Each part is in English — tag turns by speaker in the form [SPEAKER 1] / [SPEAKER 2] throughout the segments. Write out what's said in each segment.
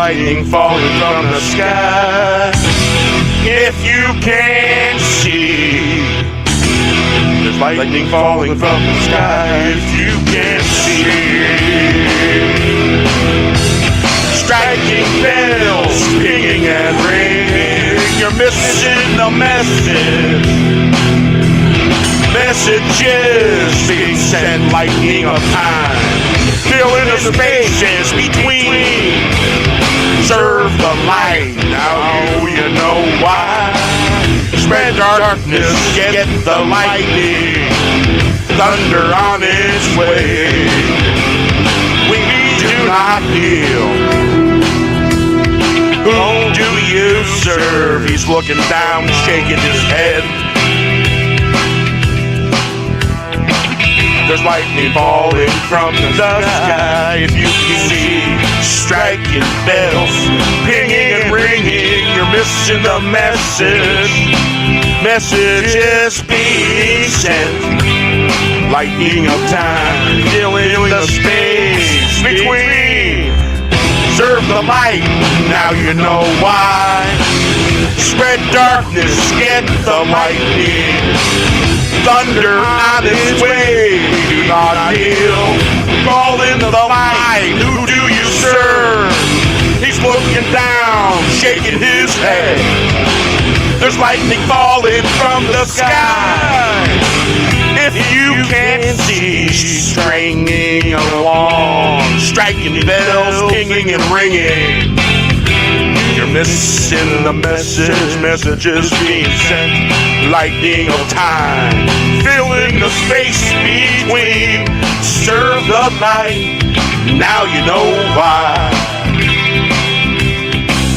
[SPEAKER 1] lightning falling from the sky. If you can't see, there's lightning falling from the sky. If you can't see, striking bells, pinging and ringing, you're missing the message. Messages being sent, lightning of time, filling the spaces between. Serve the light, now you know why. Spread darkness, get the lightning, thunder on its way. We do not kneel. Who do you serve? He's looking down, shaking his head. There's lightning falling from the sky. If you can see, striking bells, pinging and ringing, you're missing the message. Messages being sent, lightning of time, filling the space between. Serve the light, now you know why. Spread darkness, get the lightning, thunder on its way. We do not kneel, call in the light. Who do you serve? He's looking down, shaking his head. There's lightning falling from the sky. If you can't see, stringing along, striking bells, pinging and ringing, you're missing the message. Messages being sent, lightning of time, filling the space between. Serve the light, now you know why.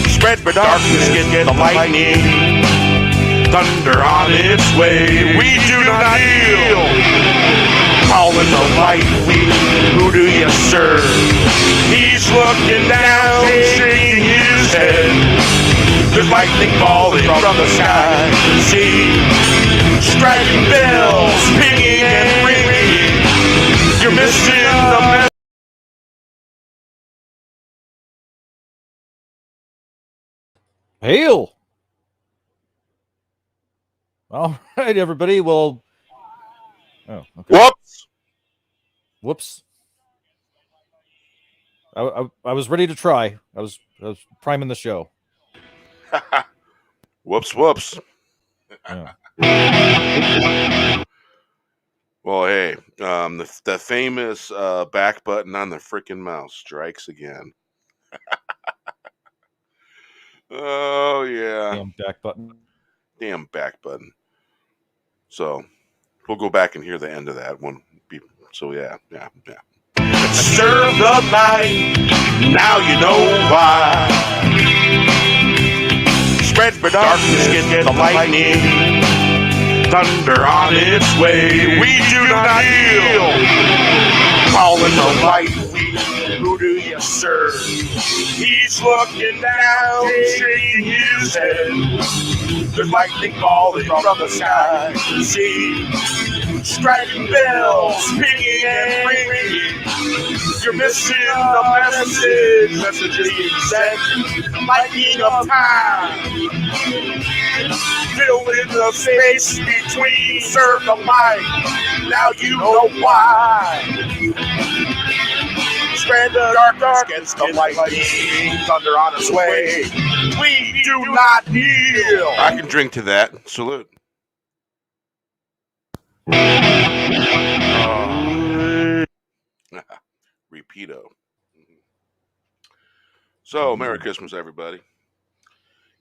[SPEAKER 1] Spread for darkness, get the lightning, thunder on its way. We do not kneel, calling the light. Who do you serve? He's looking down, shaking his head. There's lightning falling from the sky. See, striking bells, pinging and ringing. You're missing the message.
[SPEAKER 2] Hail! All right, everybody. Well, okay.
[SPEAKER 1] Whoops.
[SPEAKER 2] Whoops. I was ready to try. I was priming the show.
[SPEAKER 1] Whoops.
[SPEAKER 2] Yeah.
[SPEAKER 1] Well, hey, the famous back button on the freaking mouse strikes again. Oh, yeah.
[SPEAKER 2] Damn back button.
[SPEAKER 1] Damn back button. So, we'll go back and hear the end of that one. So, yeah. Serve the light, now you know why. Spread for darkness, get the lightning, thunder on its way. We do not kneel, calling the light. Who do you serve? He's looking down, shaking his head. There's lightning falling from the sky. See, striking bells, pinging and ringing. You're missing the message. Messages being sent, lightning of time, filling the space between. Serve the light, now you know why. Spread the darkness, gets the lightning, thunder on its way. We do not kneel. I can drink to that. Salute. Repeato. So, Merry Christmas, everybody.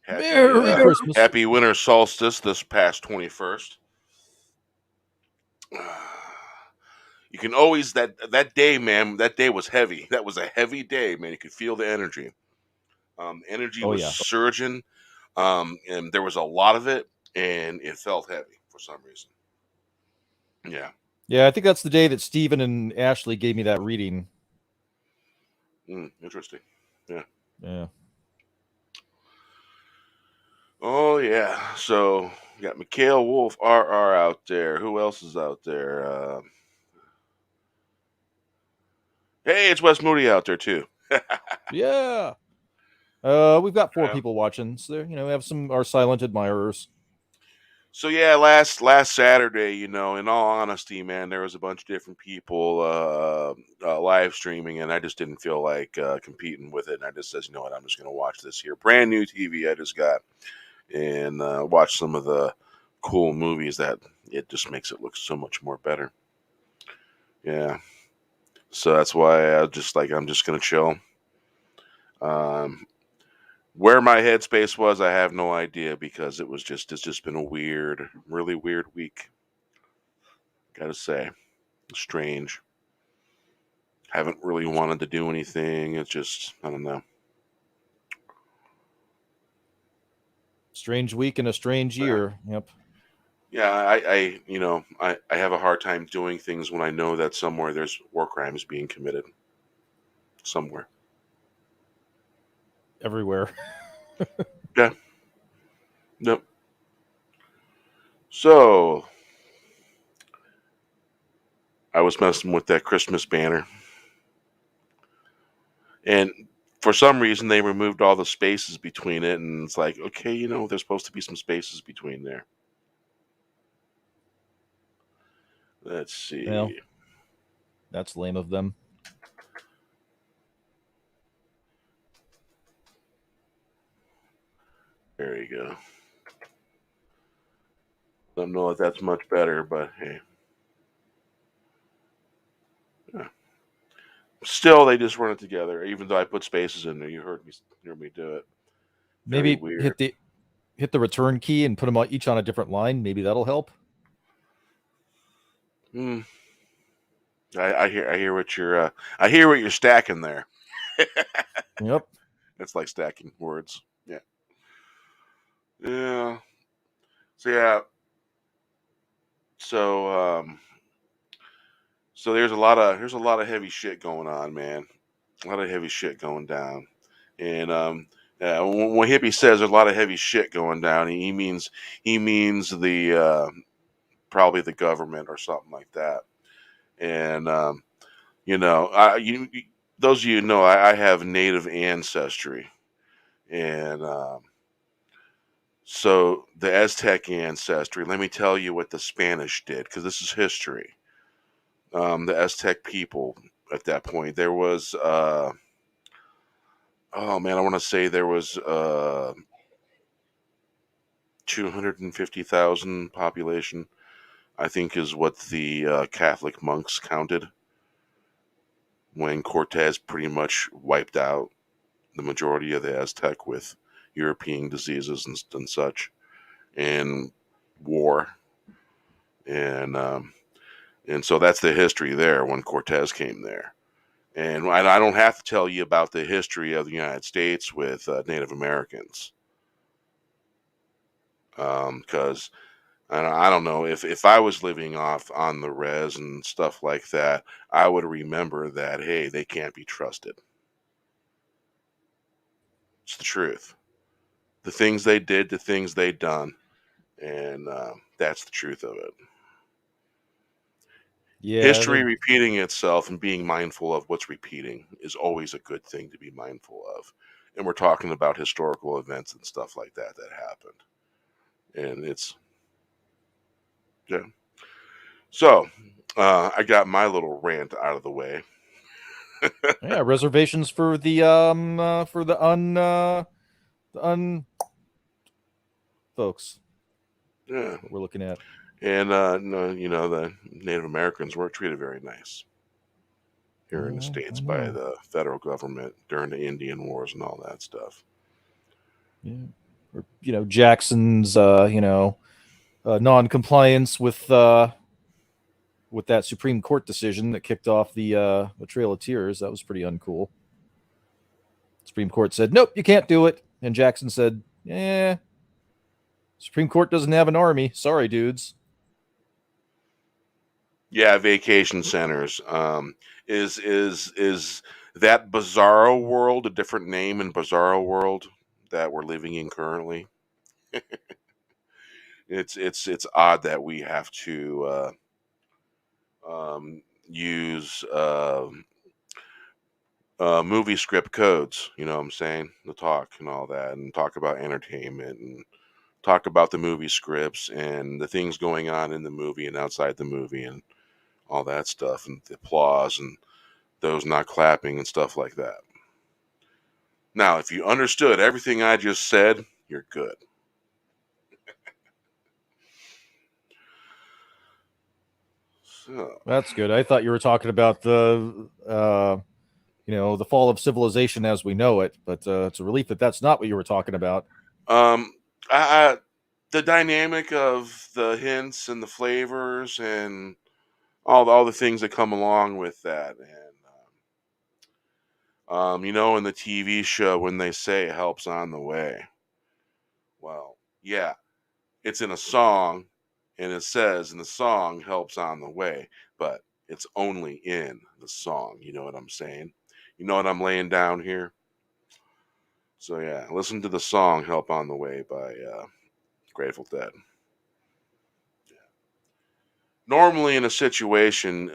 [SPEAKER 2] Merry Christmas.
[SPEAKER 1] Happy winter solstice this past 21st. You can always, that day, man, that day was heavy. That was a heavy day, man. You could feel the energy. Energy was surging, and there was a lot of it, and it felt heavy for some reason. Yeah.
[SPEAKER 2] Yeah, I think that's the day that Steven and Ashley gave me that reading.
[SPEAKER 1] Interesting. Yeah.
[SPEAKER 2] Yeah.
[SPEAKER 1] Oh, yeah. So, we got Mikhail Wolf RR out there. Who else is out there? Hey, it's Wes Moody out there, too.
[SPEAKER 2] Yeah. We've got 4
[SPEAKER 1] Yeah.
[SPEAKER 2] people watching, so there, we have some our silent admirers.
[SPEAKER 1] So yeah, last Saturday, in all honesty, man, there was a bunch of different people live streaming, and I just didn't feel like competing with it. And I just says, you know what, I'm just gonna watch this here brand new TV I just got, and watch some of the cool movies that it just makes it look so much more better. Yeah, so that's why I'm just gonna chill. Um, where my headspace was, I have no idea because it's just been a really weird week. Gotta say, strange. Haven't really wanted to do anything. It's just I don't know.
[SPEAKER 2] Strange week and a strange
[SPEAKER 1] Yeah,
[SPEAKER 2] year. Yep.
[SPEAKER 1] yeah. I have a hard time doing things when I know that somewhere there's war crimes being committed somewhere.
[SPEAKER 2] Everywhere.
[SPEAKER 1] Yeah. Nope. So I was messing with that Christmas banner, and for some reason they removed all the spaces between it, and it's like, okay, there's supposed to be some spaces between there. Let's
[SPEAKER 2] Well,
[SPEAKER 1] see.
[SPEAKER 2] that's lame of them.
[SPEAKER 1] There you go. Don't know if that's much better, but hey. Yeah. Still, they just run it together. Even though I put spaces in there, you hear me do it. Very
[SPEAKER 2] Maybe
[SPEAKER 1] weird.
[SPEAKER 2] hit the return key and put them each on a different line. Maybe that'll help.
[SPEAKER 1] Hmm. I hear what you're stacking there.
[SPEAKER 2] Yep.
[SPEAKER 1] It's like stacking words. Yeah. Yeah. So yeah. So so there's a lot of heavy shit going on, man. A lot of heavy shit going down. And when Hippie says there's a lot of heavy shit going down, he means the probably the government or something like that. And those of you know I have Native ancestry, and so the Aztec ancestry. Let me tell you what the Spanish did, because this is history. The Aztec people at that point, there was oh man, I want to say there was 250,000 population, I think is what the Catholic monks counted when Cortez pretty much wiped out the majority of the Aztec with European diseases and such, and war, and so that's the history there when Cortez came there. And I don't have to tell you about the history of the United States with Native Americans, because I don't know if I was living off on the res and stuff like that, I would remember that hey, they can't be trusted. It's the truth. The things they did, the things they done, and that's the truth of it.
[SPEAKER 2] Yeah.
[SPEAKER 1] History repeating itself and being mindful of what's repeating is always a good thing to be mindful of. And we're talking about historical events and stuff like that that happened. And it's, yeah. So I got my little rant out of the way.
[SPEAKER 2] Yeah. Reservations for the un folks.
[SPEAKER 1] Yeah.
[SPEAKER 2] What we're looking at.
[SPEAKER 1] And, no, the Native Americans weren't treated very nice here in the
[SPEAKER 2] I
[SPEAKER 1] States by
[SPEAKER 2] know.
[SPEAKER 1] the federal government during the Indian Wars and all that stuff.
[SPEAKER 2] Yeah. Or Jackson's non-compliance with that Supreme Court decision that kicked off the Trail of Tears. That was pretty uncool. Supreme Court said, "Nope, you can't do it," and Jackson said, "Yeah, Supreme Court doesn't have an army. Sorry, dudes."
[SPEAKER 1] Yeah, vacation centers. Is that Bizarro World a different name in Bizarro World that we're living in currently? It's odd that we have to use movie script codes. You know what I'm saying? The talk and all that, and talk about entertainment and talk about the movie scripts and the things going on in the movie and outside the movie and all that stuff, and the applause and those not clapping and stuff like that. Now, if you understood everything I just said, you're good. So,
[SPEAKER 2] That's good. I thought you were talking about the fall of civilization as we know it, but it's a relief that that's not what you were talking about.
[SPEAKER 1] um, I the dynamic of the hints and the flavors and all the things that come along with that, and in the TV show when they say helps on the way. Well, yeah, it's in a song, and it says in the song helps on the way, but it's only in the song. You know what I'm saying? You know what I'm laying down here? So yeah, listen to the song "Help on the Way" by Grateful Dead. Normally, in a situation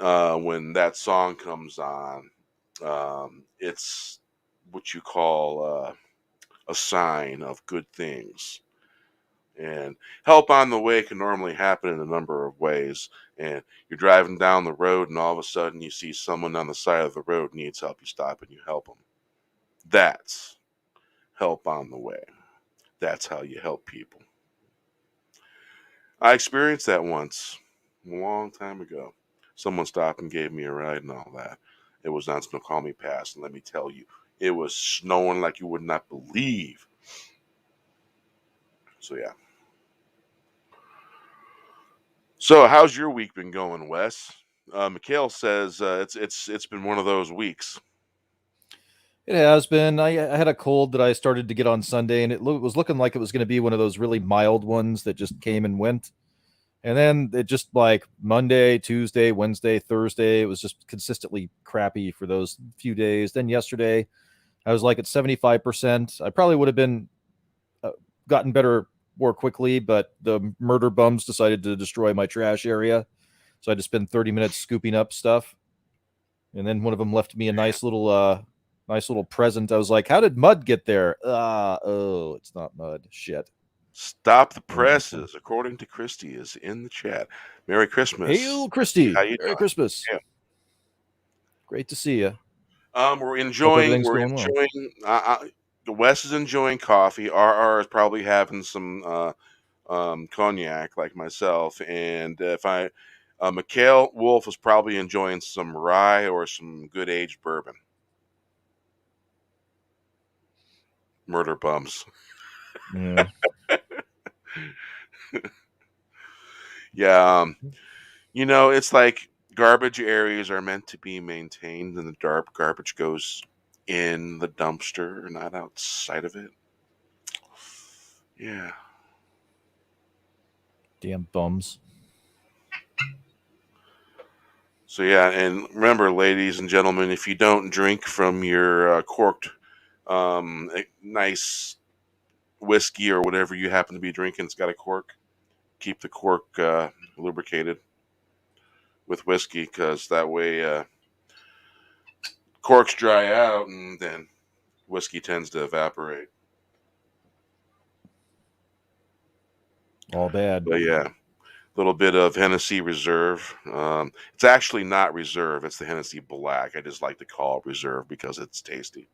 [SPEAKER 1] when that song comes on, it's what you call a sign of good things. And help on the way can normally happen in a number of ways. And you're driving down the road, and all of a sudden you see someone on the side of the road needs help. You stop and you help them. That's help on the way. That's how you help people. I experienced that once, a long time ago. Someone stopped and gave me a ride and all that. It was on Snoqualmie Pass, and let me tell you, it was snowing like you would not believe. So yeah. So how's your week been going, Wes? Mikhail says it's been one of those weeks.
[SPEAKER 2] It has been. I had a cold that I started to get on Sunday, and was looking like it was going to be one of those really mild ones that just came and went. And then it just like Monday, Tuesday, Wednesday, Thursday, it was just consistently crappy for those few days. Then yesterday, I was like at 75%. I probably would have been gotten better more quickly, but the murder bums decided to destroy my trash area. So I had to spend 30 minutes scooping up stuff. And then one of them left me a nice little present. I was like, "How did mud get there?" Oh, it's not mud. Shit.
[SPEAKER 1] Stop the presses, according to Christy, is in the chat. Merry Christmas.
[SPEAKER 2] Hail, Christy.
[SPEAKER 1] How you
[SPEAKER 2] Merry
[SPEAKER 1] doing?
[SPEAKER 2] Christmas.
[SPEAKER 1] Yeah.
[SPEAKER 2] Great to see you.
[SPEAKER 1] We're
[SPEAKER 2] Hope
[SPEAKER 1] enjoying.
[SPEAKER 2] everything's
[SPEAKER 1] We're
[SPEAKER 2] going well.
[SPEAKER 1] enjoying. The Wes is enjoying coffee. RR is probably having some cognac, like myself. And Mikhail Wolf is probably enjoying some rye or some good aged bourbon. Murder bums.
[SPEAKER 2] Yeah.
[SPEAKER 1] Yeah. It's like garbage areas are meant to be maintained, and the garbage goes in the dumpster, not outside of it. Yeah.
[SPEAKER 2] Damn bums.
[SPEAKER 1] So yeah, and remember, ladies and gentlemen, if you don't drink from your corked, nice whiskey or whatever you happen to be drinking, it's got a cork. Keep the cork lubricated with whiskey, because that way corks dry out, and then whiskey tends to evaporate.
[SPEAKER 2] All bad.
[SPEAKER 1] But yeah, a little bit of Hennessy Reserve. It's actually not Reserve; it's the Hennessy Black. I just like to call it Reserve because it's tasty,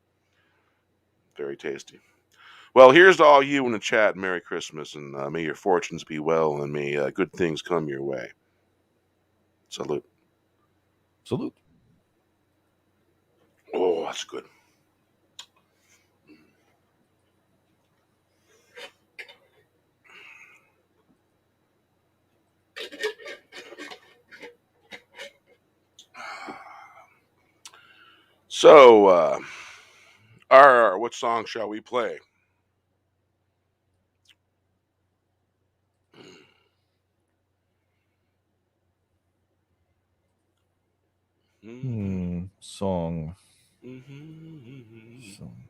[SPEAKER 1] very tasty. Well, here's to all you in the chat. Merry Christmas, and may your fortunes be well, and may good things come your way. Salute.
[SPEAKER 2] Salute.
[SPEAKER 1] Oh, that's good. So, RR, what song shall we play?
[SPEAKER 2] Song.
[SPEAKER 1] Mm-hmm.
[SPEAKER 2] Song.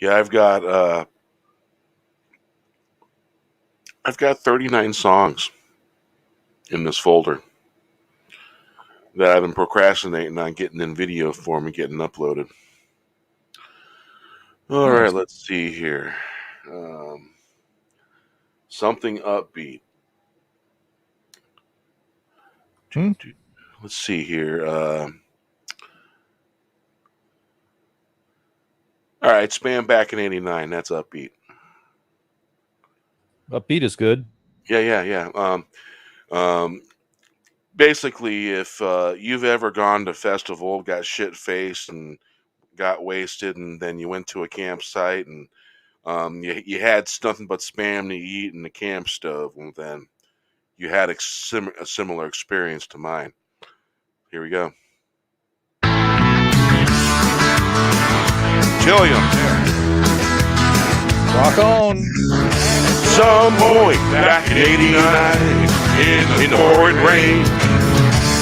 [SPEAKER 1] Yeah, I've got I've got 39 songs in this folder that I've been procrastinating on getting in video form and getting uploaded. All
[SPEAKER 2] Nice.
[SPEAKER 1] right, let's see here. Something upbeat. Let's see here. All right, Spam Back in '89. That's upbeat.
[SPEAKER 2] Upbeat is good.
[SPEAKER 1] Yeah. Basically, if you've ever gone to festival, got shit faced, and got wasted, and then you went to a campsite and you had nothing but spam to eat in the camp stove, well, then you had a similar experience to mine. Here we go. Jillian.
[SPEAKER 2] Rock on.
[SPEAKER 1] Some point back in '89, in the pouring rain,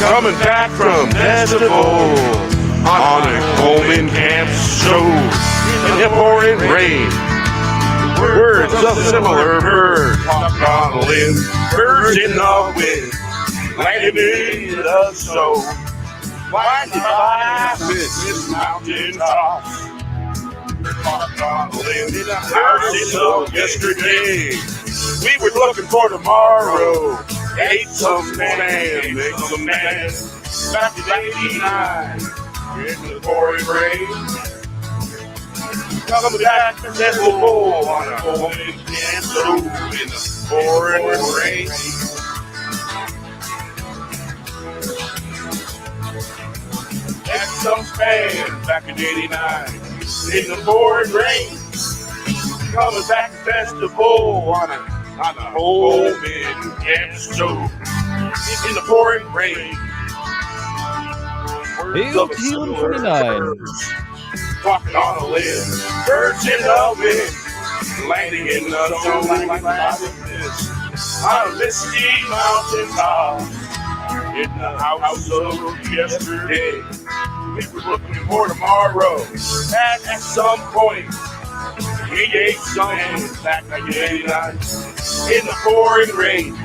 [SPEAKER 1] coming back from festival on a Coleman camp show in the pouring rain. Words of similar birds walked on a limb, birds in the wind, landed in the snow. Why did I this mountain tops? Walked on a limb, birds in the yesterday. We were looking for tomorrow. Ate some spam, make some man. Back in '89, in the pouring rain. Coming back from that bowl on a Coleman camp stove in the pouring rain. Had some spam back in '89 in the pouring rain. Coming back to festival on a Coleman camp stove in the pouring rain.
[SPEAKER 2] Hail Teal 29.
[SPEAKER 1] Walking on a limb, birds in the wind, landing in the zone like this. On a misty mountain top, in the house of yesterday. We were looking for tomorrow, and at some point, we ate something back in '89 in the pouring rain.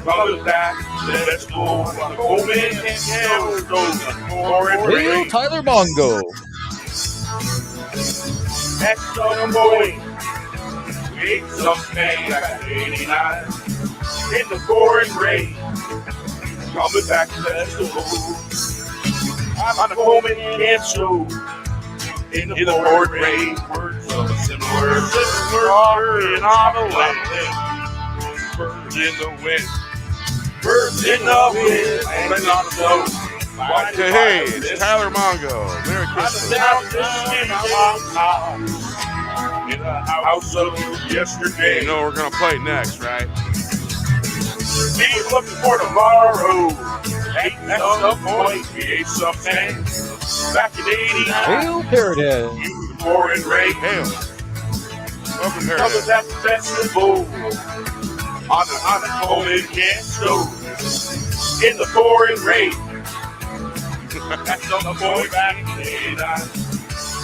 [SPEAKER 1] Coming back to the festival on the Coleman camp stove, pouring rain.
[SPEAKER 2] Hail Tyler Mongo.
[SPEAKER 1] At some point, we ate something back in '89 in the pouring rain. Coming back to the festival on the Coleman camp show in the pouring rain. Words of a similar word on the land. Birds in the wind, birds in the wind, and on the snow. Hey, it's Tyler Mongo. Merry Christmas. In the house of yesterday. You know we're gonna play next, right? We were looking for tomorrow. At some point, we ate something. Back in '89.
[SPEAKER 2] Hail Parrot Head.
[SPEAKER 1] You were pouring rain. Hail. Welcome, Parrot Head. Coming at the festival on the Coleman camp stove in the pouring rain. At some point back in '89,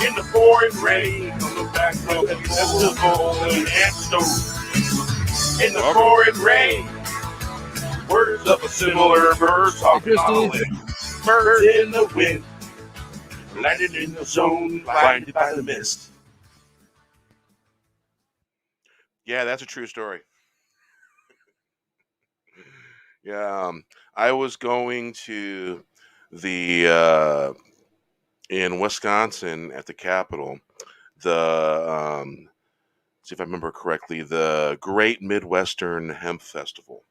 [SPEAKER 1] in the pouring rain, coming back from the festival and stove. In the pouring rain, words of a similar bird talking on a limb. Birds in the wind, landed in the zone, blinded by the mist. Yeah, that's a true story. Yeah, I was going to the in Wisconsin at the Capitol, the see if I remember correctly, the Great Midwestern Hemp Festival.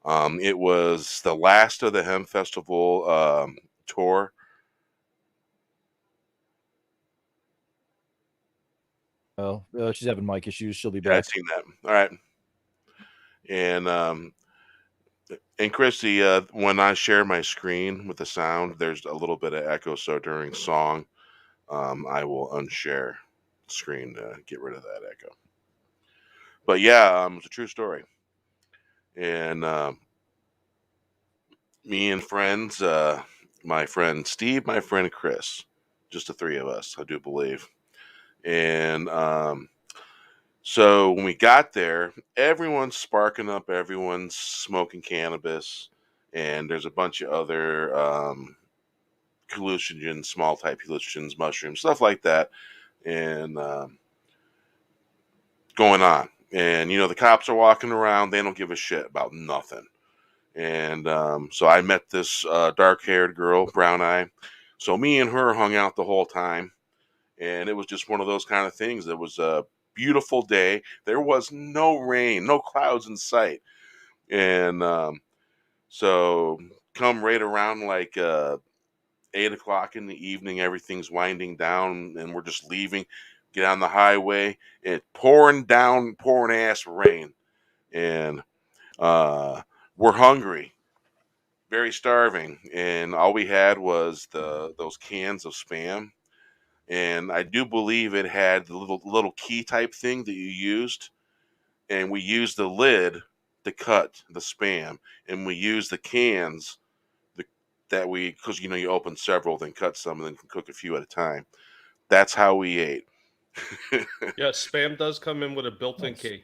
[SPEAKER 1] It was the last of the Hemp Festival tour.
[SPEAKER 2] Oh, she's having mic issues. She'll be
[SPEAKER 1] Yeah,
[SPEAKER 2] back.
[SPEAKER 1] I've seen that. All right, and Christy, when I share my screen with the sound, there's a little bit of echo. So during song, I will unshare the screen to get rid of that echo. But yeah, it's a true story. And me and friends, my friend Steve, my friend Chris, just the three of us, I do believe. And So when we got there, everyone's sparking up, everyone's smoking cannabis, and there's a bunch of other hallucinogens, small type hallucinogens, mushrooms, stuff like that, and going on. And the cops are walking around; they don't give a shit about nothing. And so I met this dark-haired girl, brown eye. So me and her hung out the whole time, and it was just one of those kind of things. It was a beautiful day. There was no rain, no clouds in sight, and so come right around like 8 o'clock in the evening, everything's winding down, and we're just leaving. Get on the highway, and it's pouring down, pouring ass rain, and we're hungry, very starving, and all we had was those cans of Spam, and I do believe it had the little key type thing that you used, and we used the lid to cut the Spam, and we used the cans that because you open several, then cut some, and then can cook a few at a time. That's how we ate.
[SPEAKER 3] Yeah, Spam does come in with a built-in
[SPEAKER 2] Nice.
[SPEAKER 3] key.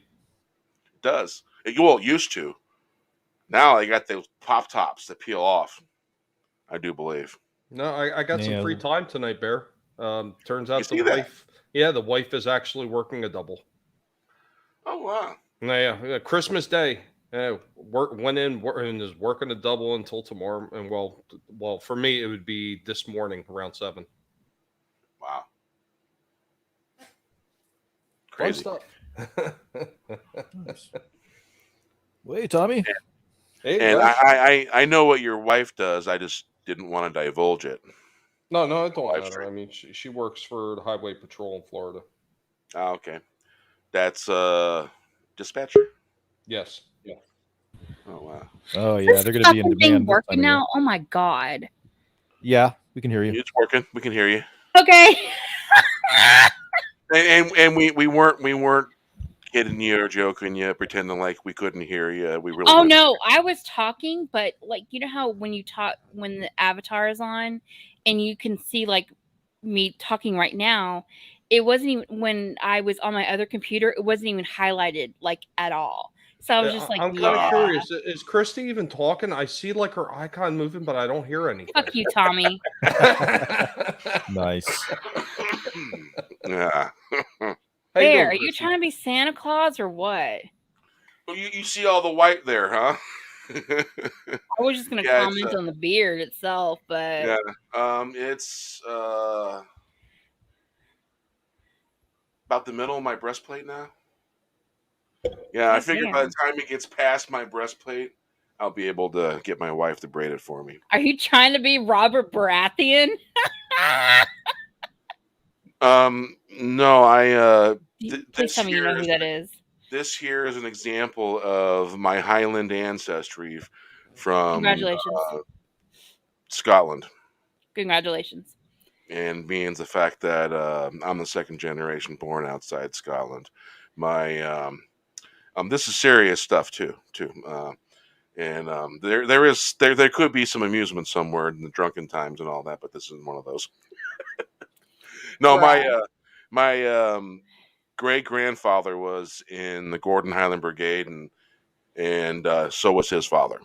[SPEAKER 1] It does. It used to. Now they got those pop tops that peel off. I do believe.
[SPEAKER 3] No, I got some
[SPEAKER 2] Yeah.
[SPEAKER 3] free time tonight, Bear. Turns out
[SPEAKER 1] see
[SPEAKER 3] the
[SPEAKER 1] that?
[SPEAKER 3] wife, the wife is actually working a double.
[SPEAKER 1] Oh wow!
[SPEAKER 3] Yeah, Christmas Day. Went in and is working a double until tomorrow. And well, for me it would be this morning around 7.
[SPEAKER 1] Wow!
[SPEAKER 3] Fun
[SPEAKER 1] Crazy.
[SPEAKER 3] stuff.
[SPEAKER 2] Nice. Well, hey, Tommy.
[SPEAKER 3] Hey,
[SPEAKER 1] And
[SPEAKER 3] Wes.
[SPEAKER 1] I know what your wife does. I just didn't want to divulge it.
[SPEAKER 3] No, it don't
[SPEAKER 1] Live
[SPEAKER 3] matter.
[SPEAKER 1] stream.
[SPEAKER 3] I mean, she works for the Highway Patrol in Florida.
[SPEAKER 1] Oh, okay. That's dispatcher.
[SPEAKER 3] Yes. Yeah.
[SPEAKER 1] Oh wow!
[SPEAKER 2] Oh yeah, they're going to be in
[SPEAKER 4] fucking thing
[SPEAKER 2] demand. this
[SPEAKER 4] working
[SPEAKER 2] time of year.
[SPEAKER 4] now? Oh my god.
[SPEAKER 2] Yeah, we can hear you.
[SPEAKER 1] It's working. We can hear you.
[SPEAKER 4] Okay.
[SPEAKER 1] And we weren't kidding you or joking you, pretending like we couldn't hear you. We really.
[SPEAKER 4] Oh
[SPEAKER 1] weren't.
[SPEAKER 4] no, I was talking, but like you know how when you talk when the avatar is on and you can see like me talking right now, it wasn't even when I was on my other computer, it wasn't even highlighted like at all. So I was just like,
[SPEAKER 3] I'm kind
[SPEAKER 4] yeah.
[SPEAKER 3] of curious. Is Christy even talking? I see like her icon moving, but I don't hear anything.
[SPEAKER 4] Fuck you, Tommy.
[SPEAKER 2] Nice.
[SPEAKER 1] Yeah.
[SPEAKER 3] How you
[SPEAKER 4] Bear,
[SPEAKER 3] doing,
[SPEAKER 4] are you
[SPEAKER 3] Christy?
[SPEAKER 4] trying to be Santa Claus or what?
[SPEAKER 1] Well, you see all the white there, huh?
[SPEAKER 4] I was just gonna
[SPEAKER 1] Yeah, it's,
[SPEAKER 4] comment on the beard itself, but
[SPEAKER 1] Yeah. It's about the middle of my breastplate now. Yeah, I
[SPEAKER 4] God
[SPEAKER 1] figured by
[SPEAKER 4] damn.
[SPEAKER 1] the time it gets past my breastplate, I'll be able to get my wife to braid it for me.
[SPEAKER 4] Are you trying to be Robert Baratheon?
[SPEAKER 1] No,
[SPEAKER 4] Please
[SPEAKER 1] this
[SPEAKER 4] tell me you know
[SPEAKER 1] year
[SPEAKER 4] who that is.
[SPEAKER 1] this here is an example of my Highland ancestry from
[SPEAKER 4] Congratulations.
[SPEAKER 1] Scotland,
[SPEAKER 4] Congratulations.
[SPEAKER 1] and being the fact that I'm the second generation born outside Scotland. My this is serious stuff too. And there could be some amusement somewhere in the drunken times and all that, but this isn't one of those. No,
[SPEAKER 4] Right.
[SPEAKER 1] my great grandfather was in the Gordon Highland Brigade, and so was his father.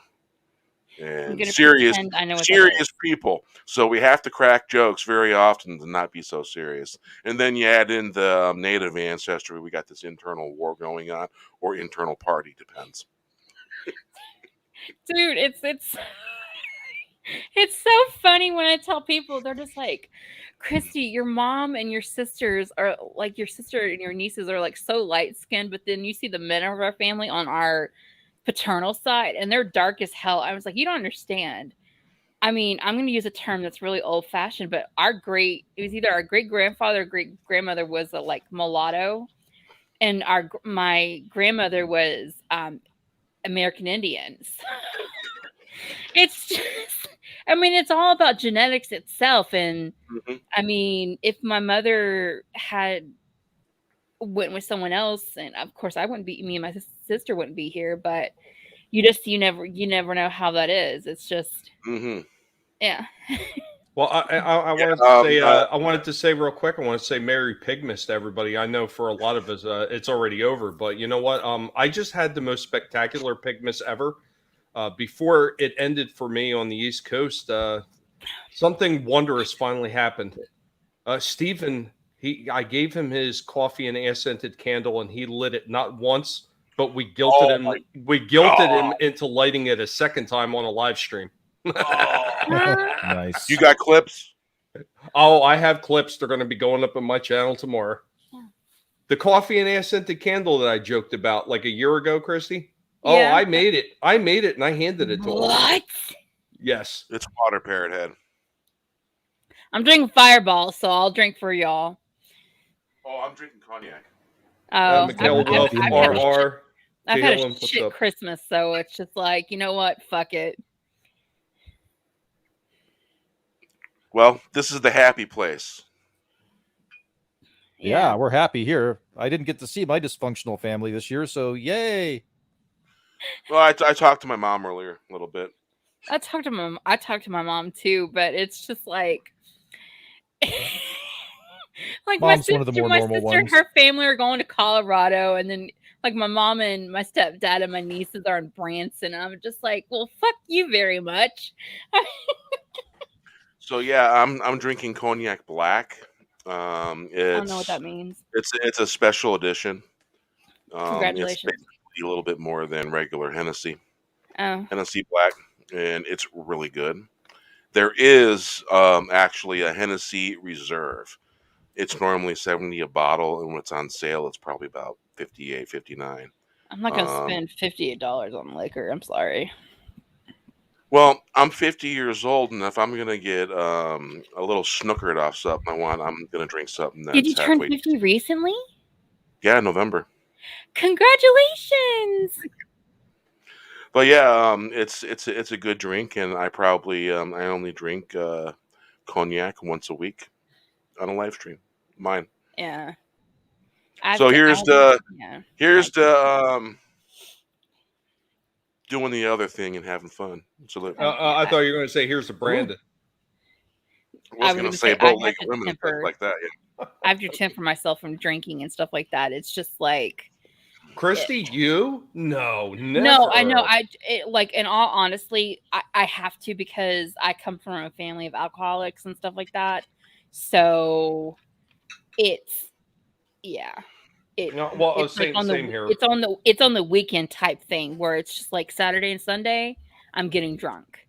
[SPEAKER 4] I'm
[SPEAKER 1] And
[SPEAKER 4] gonna
[SPEAKER 1] serious
[SPEAKER 4] pretend I know what that is.
[SPEAKER 1] serious people. So we have to crack jokes very often to not be so serious. And then you add in the native ancestry. We got this internal war going on, or internal party, depends.
[SPEAKER 4] Dude, it's it's so funny when I tell people, they're just like, Christy, your mom and your sisters are like your sister and your nieces are like so light skinned, but then you see the men of our family on our paternal side and they're dark as hell. I was like, you don't understand. I mean, I'm going to use a term that's really old fashioned, but it was either our great grandfather or great grandmother was a like mulatto, and my grandmother was American Indians. It's just, I mean, it's all about genetics itself. And
[SPEAKER 1] Mhm.
[SPEAKER 4] I mean, if my mother went with someone else, and of course I wouldn't be, me and my sister wouldn't be here, but you never know how that is. It's just,
[SPEAKER 1] Mhm.
[SPEAKER 4] yeah.
[SPEAKER 3] Well, I wanted to say I wanted to say real quick. I want to say Merry Pigmas to everybody. I know for a lot of us it's already over, but you know what? I just had the most spectacular Pigmas ever. Before it ended for me on the East Coast, something wondrous finally happened. Stephen, I gave him his coffee and air scented candle, and he lit it not once, but we guilted him. We guilted him into lighting it a second time on a live stream.
[SPEAKER 2] Nice.
[SPEAKER 1] You got clips?
[SPEAKER 3] Oh, I have clips. They're going to be going up on my channel tomorrow.
[SPEAKER 4] Yeah.
[SPEAKER 3] The coffee and air scented candle that I joked about like a year ago, Christy. Oh,
[SPEAKER 4] Yeah.
[SPEAKER 3] I made it. I made it, and I handed it to him.
[SPEAKER 4] What?
[SPEAKER 3] Yes.
[SPEAKER 1] It's water, Parrot Head.
[SPEAKER 4] I'm drinking Fireball, so I'll drink for y'all.
[SPEAKER 1] Oh, I'm drinking cognac.
[SPEAKER 4] Oh,
[SPEAKER 3] Mikhail Wolf,
[SPEAKER 2] I've had a
[SPEAKER 3] RR.
[SPEAKER 4] I've had
[SPEAKER 3] Halen,
[SPEAKER 4] a
[SPEAKER 3] what's
[SPEAKER 4] shit
[SPEAKER 3] up?
[SPEAKER 4] Christmas, so it's just like, you know what? Fuck it.
[SPEAKER 1] Well, this is the happy place.
[SPEAKER 2] Yeah, we're happy here. I didn't get to see my dysfunctional family this year, so yay.
[SPEAKER 1] Well, I talked to my mom earlier a little bit.
[SPEAKER 4] I talked to my mom too, but it's just like like
[SPEAKER 2] Mom's one of the more
[SPEAKER 4] my
[SPEAKER 2] normal
[SPEAKER 4] sister,
[SPEAKER 2] ones.
[SPEAKER 4] her family are going to Colorado, and then like my mom and my stepdad and my nieces are in Branson. And I'm just like, well, fuck you very much.
[SPEAKER 1] So yeah, I'm drinking cognac black.
[SPEAKER 4] I don't know what that means.
[SPEAKER 1] It's a special edition.
[SPEAKER 4] Congratulations.
[SPEAKER 1] It's basically a little bit more than regular Hennessy.
[SPEAKER 4] Oh,
[SPEAKER 1] Hennessy Black, and it's really good. There is actually a Hennessy Reserve. It's normally $70 a bottle, and when it's on sale, it's probably about $58, $59.
[SPEAKER 4] I'm not gonna spend $58 on liquor. I'm sorry.
[SPEAKER 1] Well, I'm 50 years old, and if I'm gonna get a little snookered off something I want, I'm gonna drink something that's
[SPEAKER 4] Did you turn
[SPEAKER 1] halfway.
[SPEAKER 4] 50 recently?
[SPEAKER 1] Yeah, November.
[SPEAKER 4] Congratulations!
[SPEAKER 1] But yeah, it's a good drink, and I probably I only drink cognac once a week on a live stream. Mine.
[SPEAKER 4] Yeah.
[SPEAKER 1] So here's the doing the other thing and having fun. So
[SPEAKER 3] I thought you were going to say, "Here's the Brandon."
[SPEAKER 1] I was going to say both like women and stuff like that. Yeah.
[SPEAKER 4] I have to temper myself from drinking and stuff like that. It's just like
[SPEAKER 3] Christy, you? No, never.
[SPEAKER 4] no, I know. Like in all honestly, I have to because I come from a family of alcoholics and stuff like that. So it's
[SPEAKER 3] Well,
[SPEAKER 4] it's
[SPEAKER 3] same,
[SPEAKER 4] like on
[SPEAKER 3] same
[SPEAKER 4] the
[SPEAKER 3] here.
[SPEAKER 4] it's on the weekend type thing where it's just like Saturday and Sunday I'm getting drunk,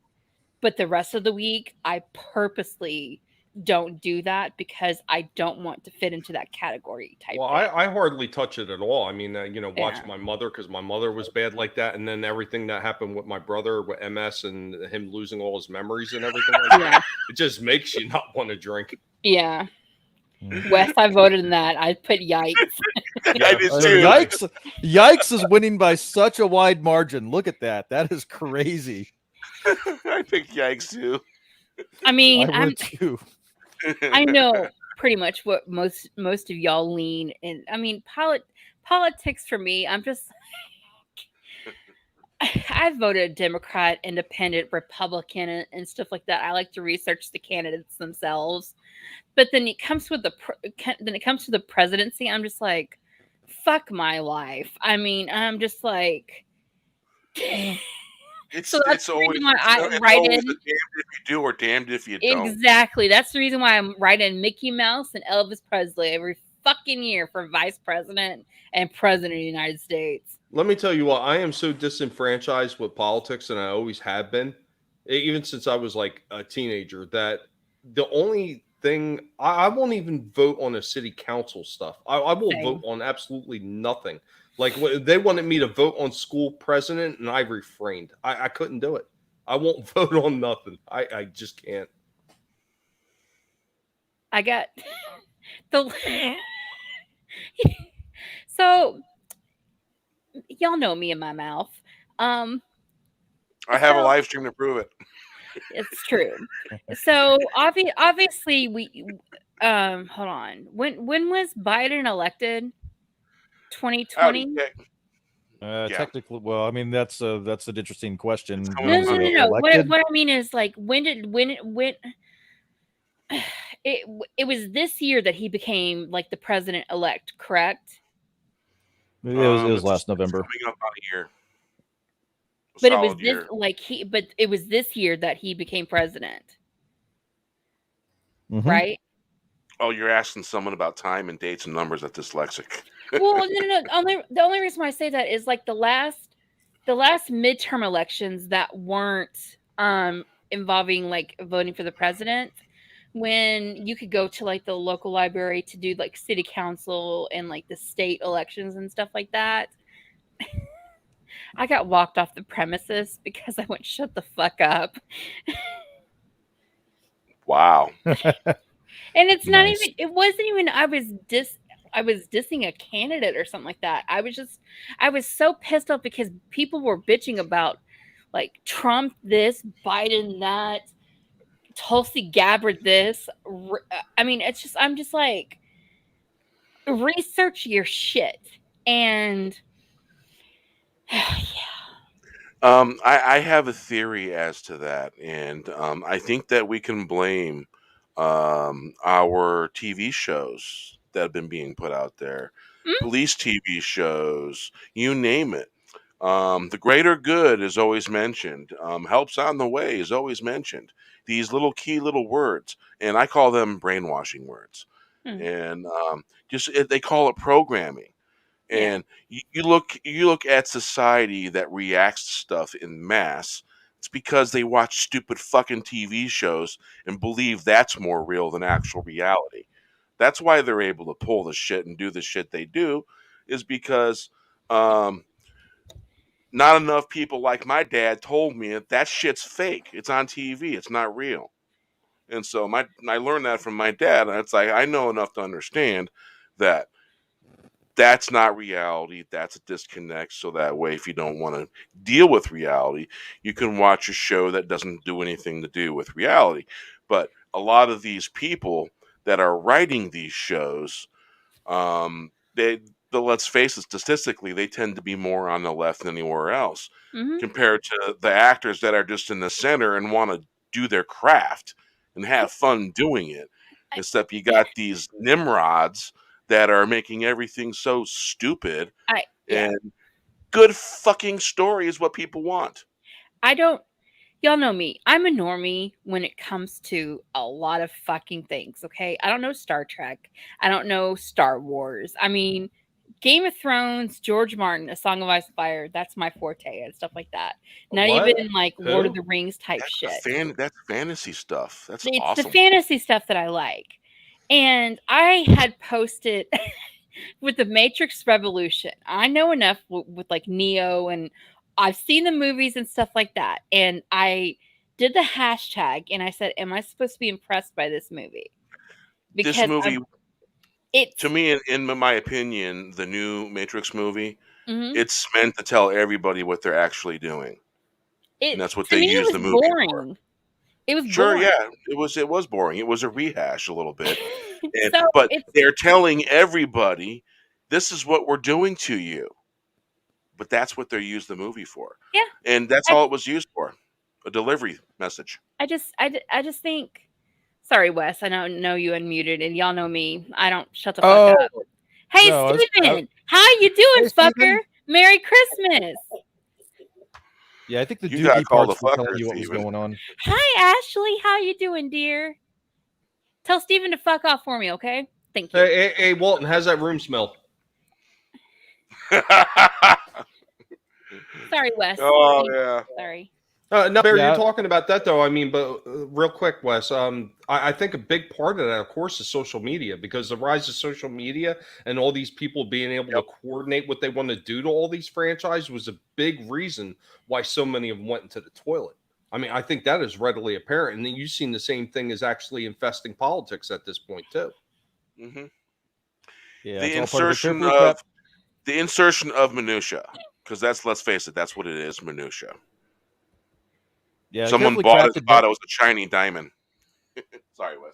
[SPEAKER 4] but the rest of the week I purposely don't do that because I don't want to fit into that category type.
[SPEAKER 3] Well,
[SPEAKER 4] thing.
[SPEAKER 3] I hardly touch it at all. I mean, watch
[SPEAKER 4] Yeah.
[SPEAKER 3] my mother because my mother was bad like that, and then everything that happened with my brother with MS and him losing all his memories and everything like
[SPEAKER 4] Yeah.
[SPEAKER 3] that, it just makes you not want to drink.
[SPEAKER 4] Yeah. Wes, I voted in that. I put yikes.
[SPEAKER 1] I did too.
[SPEAKER 2] Yikes is winning by such a wide margin. Look at that. That is crazy.
[SPEAKER 1] I picked yikes too.
[SPEAKER 4] I mean,
[SPEAKER 2] I would too.
[SPEAKER 4] I know pretty much what most of y'all lean in. I mean, politics for me, I'm just I voted Democrat, Independent, Republican, and stuff like that. I like to research the candidates themselves, but then it comes with the presidency. I'm just like, fuck my life. I mean, I'm just like. So that's
[SPEAKER 1] it's
[SPEAKER 4] the
[SPEAKER 1] always,
[SPEAKER 4] reason why I
[SPEAKER 1] it's
[SPEAKER 4] write
[SPEAKER 1] always
[SPEAKER 4] in.
[SPEAKER 1] a damned if you do or damned if you don't.
[SPEAKER 4] Exactly. That's the reason why I'm writing Mickey Mouse and Elvis Presley every fucking year for vice president and president of the United States.
[SPEAKER 3] Let me tell you what, I am so disenfranchised with politics, and I always have been, even since I was like a teenager, that the only thing I won't even vote on a city council stuff. I will
[SPEAKER 4] Same.
[SPEAKER 3] vote on absolutely nothing. Like they wanted me to vote on school president, and I refrained. I couldn't do it. I won't vote on nothing. I just can't.
[SPEAKER 4] I got the so y'all know me in my mouth.
[SPEAKER 1] I have a live stream to prove it.
[SPEAKER 4] It's true. So obviously we hold on. When was Biden elected? 2020?
[SPEAKER 2] Technically, well, I mean that's an interesting question.
[SPEAKER 1] It's
[SPEAKER 2] When
[SPEAKER 1] coming
[SPEAKER 2] was
[SPEAKER 1] up.
[SPEAKER 2] he
[SPEAKER 4] No.
[SPEAKER 2] elected?
[SPEAKER 4] What I mean is like when it was this year that he became like the president elect, correct?
[SPEAKER 2] It was
[SPEAKER 1] It's
[SPEAKER 2] last November.
[SPEAKER 1] coming up on a year.
[SPEAKER 4] But it was
[SPEAKER 1] Solid
[SPEAKER 4] this
[SPEAKER 1] year.
[SPEAKER 4] but it was this year that he became president,
[SPEAKER 2] Mhm.
[SPEAKER 4] right?
[SPEAKER 1] Oh, you're asking someone about time and dates and numbers that's dyslexic.
[SPEAKER 4] Well, no. The only reason why I say that is like the last midterm elections that weren't involving like voting for the president, when you could go to like the local library to do like city council and like the state elections and stuff like that. I got walked off the premises because I went, shut the fuck up.
[SPEAKER 1] Wow.
[SPEAKER 4] And it's not
[SPEAKER 2] Nice.
[SPEAKER 4] even, it wasn't even, I was dissing a candidate or something like that. I was so pissed off because people were bitching about like Trump this, Biden that, Tulsi Gabbard this. I mean, I'm just like, research your shit. And yeah.
[SPEAKER 1] I have a theory as to that, and I think that we can blame our TV shows that have been being put out there, police TV shows, you name it. The greater good is always mentioned. Helps on the way is always mentioned. These little key little words, and I call them brainwashing words. And they call it programming. And you look at society that reacts to stuff in mass. It's because they watch stupid fucking TV shows and believe that's more real than actual reality. That's why they're able to pull the shit and do the shit they do, is because not enough people like my dad told me that shit's fake. It's on TV. It's not real. And so I learned that from my dad. And it's like I know enough to understand that that's not reality. That's a disconnect. So that way, if you don't want to deal with reality, you can watch a show that doesn't do anything to do with reality. But a lot of these people that are writing these shows, let's face it, statistically, they tend to be more on the left than anywhere else, compared to the actors that are just in the center and want to do their craft and have fun doing it. Except you got these nimrods that are making everything so stupid, and good fucking story is what people want.
[SPEAKER 4] Y'all know me. I'm a normie when it comes to a lot of fucking things, okay? I don't know Star Trek. I don't know Star Wars. I mean, Game of Thrones, George Martin, A Song of Ice and Fire, that's my forte and stuff like that. Not even like Lord of the Rings type shit.
[SPEAKER 1] That's fantasy stuff. It's
[SPEAKER 4] awesome. The fantasy stuff that I like. And I had posted with the Matrix Revolution. I know enough with like Neo, and I've seen the movies and stuff like that. And I did the hashtag and I said, am I supposed to be impressed by this movie?
[SPEAKER 1] Because this movie, to me, in my opinion, the new Matrix movie, it's meant to tell everybody what they're actually doing. And that's what they use the movie for.
[SPEAKER 4] It was
[SPEAKER 1] sure,
[SPEAKER 4] boring.
[SPEAKER 1] Yeah, it was boring. It was a rehash a little bit, but they're telling everybody this is what we're doing to you. But that's what they used the movie for.
[SPEAKER 4] Yeah,
[SPEAKER 1] and that's all it was used for—a delivery message.
[SPEAKER 4] I just think. Sorry, Wes. I know you unmuted, and y'all know me. I don't shut the fuck up. Hey, no, Steven, how you doing, fucker? Steven? Merry Christmas.
[SPEAKER 2] Yeah, I think the Doogie parts were telling you what was going on.
[SPEAKER 4] Hi, Ashley. How you doing, dear? Tell Steven to fuck off for me, okay? Thank you.
[SPEAKER 3] Hey, Walton, how's that room smell?
[SPEAKER 4] Sorry, Wes.
[SPEAKER 1] Oh, yeah.
[SPEAKER 4] Sorry.
[SPEAKER 3] No, Barry, you're talking about that, though. I mean, but real quick, Wes, I think a big part of that, of course, is social media, because the rise of social media and all these people being able to coordinate what they want to do to all these franchises was a big reason why so many of them went into the toilet. I mean, I think that is readily apparent. And then you've seen the same thing as actually infesting politics at this point, too.
[SPEAKER 1] Mm-hmm.
[SPEAKER 2] Yeah,
[SPEAKER 1] the insertion of minutia, because let's face it, that's what it is, minutia.
[SPEAKER 2] Yeah,
[SPEAKER 1] someone thought it was a shiny diamond. Sorry, Wes.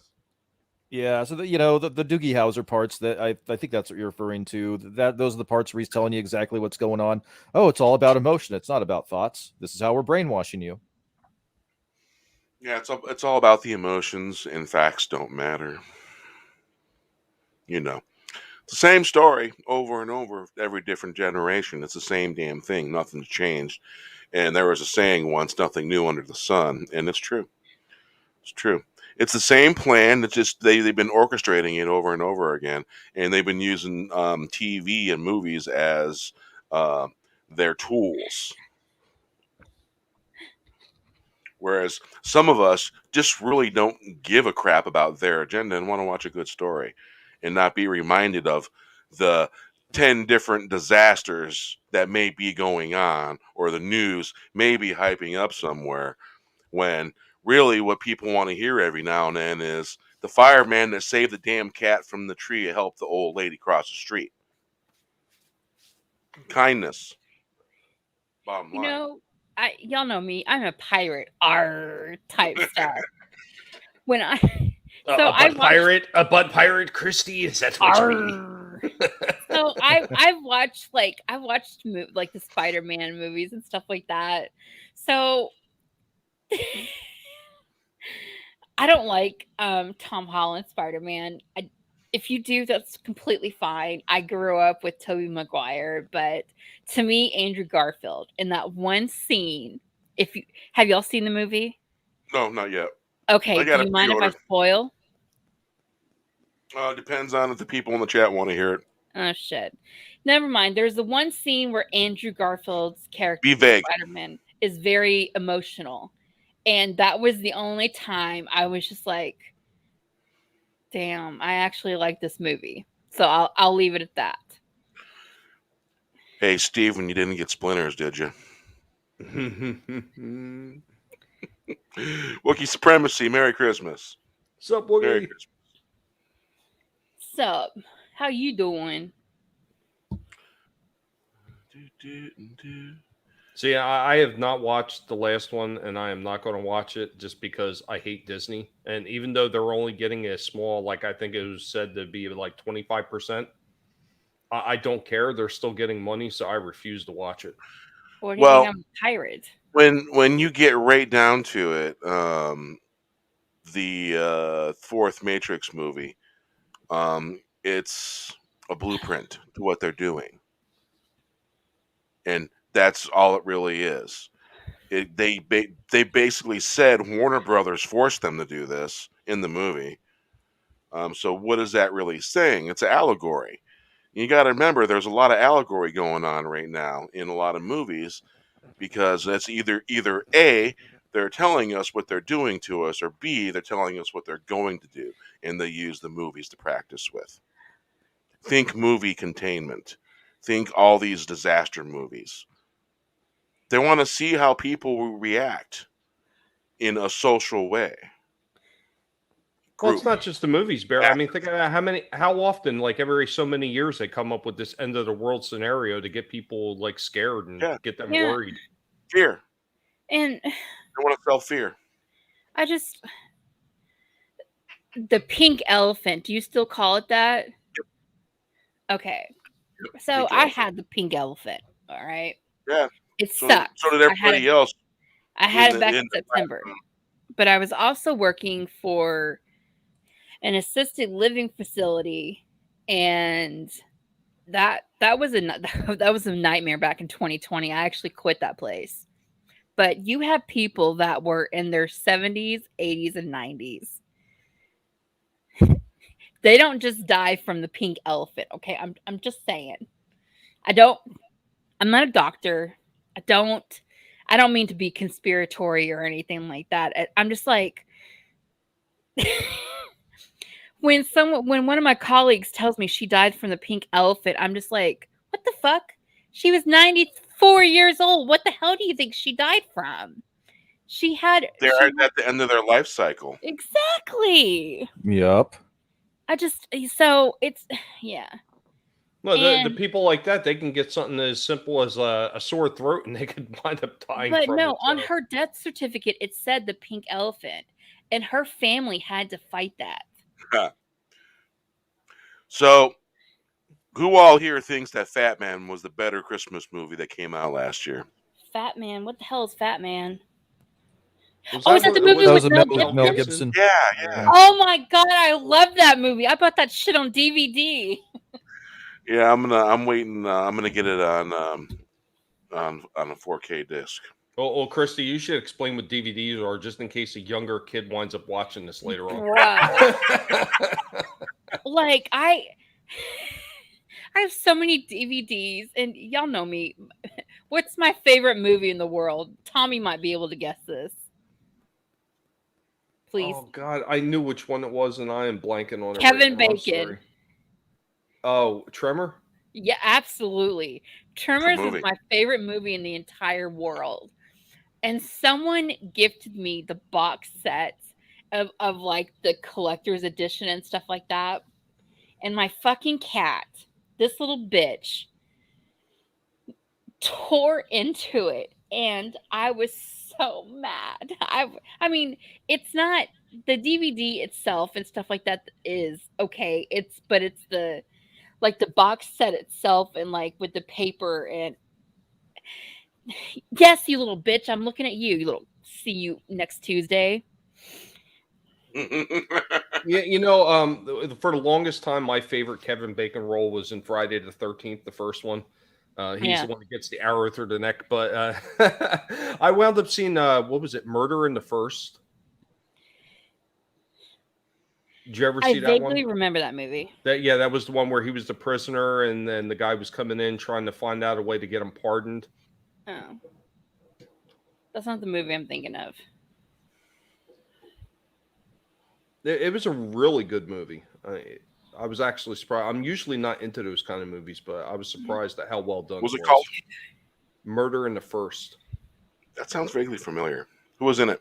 [SPEAKER 2] Yeah, so the Doogie Howser parts, that I think that's what you're referring to. Those are the parts where he's telling you exactly what's going on. Oh, it's all about emotion. It's not about thoughts. This is how we're brainwashing you.
[SPEAKER 1] Yeah, it's all about the emotions, and facts don't matter. You know, it's the same story over and over, every different generation. It's the same damn thing. Nothing's changed. And there was a saying once, "Nothing new under the sun," and it's true. It's true. It's the same plan. It's just they've been orchestrating it over and over again, and they've been using TV and movies as uh, their tools. Whereas some of us just really don't give a crap about their agenda and want to watch a good story and not be reminded of the 10 different disasters that may be going on or the news may be hyping up somewhere, when really what people want to hear every now and then is the fireman that saved the damn cat from the tree to help the old lady cross the street. Kindness. Bottom
[SPEAKER 4] You
[SPEAKER 1] line.
[SPEAKER 4] know, y'all know me. I'm a pirate R type stuff. When I
[SPEAKER 3] A butt pirate, Christy. Is that what you mean?
[SPEAKER 4] Arr. So I've watched like the Spider-Man movies and stuff like that. So I don't like Tom Holland Spider-Man. If you do, that's completely fine. I grew up with Tobey Maguire, but to me, Andrew Garfield in that one scene. Have y'all seen the movie?
[SPEAKER 1] No, not yet.
[SPEAKER 4] Okay,
[SPEAKER 1] I
[SPEAKER 4] do
[SPEAKER 1] got
[SPEAKER 4] you mind if I
[SPEAKER 1] pre-order.
[SPEAKER 4] spoil?
[SPEAKER 1] Depends on if the people in the chat want to hear it.
[SPEAKER 4] Oh shit. Never mind. There's the one scene where Andrew Garfield's character,
[SPEAKER 1] Be vague.
[SPEAKER 4] Spider-Man, is very emotional. And that was the only time I was just like, damn, I actually like this movie. So I'll leave it at that.
[SPEAKER 1] Hey, Steven, you didn't get splinters, did you? Wookiee Supremacy, Merry Christmas.
[SPEAKER 3] Sup,
[SPEAKER 1] Merry
[SPEAKER 3] Woogie?
[SPEAKER 1] Christmas.
[SPEAKER 4] Sup? How you doing?
[SPEAKER 3] See, I have not watched the last one, and I am not going to watch it just because I hate Disney. And even though they're only getting a small, like I think it was said to be like 25%, I don't care. They're still getting money, so I refuse to watch it.
[SPEAKER 4] Or do you think I'm a pirate?
[SPEAKER 1] When you get right down to it, the fourth Matrix movie, it's a blueprint to what they're doing, and that's all it really is. They basically said Warner Brothers forced them to do this in the movie. So what is that really saying? It's an allegory. You got to remember, there's a lot of allegory going on right now in a lot of movies, because that's either A, they're telling us what they're doing to us, or B, they're telling us what they're going to do, and they use the movies to practice with. Think movie containment. Think all these disaster movies. They want to see how people will react in a social way.
[SPEAKER 3] Well, it's not just the movies, Bear. I mean, think about how often, like every so many years, they come up with this end of the world scenario to get people like scared and get them worried.
[SPEAKER 1] Fear.
[SPEAKER 4] And
[SPEAKER 1] they want to sell fear.
[SPEAKER 4] The pink elephant. Do you still call it that?
[SPEAKER 1] Yep.
[SPEAKER 4] Okay. Yep. So I had the pink elephant. All right.
[SPEAKER 1] Yeah.
[SPEAKER 4] It sucked.
[SPEAKER 1] So did everybody else.
[SPEAKER 4] I had it back in September. But I was also working for an assisted living facility, and that was a nightmare back in 2020. I actually quit that place. But you have people that were in their 70s, 80s, and 90s. They don't just die from the pink elephant, okay? I'm just saying. I'm not a doctor. I don't mean to be conspiratory or anything like that. I'm just like, when one of my colleagues tells me she died from the pink elephant, I'm just like, what the fuck? She was 94 years old. What the hell do you think she died from? They're
[SPEAKER 1] at the end of their life cycle.
[SPEAKER 4] Exactly.
[SPEAKER 2] Yep.
[SPEAKER 4] So it's, yeah.
[SPEAKER 3] Well, the people like that, they can get something as simple as a sore throat, and they could wind up dying.
[SPEAKER 4] But no, on her death certificate, it said the pink elephant, and her family had to fight that.
[SPEAKER 1] So, who all here thinks that Fat Man was the better Christmas movie that came out last year?
[SPEAKER 4] Fat Man? What the hell is Fat Man? Oh, is that the movie
[SPEAKER 2] That
[SPEAKER 4] with
[SPEAKER 2] was a
[SPEAKER 4] Mel
[SPEAKER 2] Mel
[SPEAKER 4] Gibson?
[SPEAKER 2] Gibson.
[SPEAKER 1] Yeah.
[SPEAKER 4] Oh my god, I love that movie. I bought that shit on DVD.
[SPEAKER 1] Yeah, I'm waiting. I'm gonna get it on a 4K disc.
[SPEAKER 3] Well, Christy, you should explain what DVDs are, just in case a younger kid winds up watching this later on.
[SPEAKER 4] Bruh. Like I have so many DVDs, and y'all know me. What's my favorite movie in the world? Tommy might be able to guess this. Please.
[SPEAKER 3] Oh God, I knew which one it was, and I am blanking on it.
[SPEAKER 4] Kevin
[SPEAKER 3] right now. I'm
[SPEAKER 4] Bacon.
[SPEAKER 3] sorry. Oh, Tremor?
[SPEAKER 4] Yeah, absolutely. Tremors is
[SPEAKER 1] movie.
[SPEAKER 4] my favorite movie in the entire world. And someone gifted me the box set of like the collector's edition and stuff like that. And my fucking cat, this little bitch, tore into it. And I was so mad. I mean, it's not the DVD itself and stuff like that is okay. It's the like the box set itself and like with the paper and yes, you little bitch, I'm looking at you, you little see you next Tuesday.
[SPEAKER 3] Yeah, for the longest time, my favorite Kevin Bacon role was in Friday the 13th, the first one. He's the one that gets the arrow through the neck. But I wound up seeing what was it, Murder in the First? Did you ever see that one?
[SPEAKER 4] I vaguely remember that movie.
[SPEAKER 3] That was the one where he was the prisoner, and then the guy was coming in trying to find out a way to get him pardoned.
[SPEAKER 4] Oh, that's not the movie I'm thinking of.
[SPEAKER 3] It was a really good movie. I was actually surprised. I'm usually not into those kind of movies, but I was surprised at how well done.
[SPEAKER 1] What was it called?
[SPEAKER 3] Murder in the First.
[SPEAKER 1] That sounds vaguely familiar. Who was in it?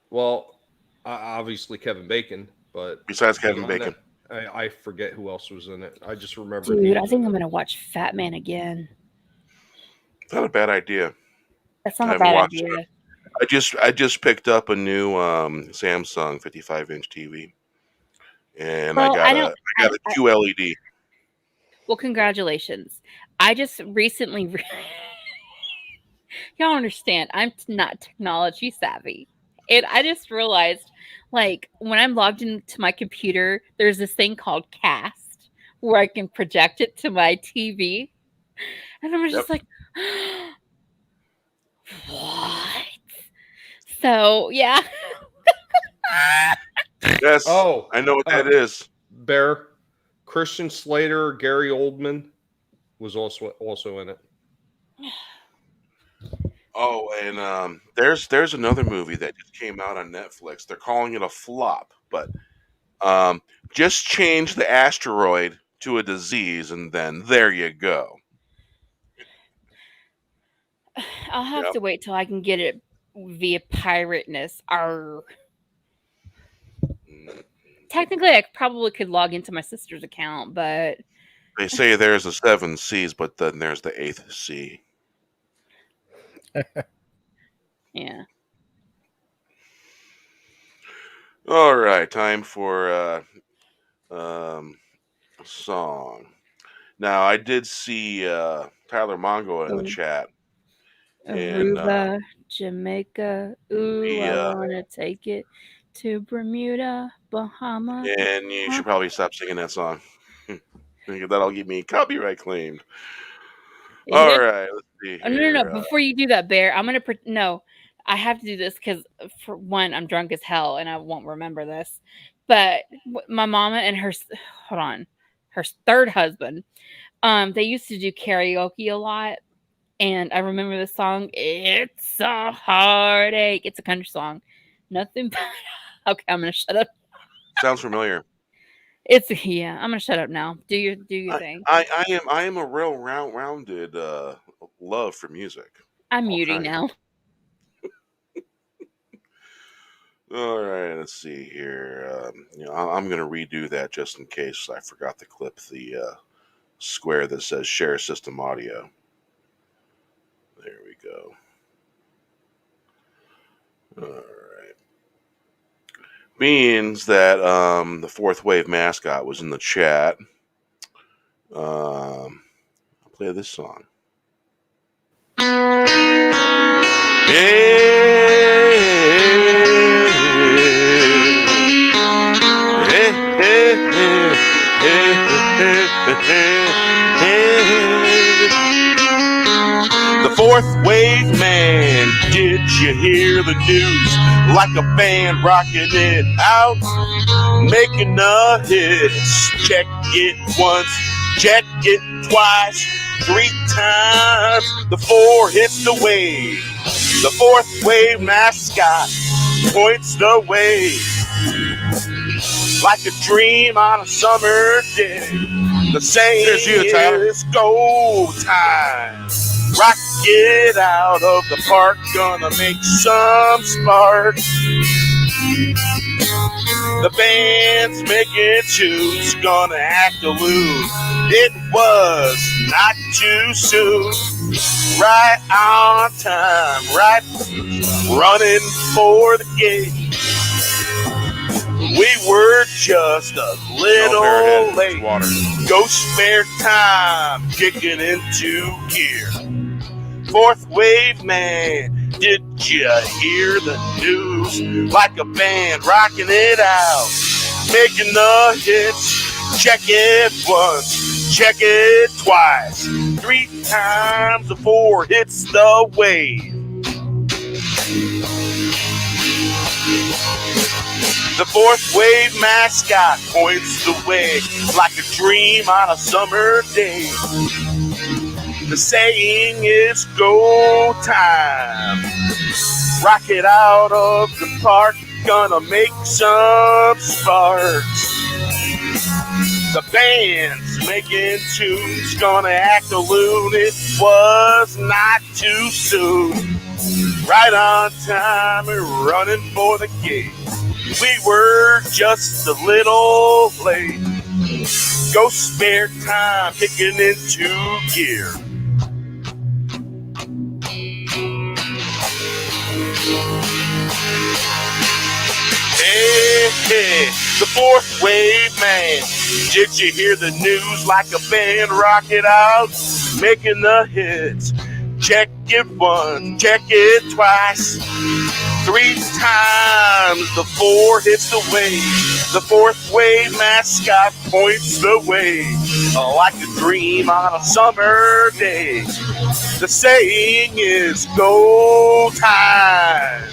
[SPEAKER 3] Well, obviously Kevin Bacon, but
[SPEAKER 1] Besides Kevin Bacon,
[SPEAKER 3] I forget who else was in it. I just remember.
[SPEAKER 4] Dude, I think I'm gonna watch Fat Man again.
[SPEAKER 1] not a bad idea.
[SPEAKER 4] That's not a bad idea.
[SPEAKER 1] I just picked up a new Samsung 55-inch TV, and
[SPEAKER 4] Well,
[SPEAKER 1] I got a QLED.
[SPEAKER 4] Well, congratulations. I just recently y'all understand, I'm not technology savvy. And I just realized, like, when I'm logged into my computer, there's this thing called Cast where I can project it to my TV. And I'm just like, what? So, yeah.
[SPEAKER 1] Yes.
[SPEAKER 3] Oh,
[SPEAKER 1] I know what that is.
[SPEAKER 3] Bear, Christian Slater, Gary Oldman was also in it.
[SPEAKER 1] Oh, and there's another movie that just came out on Netflix. They're calling it a flop, but just change the asteroid to a disease, and then there you go.
[SPEAKER 4] I'll have to wait till I can get it via pirateness. Technically, I probably could log into my sister's account, but
[SPEAKER 1] They say there's a 7 C's, but then there's the 8th C.
[SPEAKER 4] yeah.
[SPEAKER 1] All right, time for a song. Now, I did see Tyler Mongo in the chat. And,
[SPEAKER 4] Aruba, Jamaica, ooh, I want to take it to Bermuda, Bahamas.
[SPEAKER 1] And you should probably stop singing that song. That'll get me copyright claimed. All right, let's see.
[SPEAKER 4] Oh, no. Before you do that, Bear, I'm going to... No, I have to do this because, for one, I'm drunk as hell and I won't remember this. But my mama and her... Hold on. Her third husband, they used to do karaoke a lot. And I remember the song, It's a Heartache. It's a country song. Nothing but... Okay, I'm going to shut up.
[SPEAKER 1] Sounds familiar.
[SPEAKER 4] I'm going to shut up now. Do your thing.
[SPEAKER 1] I am a real rounded love for music.
[SPEAKER 4] I'm muting now.
[SPEAKER 1] All right, let's see here. I'm going to redo that just in case I forgot to clip the square that says share system audio. There we go. All right. Means that the Fourth Wave mascot was in the chat. I'll play this song. The fourth wave man, did you hear the news? Like a band rocking it out, making the hits. Check it once, check it twice, 3 times. The 4 hits the wave. The fourth wave mascot points the way. Like a dream on a summer day. The saying is go time. Rock it out of the park, gonna make some sparks. The band's making tunes, gonna act a loon. It was not too soon. Right on time, right running for the gate. We were just a little late. Ghost Fair time, kicking into gear. Fourth wave man, did you hear the news? Like a band rocking it out, making the hits. Check it once, check it twice, 3 times. The 4 hits the wave. The fourth wave mascot points the way like a dream on a summer day. The saying is go time. Rock it out of the park, gonna make some sparks. The band's making tunes, gonna act a loon. It was not too soon. Right on time and running for the gate. We were just a little late. Ghost Fair time, kicking into gear. Hey, the fourth wave man, did you hear the news? Like a band rock it out, making the hits. Check it once, check it twice, 3 times. The 4 hits the wave. The fourth wave mascot points the way like a dream on a summer day. The saying is go time.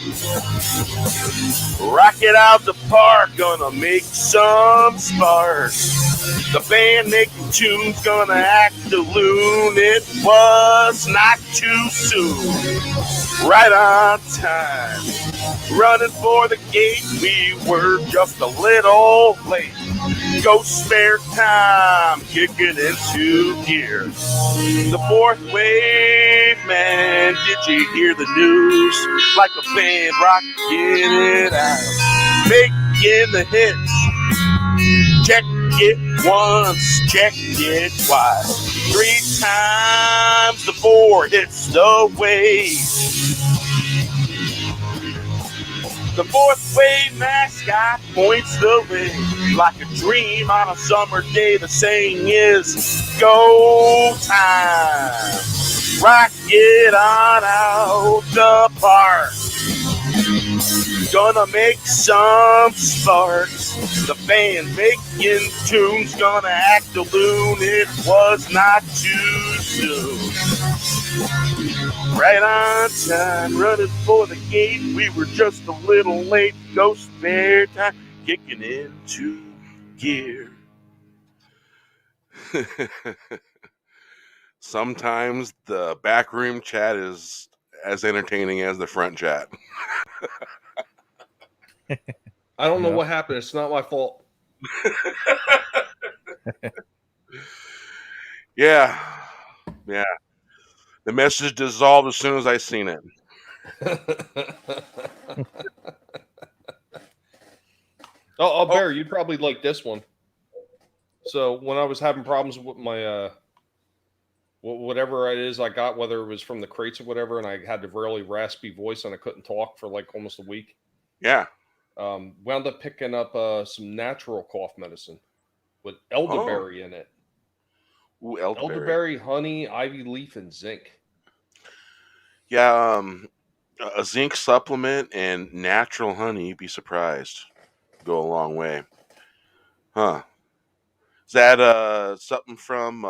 [SPEAKER 1] Rock it out the park, gonna make some sparks. The band making tunes, gonna act a loon. It was not too soon. Right on time. Running for the gate, we were just a little late. Ghost Fair time, kicking into gear. The fourth wave man, did you hear the news? Like a band rocking it out, making the hits. Check it once, check it twice, 3 times. The 4 hits the wave. The fourth wave mascot points the way like a dream on a summer day. The saying is go time. Rock it on out the park. Gonna make some sparks. The band making tunes, gonna act a loon. It was not too soon. Right on time, running for the gate. We were just a little late. Ghost Fair time, kicking into gear. Sometimes the backroom chat is as entertaining as the front chat.
[SPEAKER 3] I don't know what happened. It's not my fault.
[SPEAKER 1] Yeah. The message dissolved as soon as I seen it.
[SPEAKER 3] Oh, Barry, you'd probably like this one. So when I was having problems with my whatever it is I got, whether it was from the crates or whatever, and I had the really raspy voice and I couldn't talk for like almost a week.
[SPEAKER 1] Yeah.
[SPEAKER 3] Wound up picking up some natural cough medicine with elderberry in it.
[SPEAKER 1] Ooh,
[SPEAKER 3] elderberry, honey, ivy leaf, and zinc.
[SPEAKER 1] Yeah, A zinc supplement and natural honey, you'd be surprised. Go a long way. Huh. Is that something from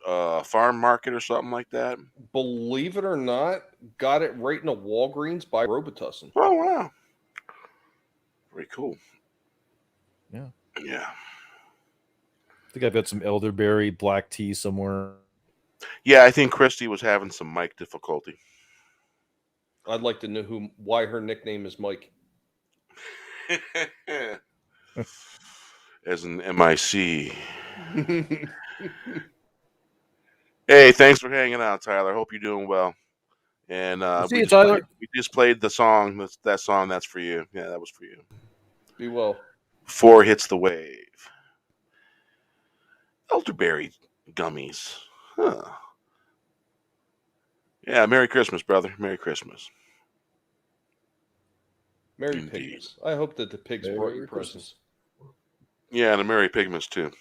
[SPEAKER 1] farm market or something like that?
[SPEAKER 3] Believe it or not, got it right in a Walgreens by Robitussin.
[SPEAKER 1] Oh wow. Very cool.
[SPEAKER 2] Yeah.
[SPEAKER 1] Yeah.
[SPEAKER 2] I think I've got some elderberry black tea somewhere.
[SPEAKER 1] Yeah, I think Christy was having some mic difficulty.
[SPEAKER 3] I'd like to know why her nickname is Mike.
[SPEAKER 1] As an MIC. Hey, thanks for hanging out, Tyler. Hope you're doing well. And
[SPEAKER 2] See you, Tyler.
[SPEAKER 1] we just played the song. That song, that's for you. Yeah, that was for you.
[SPEAKER 3] Be well.
[SPEAKER 1] 4 hits the wave. Elderberry gummies. Huh. Yeah, Merry Christmas, brother. Merry Christmas.
[SPEAKER 3] Merry
[SPEAKER 1] Indeed.
[SPEAKER 3] Pigmas. I hope that the pigs brought you
[SPEAKER 2] Merry
[SPEAKER 3] presents.
[SPEAKER 1] Yeah, and a Merry Pigmas, too.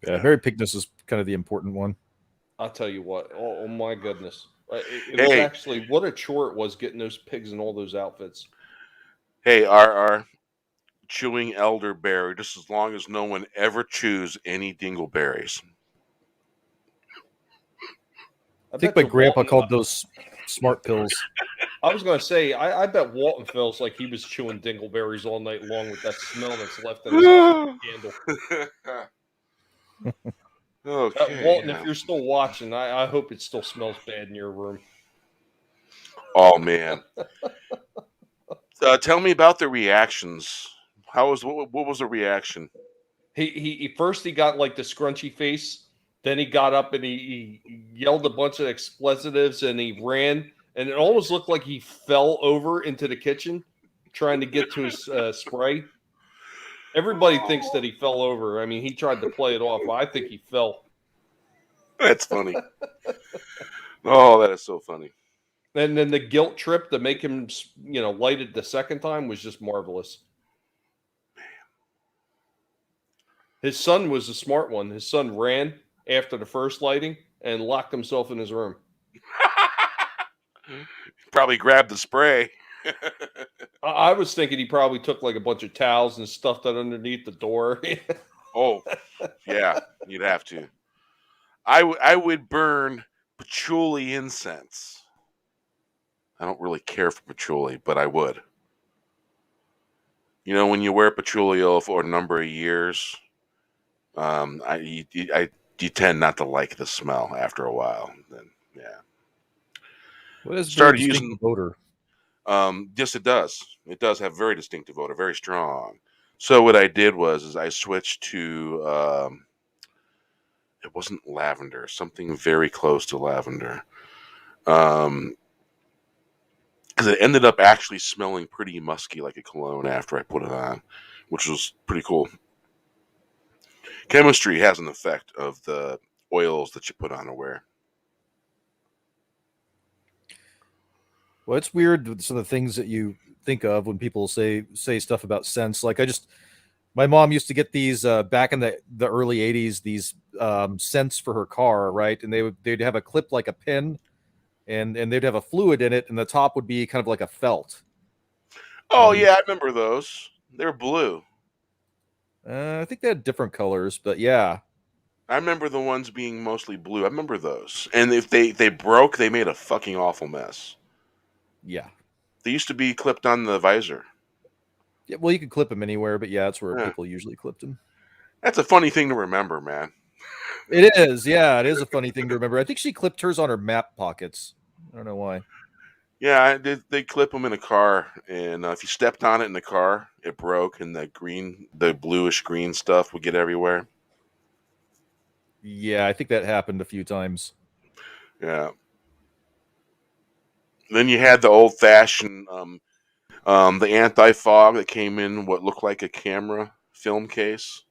[SPEAKER 2] Yeah, Merry Pigmas is kind of the important one.
[SPEAKER 3] I'll tell you what. Oh my goodness. It was actually, what a chore it was getting those pigs in all those outfits.
[SPEAKER 1] Hey, our chewing elderberry, just as long as no one ever chews any dingleberries.
[SPEAKER 2] I think my grandpa called those smart pills.
[SPEAKER 3] I was going to say, I bet Walton feels like he was chewing dingleberries all night long with that smell that's left in his candle.
[SPEAKER 1] Okay.
[SPEAKER 3] Walton, if you're still watching, I hope it still smells bad in your room.
[SPEAKER 1] Oh, man. Tell me about the reactions. What was the reaction?
[SPEAKER 3] He first got like the scrunchy face. Then he got up and he yelled a bunch of expletives and he ran. And it almost looked like he fell over into the kitchen trying to get to his spray. Everybody thinks that he fell over. I mean, he tried to play it off. But I think he fell.
[SPEAKER 1] That's funny. Oh, that is so funny.
[SPEAKER 3] And then the guilt trip to make him, light it the second time was just marvelous. His son was the smart one. His son ran after the first lighting and locked himself in his room.
[SPEAKER 1] Probably grabbed the spray.
[SPEAKER 3] I was thinking he probably took like a bunch of towels and stuffed that underneath the door.
[SPEAKER 1] Oh, yeah, you'd have to. I would burn patchouli incense. I don't really care for patchouli, but I would. You know, when you wear patchouli for a number of years, you tend not to like the smell after a while. Then, yeah.
[SPEAKER 2] What is
[SPEAKER 1] Started
[SPEAKER 2] the
[SPEAKER 1] using
[SPEAKER 2] odor?
[SPEAKER 1] Yes, it does. It does have very distinctive odor, very strong. So what I did was I switched to it wasn't lavender, something very close to lavender. Because it ended up actually smelling pretty musky like a cologne after I put it on, which was pretty cool. Chemistry has an effect of the oils that you put on or wear.
[SPEAKER 2] Well, it's weird with some of the things that you think of when people say stuff about scents. Like my mom used to get these back in the early 80s, these scents for her car, right? And they'd have a clip like a pin, and they'd have a fluid in it, and the top would be kind of like a felt.
[SPEAKER 1] Oh yeah, I remember those. They're blue.
[SPEAKER 2] I think they had different colors, but yeah.
[SPEAKER 1] I remember the ones being mostly blue. I remember those. And if they broke, they made a fucking awful mess.
[SPEAKER 2] Yeah.
[SPEAKER 1] They used to be clipped on the visor.
[SPEAKER 2] Yeah, well, you could clip them anywhere, but yeah, that's where people usually clipped them. That's
[SPEAKER 1] a funny thing to remember, man.
[SPEAKER 2] It is. Yeah, it is a funny thing to remember. I think she clipped hers on her map pockets. I don't know why.
[SPEAKER 1] Yeah, they clip them in a car, and if you stepped on it in the car, it broke, and the bluish green stuff would get everywhere.
[SPEAKER 2] Yeah, I think that happened a few times.
[SPEAKER 1] Yeah. Then you had the old-fashioned, the anti-fog that came in what looked like a camera film case,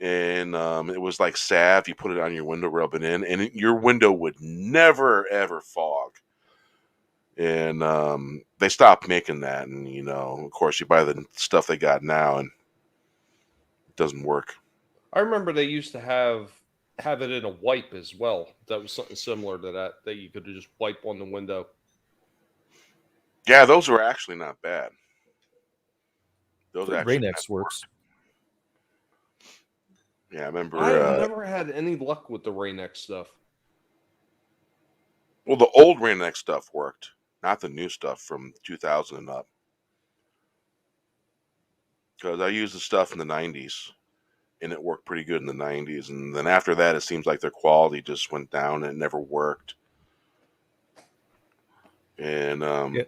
[SPEAKER 1] and it was like salve. You put it on your window, rub it in, and your window would never ever fog. And they stopped making that, and of course, you buy the stuff they got now, and it doesn't work.
[SPEAKER 3] I remember they used to have have it in a wipe as well. That was something similar to that you could just wipe on the window.
[SPEAKER 1] Yeah, those were actually not bad. Those actually
[SPEAKER 2] Rain-X works.
[SPEAKER 1] Yeah, I remember.
[SPEAKER 3] I've never had any luck with the Rain-X stuff.
[SPEAKER 1] Well, the old Rain-X stuff worked, not the new stuff from 2000 and up. Because I used the stuff in the 90s, and it worked pretty good in the 90s. And then after that, it seems like their quality just went down and it never worked. And
[SPEAKER 2] Yeah.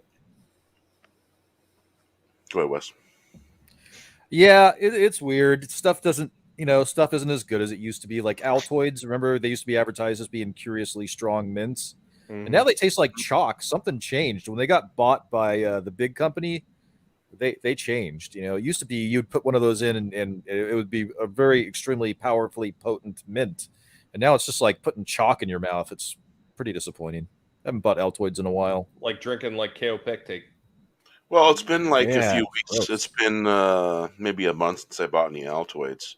[SPEAKER 1] Go ahead, Wes.
[SPEAKER 2] Yeah, it's weird. Stuff isn't as good as it used to be. Like Altoids, remember they used to be advertised as being curiously strong mints, and now they taste like chalk. Something changed when they got bought by the big company. They changed. It used to be you'd put one of those in and it would be a very extremely powerfully potent mint, and now it's just like putting chalk in your mouth. It's pretty disappointing. I haven't bought Altoids in a while.
[SPEAKER 3] Like drinking like Kaopectate.
[SPEAKER 1] Well, it's been like a
[SPEAKER 2] Yeah,
[SPEAKER 1] few weeks.
[SPEAKER 2] gross.
[SPEAKER 1] It's been maybe a month since I bought any Altoids.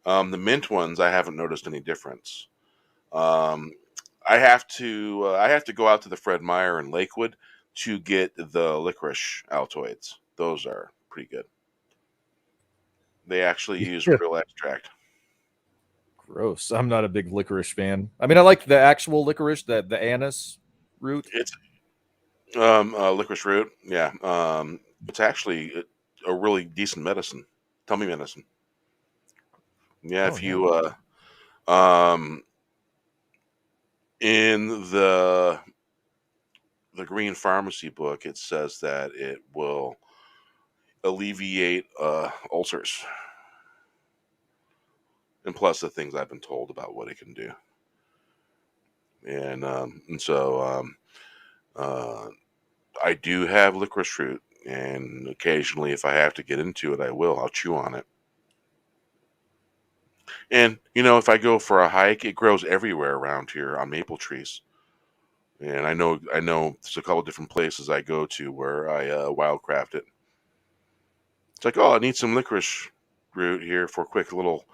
[SPEAKER 1] The mint ones, I haven't noticed any difference. I have to go out to the Fred Meyer in Lakewood to get the licorice Altoids. Those are pretty good. They actually use real extract.
[SPEAKER 2] Gross. I'm not a big licorice fan. I mean, I like the actual licorice, the anise root.
[SPEAKER 1] It's licorice root. Yeah. It's actually a really decent medicine. Tummy medicine. Yeah, if you in the Green Pharmacy book, it says that it will alleviate ulcers, and plus the things I've been told about what it can do. And so I do have licorice root, and occasionally, if I have to get into it, I will. I'll chew on it. And if I go for a hike, it grows everywhere around here on maple trees. And I know there's a couple different places I go to where I wildcraft it. It's like, oh, I need some licorice root here for a quick little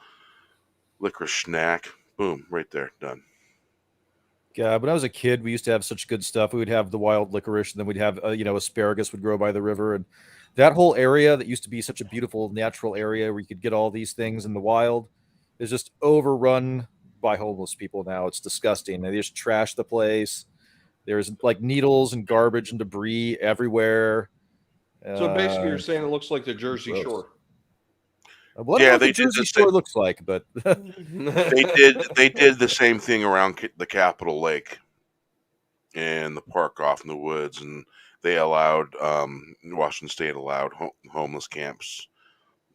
[SPEAKER 1] licorice snack. Boom, right there, done.
[SPEAKER 2] Yeah, when I was a kid, we used to have such good stuff. We would have the wild licorice, and then we'd have asparagus would grow by the river, and that whole area that used to be such a beautiful natural area where you could get all these things in the wild is just overrun by homeless people now. It's disgusting. They just trash the place. There's like needles and garbage and debris everywhere.
[SPEAKER 3] So basically, you're saying it looks like the Jersey
[SPEAKER 2] gross.
[SPEAKER 3] Shore.
[SPEAKER 2] Well, I don't know what the Jersey Shore looks like, but
[SPEAKER 1] they did the same thing around the Capitol Lake and the park off in the woods, and they allowed Washington State allowed homeless camps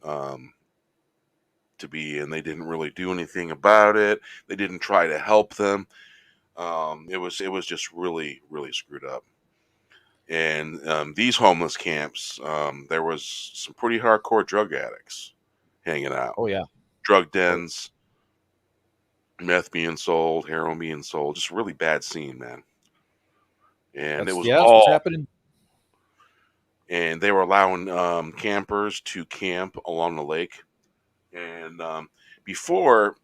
[SPEAKER 1] to be, and they didn't really do anything about it. They didn't try to help them. It was just really, really screwed up. And these homeless camps, there was some pretty hardcore drug addicts hanging out.
[SPEAKER 2] Oh yeah,
[SPEAKER 1] drug dens, meth being sold, heroin being sold, just a really bad scene, man. And it was all
[SPEAKER 2] what's happening.
[SPEAKER 1] And they were allowing campers to camp along the lake. And before,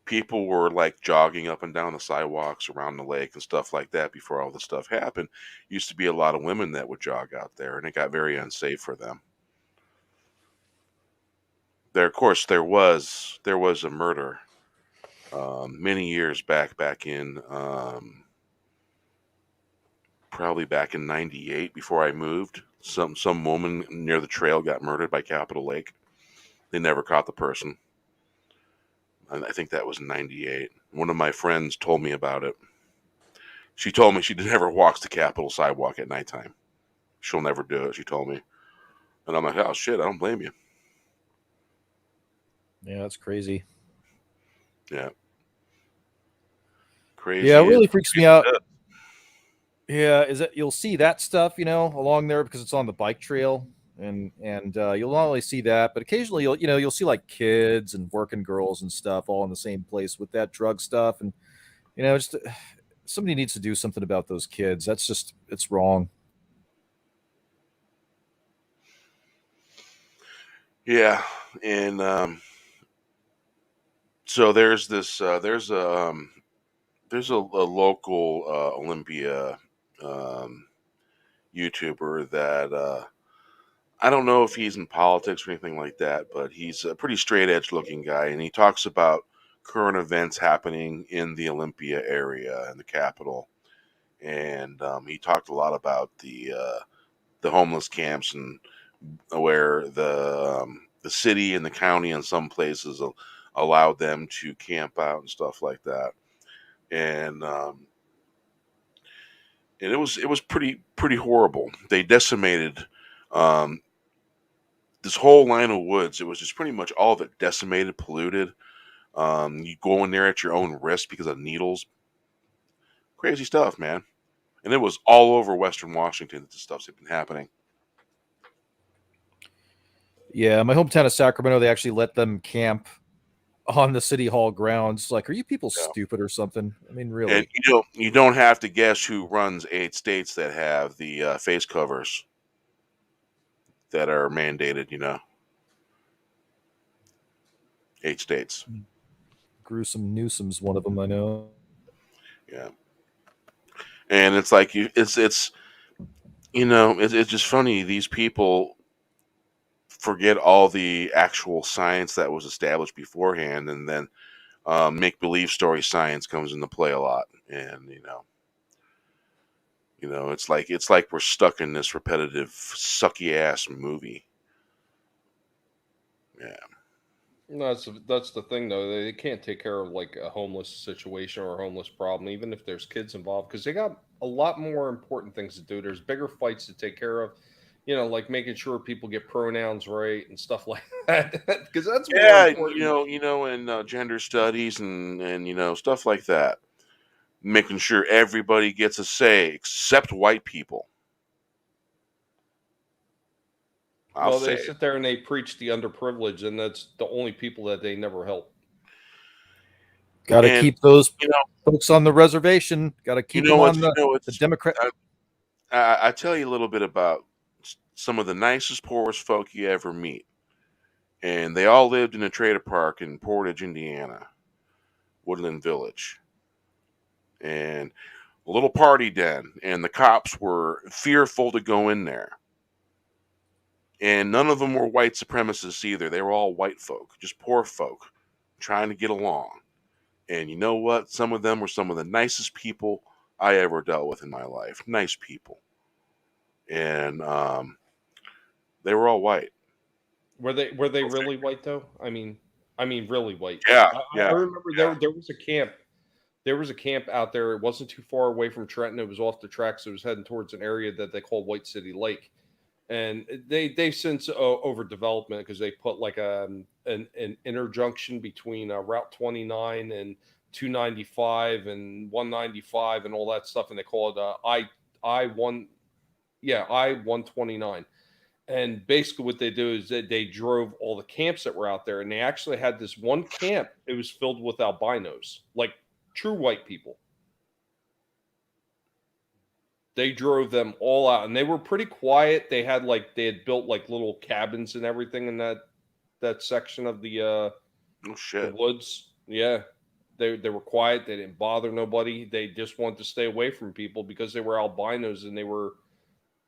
[SPEAKER 1] people were like jogging up and down the sidewalks around the lake and stuff like that. Before all this stuff happened, used to be a lot of women that would jog out there, and it got very unsafe for them. There, of course, there was a murder many years back in probably back in '98 before I moved. Some woman near the trail got murdered by Capitol Lake. They never caught the person. I think that was in '98. One of my friends told me about it. She told me she never walks the Capitol sidewalk at nighttime. She'll never do it, she told me. And I'm like, oh shit, I don't blame you.
[SPEAKER 2] Yeah, that's crazy.
[SPEAKER 1] Yeah. Crazy.
[SPEAKER 2] Yeah, it really freaks me out. Yeah, is that you'll see that stuff, along there because it's on the bike trail, and you'll not only see that, but occasionally you'll see like kids and working girls and stuff all in the same place with that drug stuff, and just somebody needs to do something about those kids. It's wrong.
[SPEAKER 1] Yeah, and So there's this there's a local Olympia YouTuber that I don't know if he's in politics or anything like that, but he's a pretty straight edge looking guy, and he talks about current events happening in the Olympia area in the capital. And he talked a lot about the homeless camps and where the city and the county in some places allowed them to camp out and stuff like that. And it was pretty horrible. They decimated this whole line of woods. It was just pretty much all of it decimated, polluted. You go in there at your own risk because of needles. Crazy stuff, man. And it was all over Western Washington that this stuff's been happening.
[SPEAKER 2] Yeah, my hometown of Sacramento, they actually let them camp on the city hall grounds. Like, are you people stupid or something? I mean, really?
[SPEAKER 1] And you don't have to guess who runs 8 states that have the face covers that are mandated. 8 states.
[SPEAKER 2] Gruesome Newsom's one of them, I know.
[SPEAKER 1] Yeah. And it's like it's just funny. These people forget all the actual science that was established beforehand, and then make believe story science comes into play a lot. And it's like we're stuck in this repetitive sucky ass movie. Yeah.
[SPEAKER 3] That's the thing, though. They can't take care of like a homeless situation or a homeless problem, even if there's kids involved, because they got a lot more important things to do. There's bigger fights to take care of, like making sure people get pronouns right and stuff like that. Because that's more important.
[SPEAKER 1] in gender studies and stuff like that, making sure everybody gets a say except white people.
[SPEAKER 3] They sit there and they preach the underprivileged, and that's the only people that they never help.
[SPEAKER 2] Got to keep those folks on the reservation. Got to keep them on the Democrat.
[SPEAKER 1] I tell you a little bit about some of the nicest, poorest folk you ever meet. And they all lived in a trailer park in Portage, Indiana, Woodland Village. And a little party den, and the cops were fearful to go in there. And none of them were white supremacists either. They were all white folk, just poor folk, trying to get along. And you know what? Some of them were some of the nicest people I ever dealt with in my life. Nice people. And they were all white.
[SPEAKER 3] Were they really white though? I mean really white.
[SPEAKER 1] Yeah.
[SPEAKER 3] I remember there was a camp. There was a camp out there. It wasn't too far away from Trenton. It was off the tracks. It was heading towards an area that they call White City Lake. And they've since overdevelopment because they put like an interjunction between Route 29 and 295 and 195 and all that stuff, and they call it I-129. And basically what they do is that they drove all the camps that were out there, and they actually had this one camp. It was filled with albinos, like true white people. They drove them all out, and they were pretty quiet. They had built like little cabins and everything in that section of the the woods. Yeah, they were quiet. They didn't bother nobody. They just wanted to stay away from people because they were albinos and they were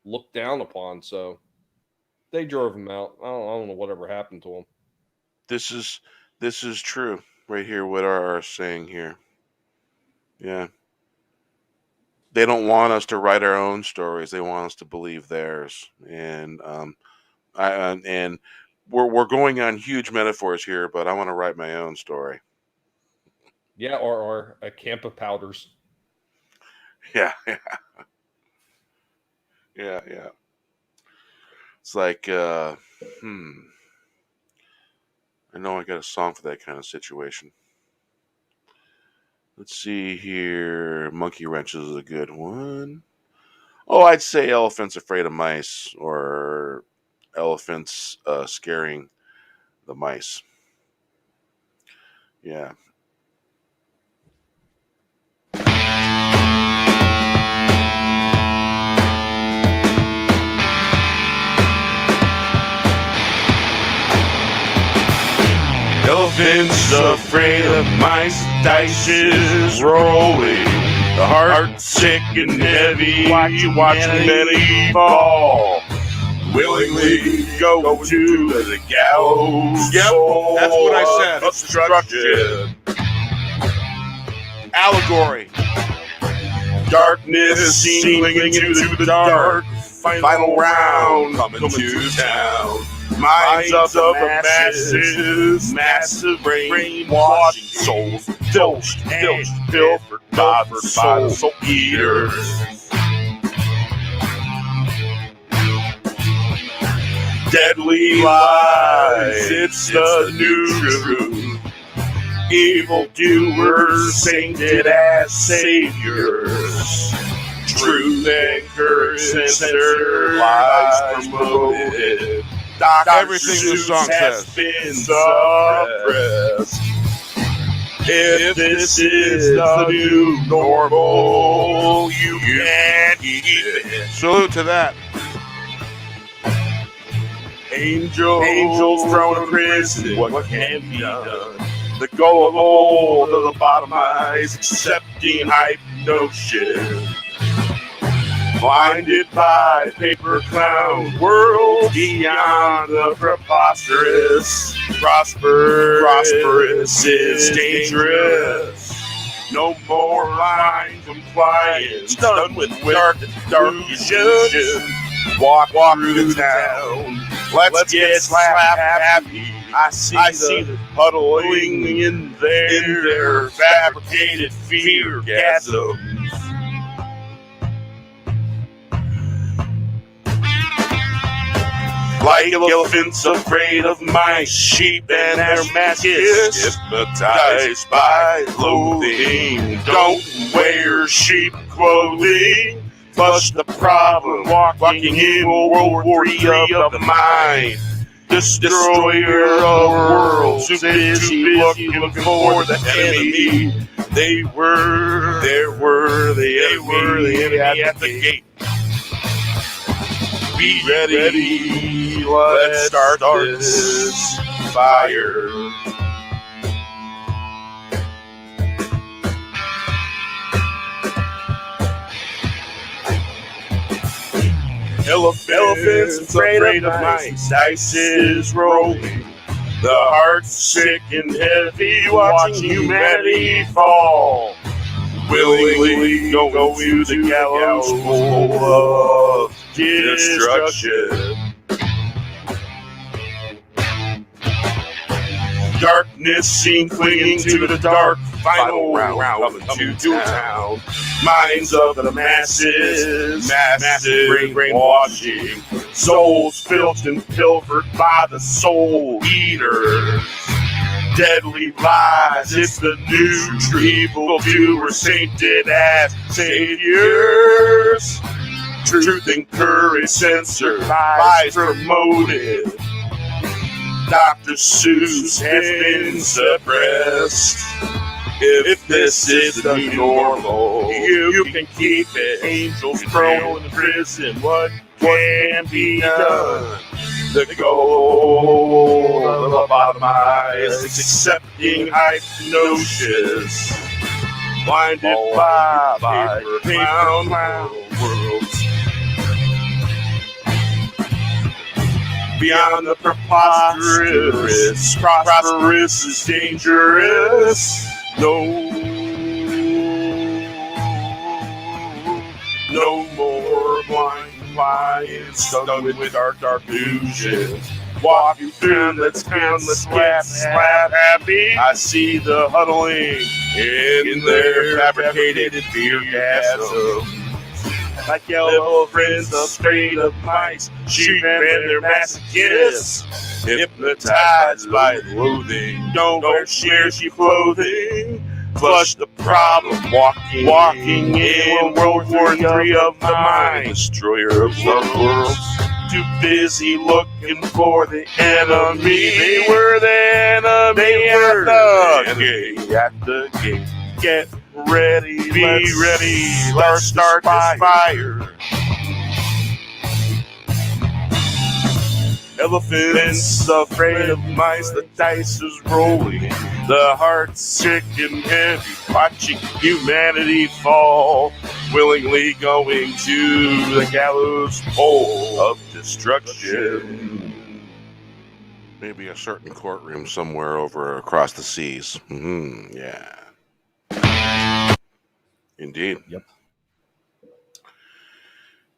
[SPEAKER 3] looked down upon. So they drove them out. I don't know whatever happened to them.
[SPEAKER 1] This is true right here. What are saying here? Yeah. They don't want us to write our own stories. They want us to believe theirs. And we're going on huge metaphors here, but I want to write my own story.
[SPEAKER 3] Yeah, or a camp of powders.
[SPEAKER 1] Yeah. It's like, I know I got a song for that kind of situation. Let's see here. Monkey wrenches is a good one. Oh, I'd say Elephants Afraid of Mice, or Elephants Scaring the Mice. Yeah. Elephants afraid of mice, dice is rolling. The heart sick and heavy, watching many fall. Willingly go to the gallows.
[SPEAKER 5] Yep, that's what I said.
[SPEAKER 1] Destruction.
[SPEAKER 5] Allegory.
[SPEAKER 1] Darkness seen clinging to the dark. Final round coming to town. Minds of the masses, massive brainwashing souls, filched, pilfered by the soul eaters. Deadly lies, it's the new truth. Evil doers sainted as saviors. Truth and curse and censored lies promoted.
[SPEAKER 5] Everything the song
[SPEAKER 1] has
[SPEAKER 5] says.
[SPEAKER 1] been suppressed. If this is the new normal, you can't keep it.
[SPEAKER 5] Salute to that.
[SPEAKER 1] Angels thrown in prison, what can be done? The gullible to the bottomized, accepting hype notion. Blinded by paper clown world beyond the preposterous. Prosperous is dangerous. No more blind compliance, done with dark illusion. Walk through the town. Let's get slap happy. I see the huddling in their fabricated fear gasms. Like elephants afraid of mice, sheep and their masses, hypnotized by loathing. Don't wear sheep clothing. Flush the problem, walking in World War III of the mind. Destroyer of worlds, too busy looking for the enemy. They were the enemy at the gate. Be ready, let's start this fire. Elephants afraid of mice, dice is rolling. The heart's sick and heavy, watching humanity fall. Willingly go to the gallows full of destruction. Darkness seen clinging to the dark. Final round coming to town. Minds of the masses, massive brainwashing. Souls filched and pilfered by the soul eaters. Deadly lies, it's the new truth. Evil doers sainted as saviors. Truth and courage censored, lies promoted. Dr. Seuss has been suppressed. If this is the new normal, you can keep it. Angels thrown in prison, what can be done? The goal of the bottomized, accepting hype notions. Blinded by paper clown worlds. Beyond the preposterous, prosperous is dangerous. No more blind lions done with dark illusions. Walking through the town, let's get slap happy. I see the huddling in their fabricated fear gasms. Like elephants afraid of mice, sheep and their masochists, hypnotized by loathing. Don't wear sheep clothing. Flush the problem, walking in World War III of the mind. Destroyer of the worlds, too busy looking for the enemy. They were the enemy at the gate. Get ready, be ready, let's start this fire. Elephants afraid of mice, the dice is rolling. The heart's sick and heavy, watching humanity fall. Willingly going to the gallows pole of destruction. Maybe a certain courtroom somewhere over across the seas. Yeah. Indeed.
[SPEAKER 2] Yep.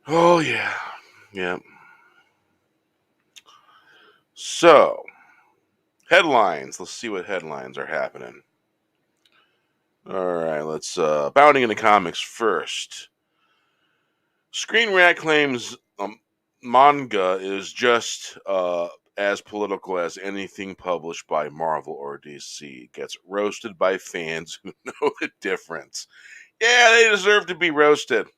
[SPEAKER 1] Oh, yeah. Yep. So, headlines. Let's see what headlines are happening. All right, let's bounding into comics first. Screen Rant claims manga is just as political as anything published by Marvel or DC. Gets roasted by fans who know the difference. Yeah, they deserve to be roasted.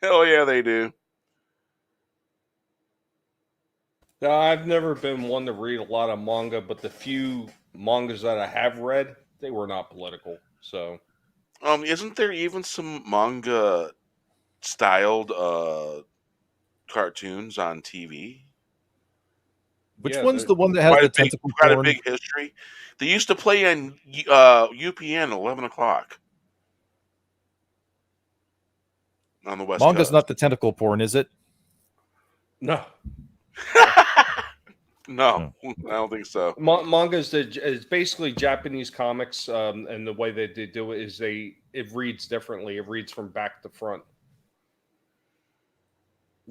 [SPEAKER 1] Hell yeah, they do.
[SPEAKER 3] No, I've never been one to read a lot of manga, but the few mangas that I have read, they were not political. So,
[SPEAKER 1] Isn't there even some manga styled cartoons on TV?
[SPEAKER 2] Which
[SPEAKER 3] yeah,
[SPEAKER 2] one's the one that has the tentacle
[SPEAKER 1] quite a
[SPEAKER 2] porn?
[SPEAKER 1] big history. They used to play on UPN 11 o'clock on the West
[SPEAKER 2] Manga's
[SPEAKER 1] Coast.
[SPEAKER 2] not the tentacle porn, is it?
[SPEAKER 3] no.
[SPEAKER 1] No, I don't think so.
[SPEAKER 3] Manga is basically Japanese comics, and the way that they do it is it reads differently. It reads from back to front.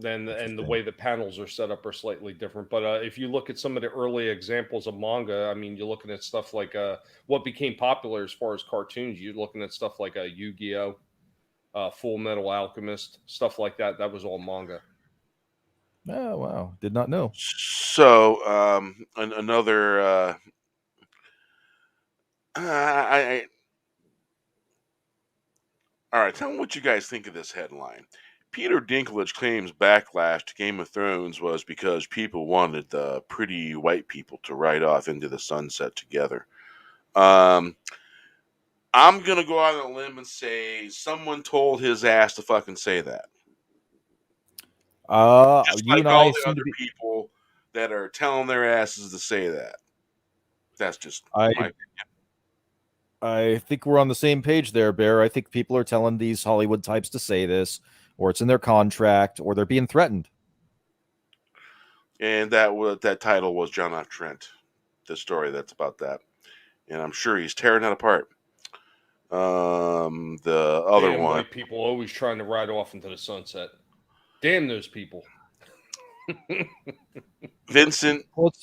[SPEAKER 3] And the way the panels are set up are slightly different. But if you look at some of the early examples of manga, I mean, you're looking at stuff like what became popular as far as cartoons. You're looking at stuff like Yu-Gi-Oh, Full Metal Alchemist, stuff like that. That was all manga.
[SPEAKER 2] Oh wow, did not know.
[SPEAKER 1] So another. All right, tell me what you guys think of this headline. Peter Dinklage claims backlash to Game of Thrones was because people wanted the pretty white people to ride off into the sunset together. I'm gonna go out on a limb and say someone told his ass to fucking say that. Just
[SPEAKER 2] You
[SPEAKER 1] like
[SPEAKER 2] and
[SPEAKER 1] all
[SPEAKER 2] I
[SPEAKER 1] the
[SPEAKER 2] seem
[SPEAKER 1] other
[SPEAKER 2] to be.
[SPEAKER 1] people that are telling their asses to say that. That's just
[SPEAKER 2] I-
[SPEAKER 1] my opinion.
[SPEAKER 2] I think we're on the same page there, Bear. I think people are telling these Hollywood types to say this, or it's in their contract, or they're being threatened.
[SPEAKER 1] And that title was John F. Trent, the story that's about that. And I'm sure he's tearing that apart. The other
[SPEAKER 3] Damn,
[SPEAKER 1] one,
[SPEAKER 3] white people always trying to ride off into the sunset. Damn those people.
[SPEAKER 1] Vincent
[SPEAKER 2] Well,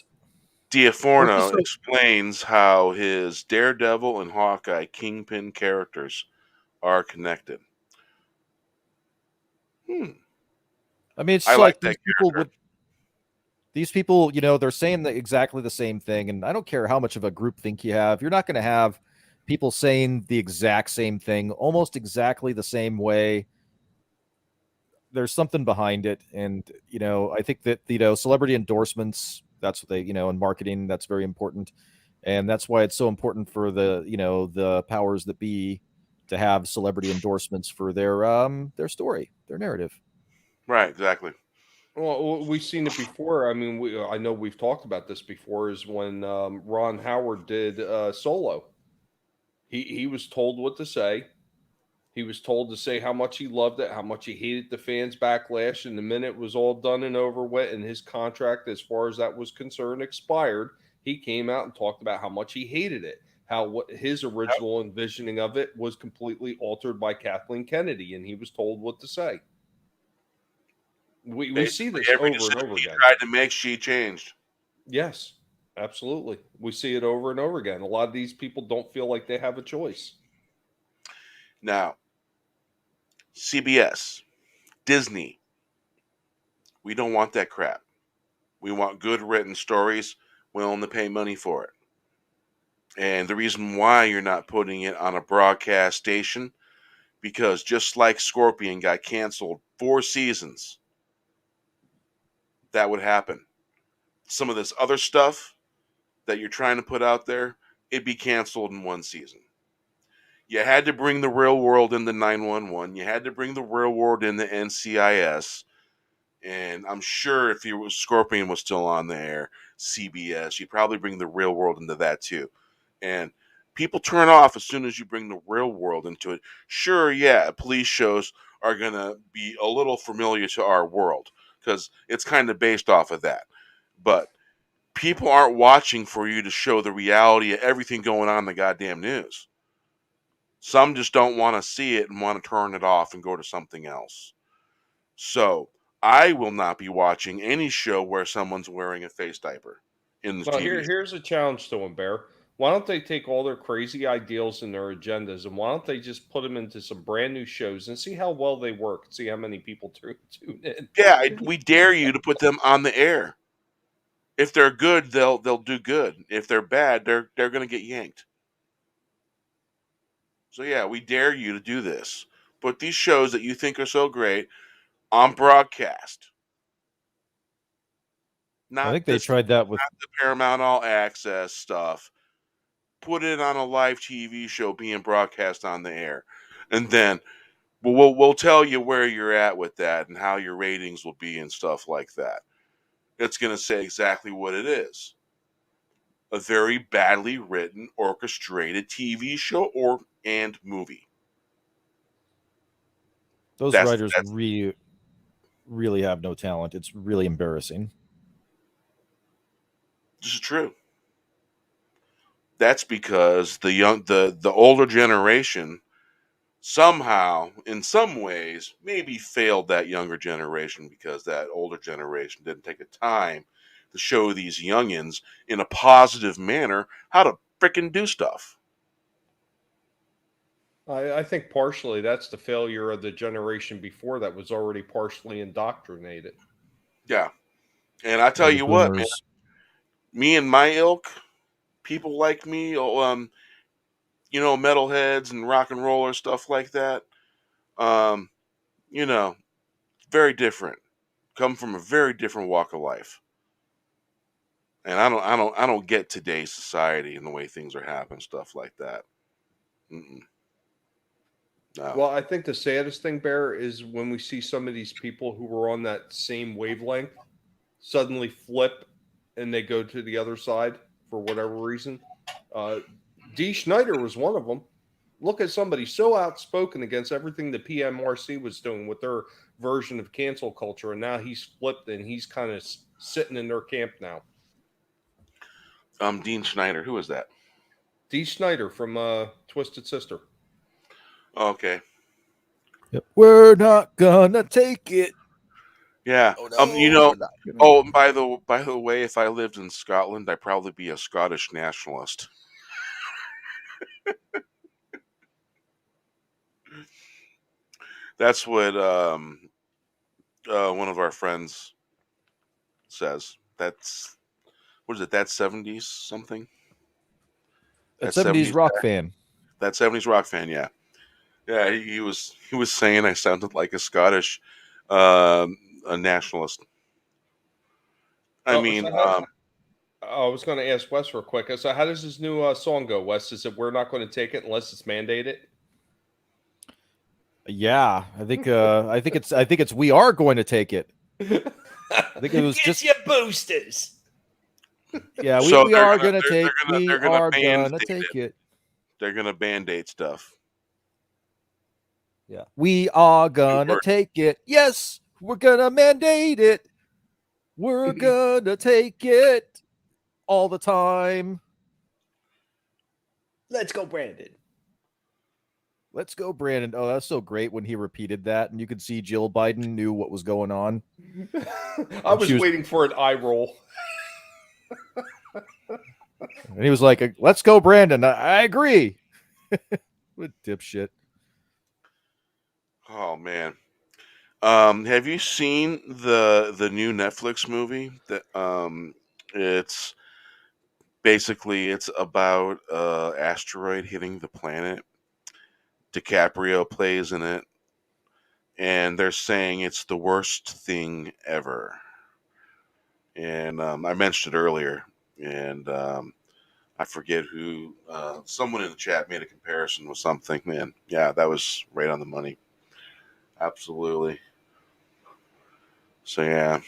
[SPEAKER 1] D'Onofrio
[SPEAKER 2] so-
[SPEAKER 1] explains how his Daredevil and Hawkeye Kingpin characters are connected.
[SPEAKER 2] I mean, it's
[SPEAKER 1] I
[SPEAKER 2] like
[SPEAKER 1] like that
[SPEAKER 2] these people
[SPEAKER 1] character.
[SPEAKER 2] these people, they're saying exactly the same thing, and I don't care how much of a group think you have. You're not going to have people saying the exact same thing, almost exactly the same way. There's something behind it, and I think that celebrity endorsements. That's what they, in marketing, that's very important, and that's why it's so important for the powers that be to have celebrity endorsements for their story, their narrative.
[SPEAKER 1] Right, exactly.
[SPEAKER 3] Well, we've seen it before. I mean, I know we've talked about this before. Is when Ron Howard did Solo. He was told what to say. He was told to say how much he loved it, how much he hated the fans' backlash, and the minute it was all done and over with, and his contract, as far as that was concerned, expired, he came out and talked about how much he hated it, how what his original envisioning of it was completely altered by Kathleen Kennedy, and he was told what to say. We see this over and over again.
[SPEAKER 1] Tried to make, she changed.
[SPEAKER 3] Yes, absolutely. We see it over and over again. A lot of these people don't feel like they have a choice.
[SPEAKER 1] Now, CBS, Disney, we don't want that crap. We want good written stories, willing to pay money for it. And the reason why you're not putting it on a broadcast station, because just like Scorpion got canceled 4 seasons, that would happen. Some of this other stuff that you're trying to put out there, it'd be canceled in 1 season. You had to bring the real world into 911. You had to bring the real world into NCIS.
[SPEAKER 5] And I'm sure if Scorpion was still on the air, CBS, you'd probably bring the real world into that too. And people turn off as soon as you bring the real world into it. Sure, yeah, police shows are going to be a little familiar to our world because it's kind of based off of that. But people aren't watching for you to show the reality of everything going on in the goddamn news. Some just don't want to see it and want to turn it off and go to something else. So I will not be watching any show where someone's wearing a face diaper in the
[SPEAKER 3] Well,
[SPEAKER 5] TV.
[SPEAKER 3] here's a challenge to them, Bear. Why don't they take all their crazy ideals and their agendas, and why don't they just put them into some brand new shows and see how well they work, see how many people tune in?
[SPEAKER 5] Yeah, we dare you to put them on the air. If they're good, they'll do good. If they're bad, they're going to get yanked. So yeah, we dare you to do this. Put these shows that you think are so great on broadcast. Not
[SPEAKER 2] I think they
[SPEAKER 5] this-
[SPEAKER 2] tried that with
[SPEAKER 5] not the Paramount All Access stuff. Put it on a live TV show being broadcast on the air, and then we'll tell you where you're at with that and how your ratings will be and stuff like that. It's going to say exactly what it is. A very badly written, orchestrated TV show and movie.
[SPEAKER 2] those
[SPEAKER 5] That's-
[SPEAKER 2] writers
[SPEAKER 5] that's-
[SPEAKER 2] really have no talent. It's really embarrassing.
[SPEAKER 5] This is true. That's because the older generation somehow, in some ways, maybe failed that younger generation because that older generation didn't take the time to show these youngins in a positive manner how to frickin' do stuff.
[SPEAKER 3] I think partially that's the failure of the generation before that was already partially indoctrinated.
[SPEAKER 5] Yeah. And I tell
[SPEAKER 2] The
[SPEAKER 5] you what, man,
[SPEAKER 2] boomers-
[SPEAKER 5] me and my ilk, people like me, metalheads and rock and rollers, stuff like that, um, very different. Come from a very different walk of life. And I don't get today's society and the way things are happening, stuff like that. Mm-mm. No.
[SPEAKER 3] Well, I think the saddest thing, Bear, is when we see some of these people who were on that same wavelength suddenly flip and they go to the other side for whatever reason. Dee Schneider was one of them. Look at somebody so outspoken against everything the PMRC was doing with their version of cancel culture, and now he's flipped and he's kind of sitting in their camp now.
[SPEAKER 5] Dean Schneider, who is that?
[SPEAKER 3] Dee Schneider from Twisted Sister.
[SPEAKER 5] Okay.
[SPEAKER 2] Yep. We're not gonna take it.
[SPEAKER 5] Yeah. And by the way, if I lived in Scotland, I'd probably be a Scottish nationalist. That's what one of our friends says. That's what is it? That 70s something?
[SPEAKER 2] A 70s rock fan.
[SPEAKER 5] That 70s rock fan, yeah. Yeah, he was saying I sounded like a Scottish a nationalist. I
[SPEAKER 3] was going to ask Wes real quick. So, how does this new song go, Wes? Is it "We're not going to take it unless it's mandated"?
[SPEAKER 2] Yeah, I think it's we are going to take it. I think it was
[SPEAKER 6] Get
[SPEAKER 2] just
[SPEAKER 6] your boosters.
[SPEAKER 2] yeah, we,
[SPEAKER 5] So
[SPEAKER 2] we
[SPEAKER 5] they're
[SPEAKER 2] are
[SPEAKER 5] gonna-
[SPEAKER 2] gonna
[SPEAKER 5] they're
[SPEAKER 2] take
[SPEAKER 5] gonna-
[SPEAKER 2] we
[SPEAKER 5] they're gonna
[SPEAKER 2] are
[SPEAKER 5] ban
[SPEAKER 2] gonna
[SPEAKER 5] it.
[SPEAKER 2] take it.
[SPEAKER 5] they're gonna band-aid stuff.
[SPEAKER 2] Yeah. We are gonna
[SPEAKER 5] word.
[SPEAKER 2] take it. Yes, we're gonna mandate it. We're gonna take it all the time.
[SPEAKER 6] Let's go, Brandon.
[SPEAKER 2] Let's go, Brandon. Oh, that's so great when he repeated that, and you could see Jill Biden knew what was going on.
[SPEAKER 3] I was
[SPEAKER 2] She was-
[SPEAKER 3] waiting for an eye roll.
[SPEAKER 2] And he was like, "Let's go, Brandon." I agree. What dipshit.
[SPEAKER 5] Oh man. Have you seen the new Netflix movie that it's basically it's about asteroid hitting the planet. DiCaprio plays in it, and they're saying it's the worst thing ever. And I mentioned it earlier, and I forget who. Someone in the chat made a comparison with something, and yeah, that was right on the money. Absolutely. So yeah,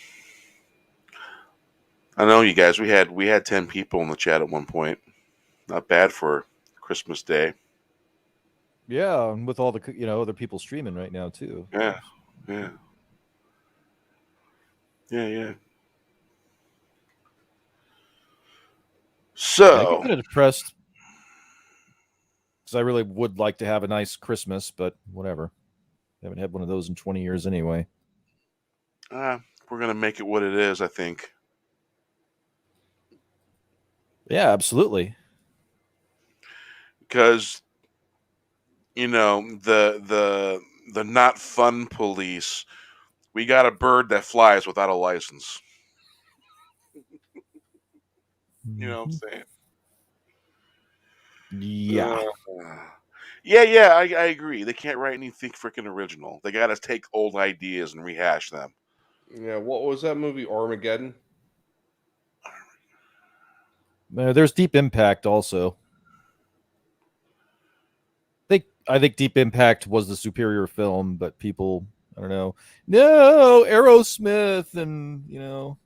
[SPEAKER 5] I know you guys. We had 10 people in the chat at one point. Not bad for Christmas Day.
[SPEAKER 2] Yeah, and with all the other people streaming right now too.
[SPEAKER 5] Yeah, yeah, yeah.
[SPEAKER 2] I
[SPEAKER 5] So
[SPEAKER 2] get kind of depressed because I really would like to have a nice Christmas, but whatever. I haven't had one of those in 20 years anyway.
[SPEAKER 5] we're gonna make it what it is. I think.
[SPEAKER 2] Yeah, absolutely.
[SPEAKER 5] Because the not fun police. We got a bird that flies without a license. You know what I'm saying?
[SPEAKER 2] Yeah.
[SPEAKER 5] Yeah, I agree. They can't write anything freaking original. They got to take old ideas and rehash them.
[SPEAKER 3] Yeah, what was that movie? Armageddon?
[SPEAKER 2] There's Deep Impact also. I think Deep Impact was the superior film, but people, I don't know. No, Aerosmith and,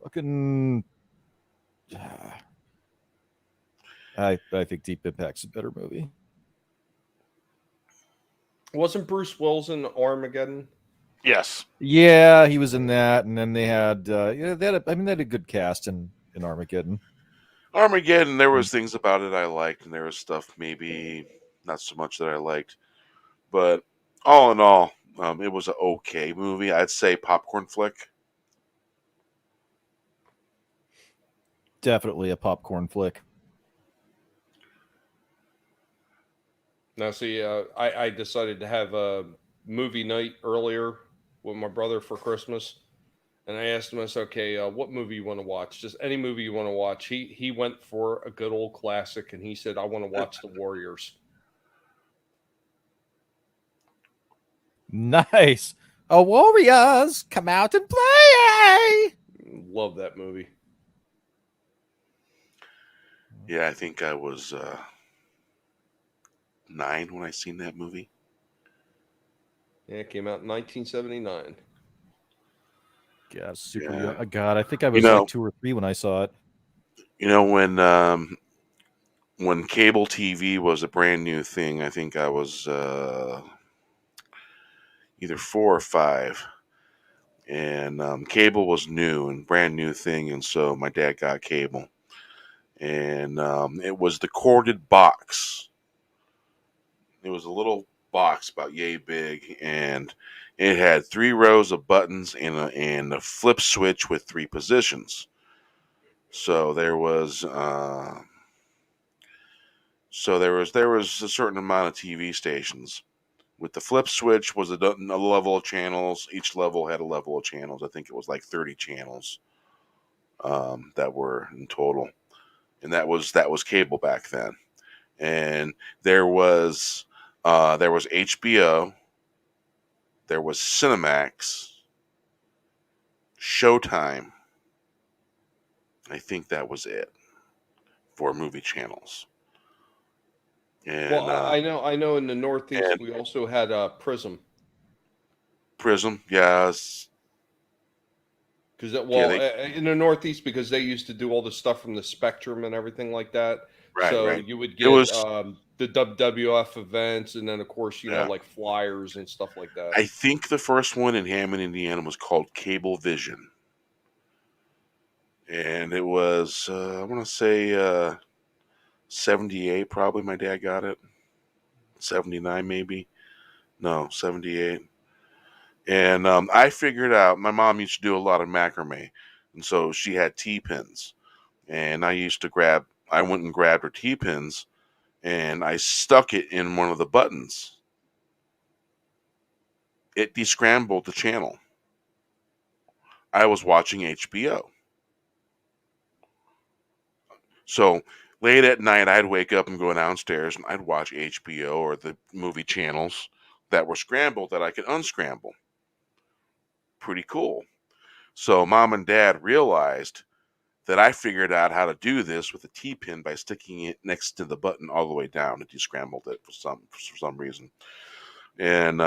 [SPEAKER 2] fucking I think Deep Impact's a better movie.
[SPEAKER 3] Wasn't Bruce Willis in Armageddon?
[SPEAKER 5] Yes.
[SPEAKER 2] Yeah, he was in that, and then they had they had a good cast in Armageddon.
[SPEAKER 5] Armageddon, there was things about it I liked, and there was stuff maybe not so much that I liked. But all in all, it was an okay movie. I'd say popcorn flick.
[SPEAKER 2] Definitely a popcorn flick.
[SPEAKER 3] Now, see, I decided to have a movie night earlier with my brother for Christmas, and I asked him, I said, "Okay, what movie you want to watch? Just any movie you want to watch." He went for a good old classic, and he said, "I want to watch The Warriors."
[SPEAKER 2] Nice. Oh, Warriors, come out and play!
[SPEAKER 3] Love that movie.
[SPEAKER 5] Yeah, I think I was 9 when I seen that movie.
[SPEAKER 3] Yeah, it came out in 1979.
[SPEAKER 2] Yeah, super
[SPEAKER 5] Yeah.
[SPEAKER 2] young. God, I think I was like 2 or 3 when I saw it.
[SPEAKER 5] When cable TV was a brand new thing, I think I was either 4 or 5, and cable was new and brand new thing, and so my dad got cable, and it was the corded box. It was a little box about yay big, and it had 3 rows of buttons and a flip switch with 3 positions. So there was a certain amount of TV stations. With the flip switch was a level of channels. Each level had a level of channels. I think it was like 30 channels that were in total, and that was cable back then. And there was HBO, there was Cinemax, Showtime. I think that was it for movie channels. And,
[SPEAKER 3] well, I know. In the Northeast, we also had Prism.
[SPEAKER 5] Prism, yes.
[SPEAKER 3] Because in the Northeast, because they used to do all the stuff from the Spectrum and everything like that.
[SPEAKER 5] Right,
[SPEAKER 3] so
[SPEAKER 5] right.
[SPEAKER 3] You would get the WWF events, and then of course like flyers and stuff like that.
[SPEAKER 5] I think the first one in Hammond, Indiana, was called Cablevision, and it was I want to say 78. Probably my dad got it. 79 maybe. No, 78. And I figured out my mom used to do a lot of macrame, and so she had T-pins, and I went and grabbed her T-pins, and I stuck it in one of the buttons. It descrambled the channel. I was watching HBO. So late at night, I'd wake up and go downstairs, and I'd watch HBO or the movie channels that were scrambled that I could unscramble. Pretty cool. So Mom and Dad realized that I figured out how to do this with a T-pin by sticking it next to the button all the way down. It descrambled it for some reason. And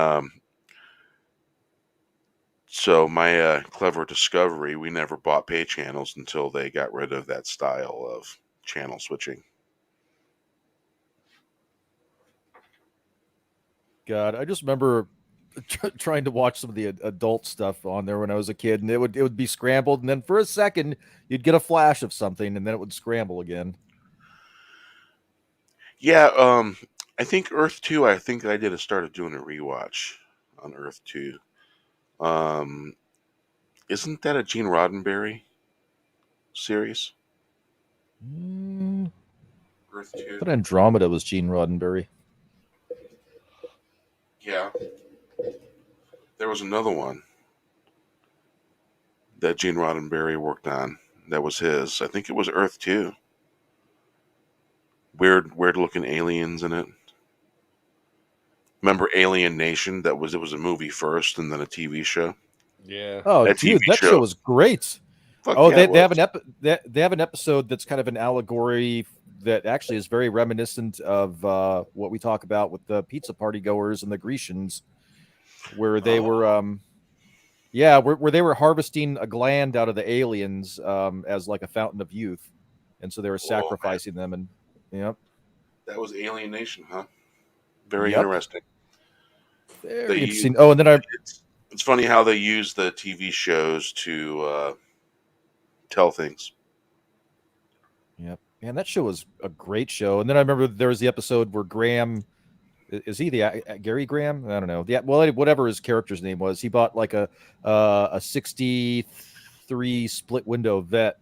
[SPEAKER 5] So my clever discovery, we never bought pay channels until they got rid of that style of channel switching.
[SPEAKER 2] God, I just remember trying to watch some of the adult stuff on there when I was a kid, and it would be scrambled, and then for a second you'd get a flash of something, and then it would scramble again.
[SPEAKER 5] Yeah, I think Earth 2, I think I started doing a rewatch on Earth 2. Isn't that a Gene Roddenberry series? Earth 2?
[SPEAKER 2] But Andromeda was Gene Roddenberry.
[SPEAKER 5] Yeah. There was another one that Gene Roddenberry worked on that was his. I think it was Earth 2. Weird looking aliens in it. Remember Alien Nation? It was a movie first and then a TV show.
[SPEAKER 3] Yeah.
[SPEAKER 2] Oh,
[SPEAKER 5] That
[SPEAKER 2] dude,
[SPEAKER 5] TV
[SPEAKER 2] that
[SPEAKER 5] show.
[SPEAKER 2] show was great.
[SPEAKER 5] Fuck
[SPEAKER 2] Oh,
[SPEAKER 5] yeah,
[SPEAKER 2] they have
[SPEAKER 5] it
[SPEAKER 2] they have an episode that's kind of an allegory that actually is very reminiscent of what we talk about with the pizza party goers and the Grecians, where they were where they were harvesting a gland out of the aliens as like a fountain of youth, and so they were sacrificing them. And
[SPEAKER 5] that was Alien Nation, huh? Very
[SPEAKER 2] Yep.
[SPEAKER 5] interesting.
[SPEAKER 2] Very interesting. Oh, and then
[SPEAKER 5] it's funny how they use the TV shows to tell things.
[SPEAKER 2] Yep. Man, that show was a great show. And then I remember there was the episode where Graham, is he the Gary Graham? I don't know. Whatever his character's name was, he bought like a 63 split window Vet.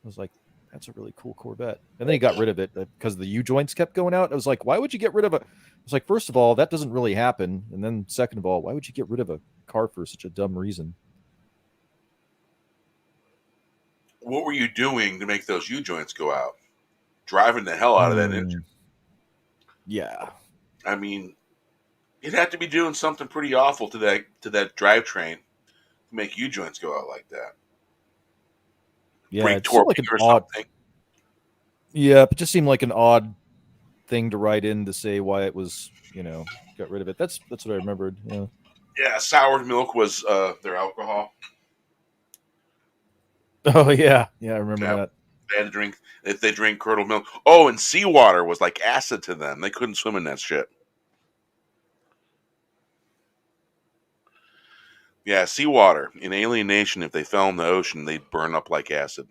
[SPEAKER 2] I was like, that's a really cool Corvette. And then he got rid of it because the U-joints kept going out. I was like, why would you get rid of a... It's like, first of all, that doesn't really happen. And then second of all, why would you get rid of a car for such a dumb reason?
[SPEAKER 5] What were you doing to make those U-joints go out? Driving the hell out of that engine.
[SPEAKER 2] Yeah.
[SPEAKER 5] I mean, it had to be doing something pretty awful to that drivetrain to make U-joints go out like that.
[SPEAKER 2] Yeah,
[SPEAKER 5] Break
[SPEAKER 2] it seemed like
[SPEAKER 5] torque
[SPEAKER 2] an
[SPEAKER 5] or
[SPEAKER 2] odd...
[SPEAKER 5] something.
[SPEAKER 2] Yeah, it just seemed like an odd thing to write in to say why it was, got rid of it. That's what I remembered. Yeah.
[SPEAKER 5] Yeah, soured milk was their alcohol.
[SPEAKER 2] Oh yeah, I remember that.
[SPEAKER 5] They had to drink if they drink curdled milk. Oh, and seawater was like acid to them. They couldn't swim in that shit. Yeah, seawater in Alien Nation. If they fell in the ocean, they'd burn up like acid.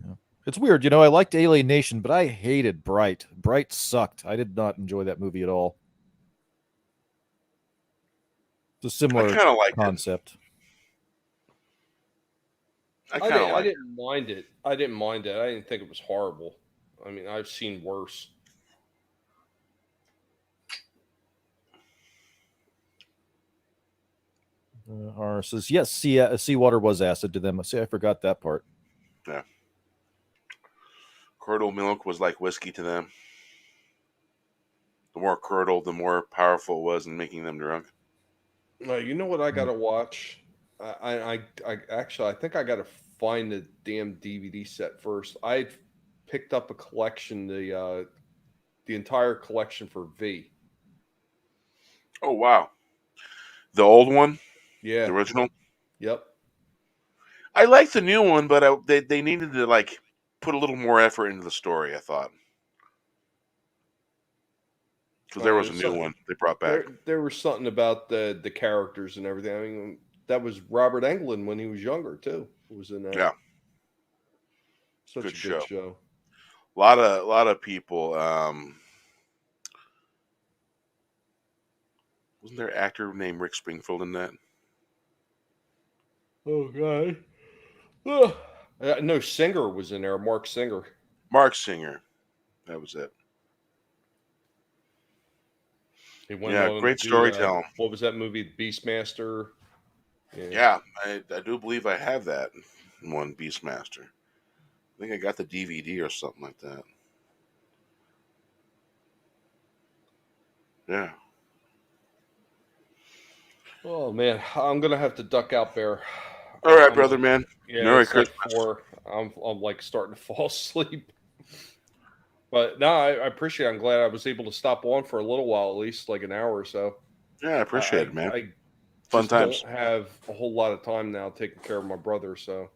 [SPEAKER 2] Yeah. It's weird, I liked Alien Nation, but I hated Bright. Bright sucked. I did not enjoy that movie at all. It's a similar concept.
[SPEAKER 3] I didn't mind it. I didn't think it was horrible. I mean, I've seen worse.
[SPEAKER 2] R says, yes, seawater was acid to them. See, I forgot that part.
[SPEAKER 5] Yeah. Curdled milk was like whiskey to them. The more curdled, the more powerful it was in making them drunk.
[SPEAKER 3] You know what I gotta watch? I think I gotta find the damn DVD set first. I picked up a collection, the entire collection for V.
[SPEAKER 5] Oh wow, the old one,
[SPEAKER 3] yeah,
[SPEAKER 5] the original.
[SPEAKER 3] Yep.
[SPEAKER 5] I like the new one, but they needed to like put a little more effort into the story. I thought. Because there was a new one they brought back.
[SPEAKER 3] There was something about the characters and everything. I mean, that was Robert Englund when he was younger too. Was in that.
[SPEAKER 5] Yeah.
[SPEAKER 3] Such a good show.
[SPEAKER 5] A lot of people. Wasn't there an actor named Rick Springfield in that?
[SPEAKER 3] Oh God. No, Singer was in there. Mark Singer.
[SPEAKER 5] Mark Singer. That was it. Great storytelling.
[SPEAKER 3] What was that movie, Beastmaster?
[SPEAKER 5] Yeah, I do believe I have that one, Beastmaster. I think I got the DVD or something like that. Yeah.
[SPEAKER 3] Oh man, I'm gonna have to duck out there.
[SPEAKER 5] All right, brother, man.
[SPEAKER 3] Yeah,
[SPEAKER 5] Merry Christmas.
[SPEAKER 3] I'm like starting to fall asleep. But no, I appreciate it. I'm glad I was able to stop on for a little while, at least like an hour or so.
[SPEAKER 5] Yeah, I appreciate it, man.
[SPEAKER 3] I
[SPEAKER 5] Fun
[SPEAKER 3] just
[SPEAKER 5] times.
[SPEAKER 3] don't have a whole lot of time now taking care of my brother, so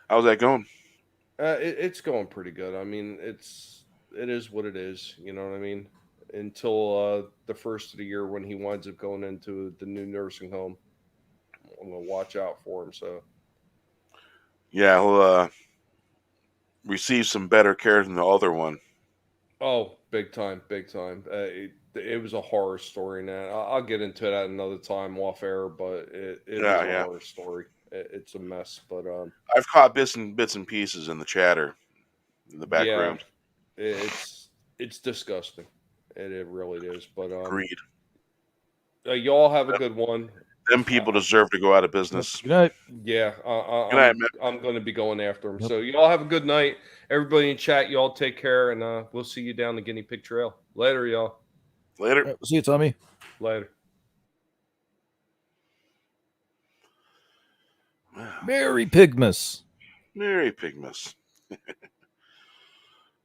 [SPEAKER 5] How's that going?
[SPEAKER 3] it's going pretty good. I mean, it is what it is. You know what I mean? Until the first of the year when he winds up going into the new nursing home, I'm gonna watch out for him. So
[SPEAKER 5] Yeah, he'll receive some better care than the other one.
[SPEAKER 3] oh, big time, big time. It was a horror story. Now I'll get into that another time off air, but it was a horror story. It's a mess, but
[SPEAKER 5] I've caught bits and pieces in the chatter in the background.
[SPEAKER 3] Yeah, it's disgusting. It really is. But
[SPEAKER 5] Agreed.
[SPEAKER 3] Y'all have a good one.
[SPEAKER 5] Them people deserve to go out of business.
[SPEAKER 2] Good night.
[SPEAKER 3] Yeah,
[SPEAKER 5] Good night, man.
[SPEAKER 3] I'm going to be going after them. So y'all have a good night. Everybody in chat, y'all take care, and we'll see you down the Guinea Pig Trail. Later, y'all.
[SPEAKER 5] Later.
[SPEAKER 2] All right, we'll see you, Tommy.
[SPEAKER 3] Later.
[SPEAKER 5] Wow.
[SPEAKER 2] Merry Pigmas.
[SPEAKER 5] Merry Pigmas.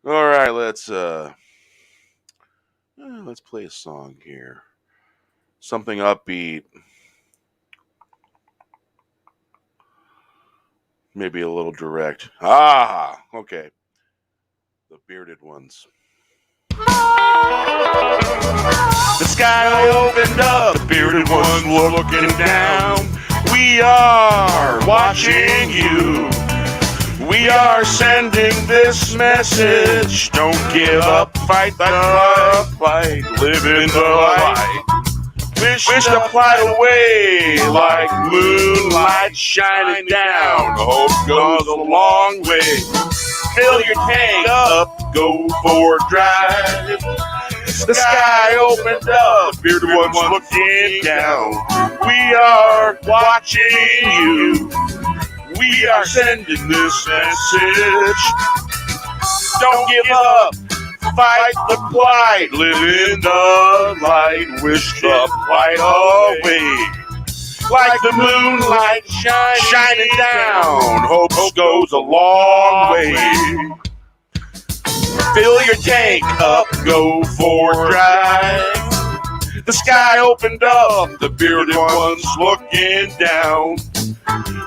[SPEAKER 5] All right, let's play a song here. Something upbeat. Maybe a little direct. Ah, okay. The Bearded Ones. The sky opened up, the bearded ones looking down. We are watching you. We are sending this message. Don't give up, fight the fight, live in the light. Wish the plight away like moonlight shining down. Hope goes a long way. Fill your tank up, go for a drive. The sky opened up, bearded ones looking down. We are watching you. We are sending this message. Don't give up, fight the plight, live in the light. Wish the plight away. Like the moonlight shining down, hope goes a long way. Fill your tank up, go for a drive. The sky opened up, the bearded ones looking down.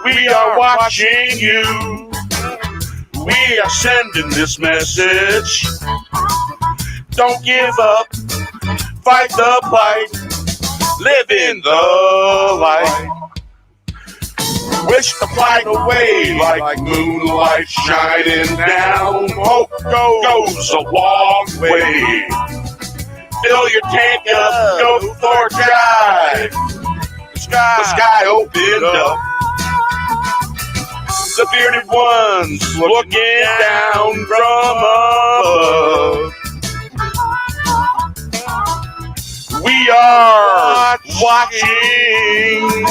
[SPEAKER 5] We are watching you. We are sending this message. Don't give up, fight the plight, live in the light. Wish the plight away like moonlight shining down. Hope goes a long way. Fill your tank up, go for a drive. The sky opened up. The bearded ones looking down from above. We are watching.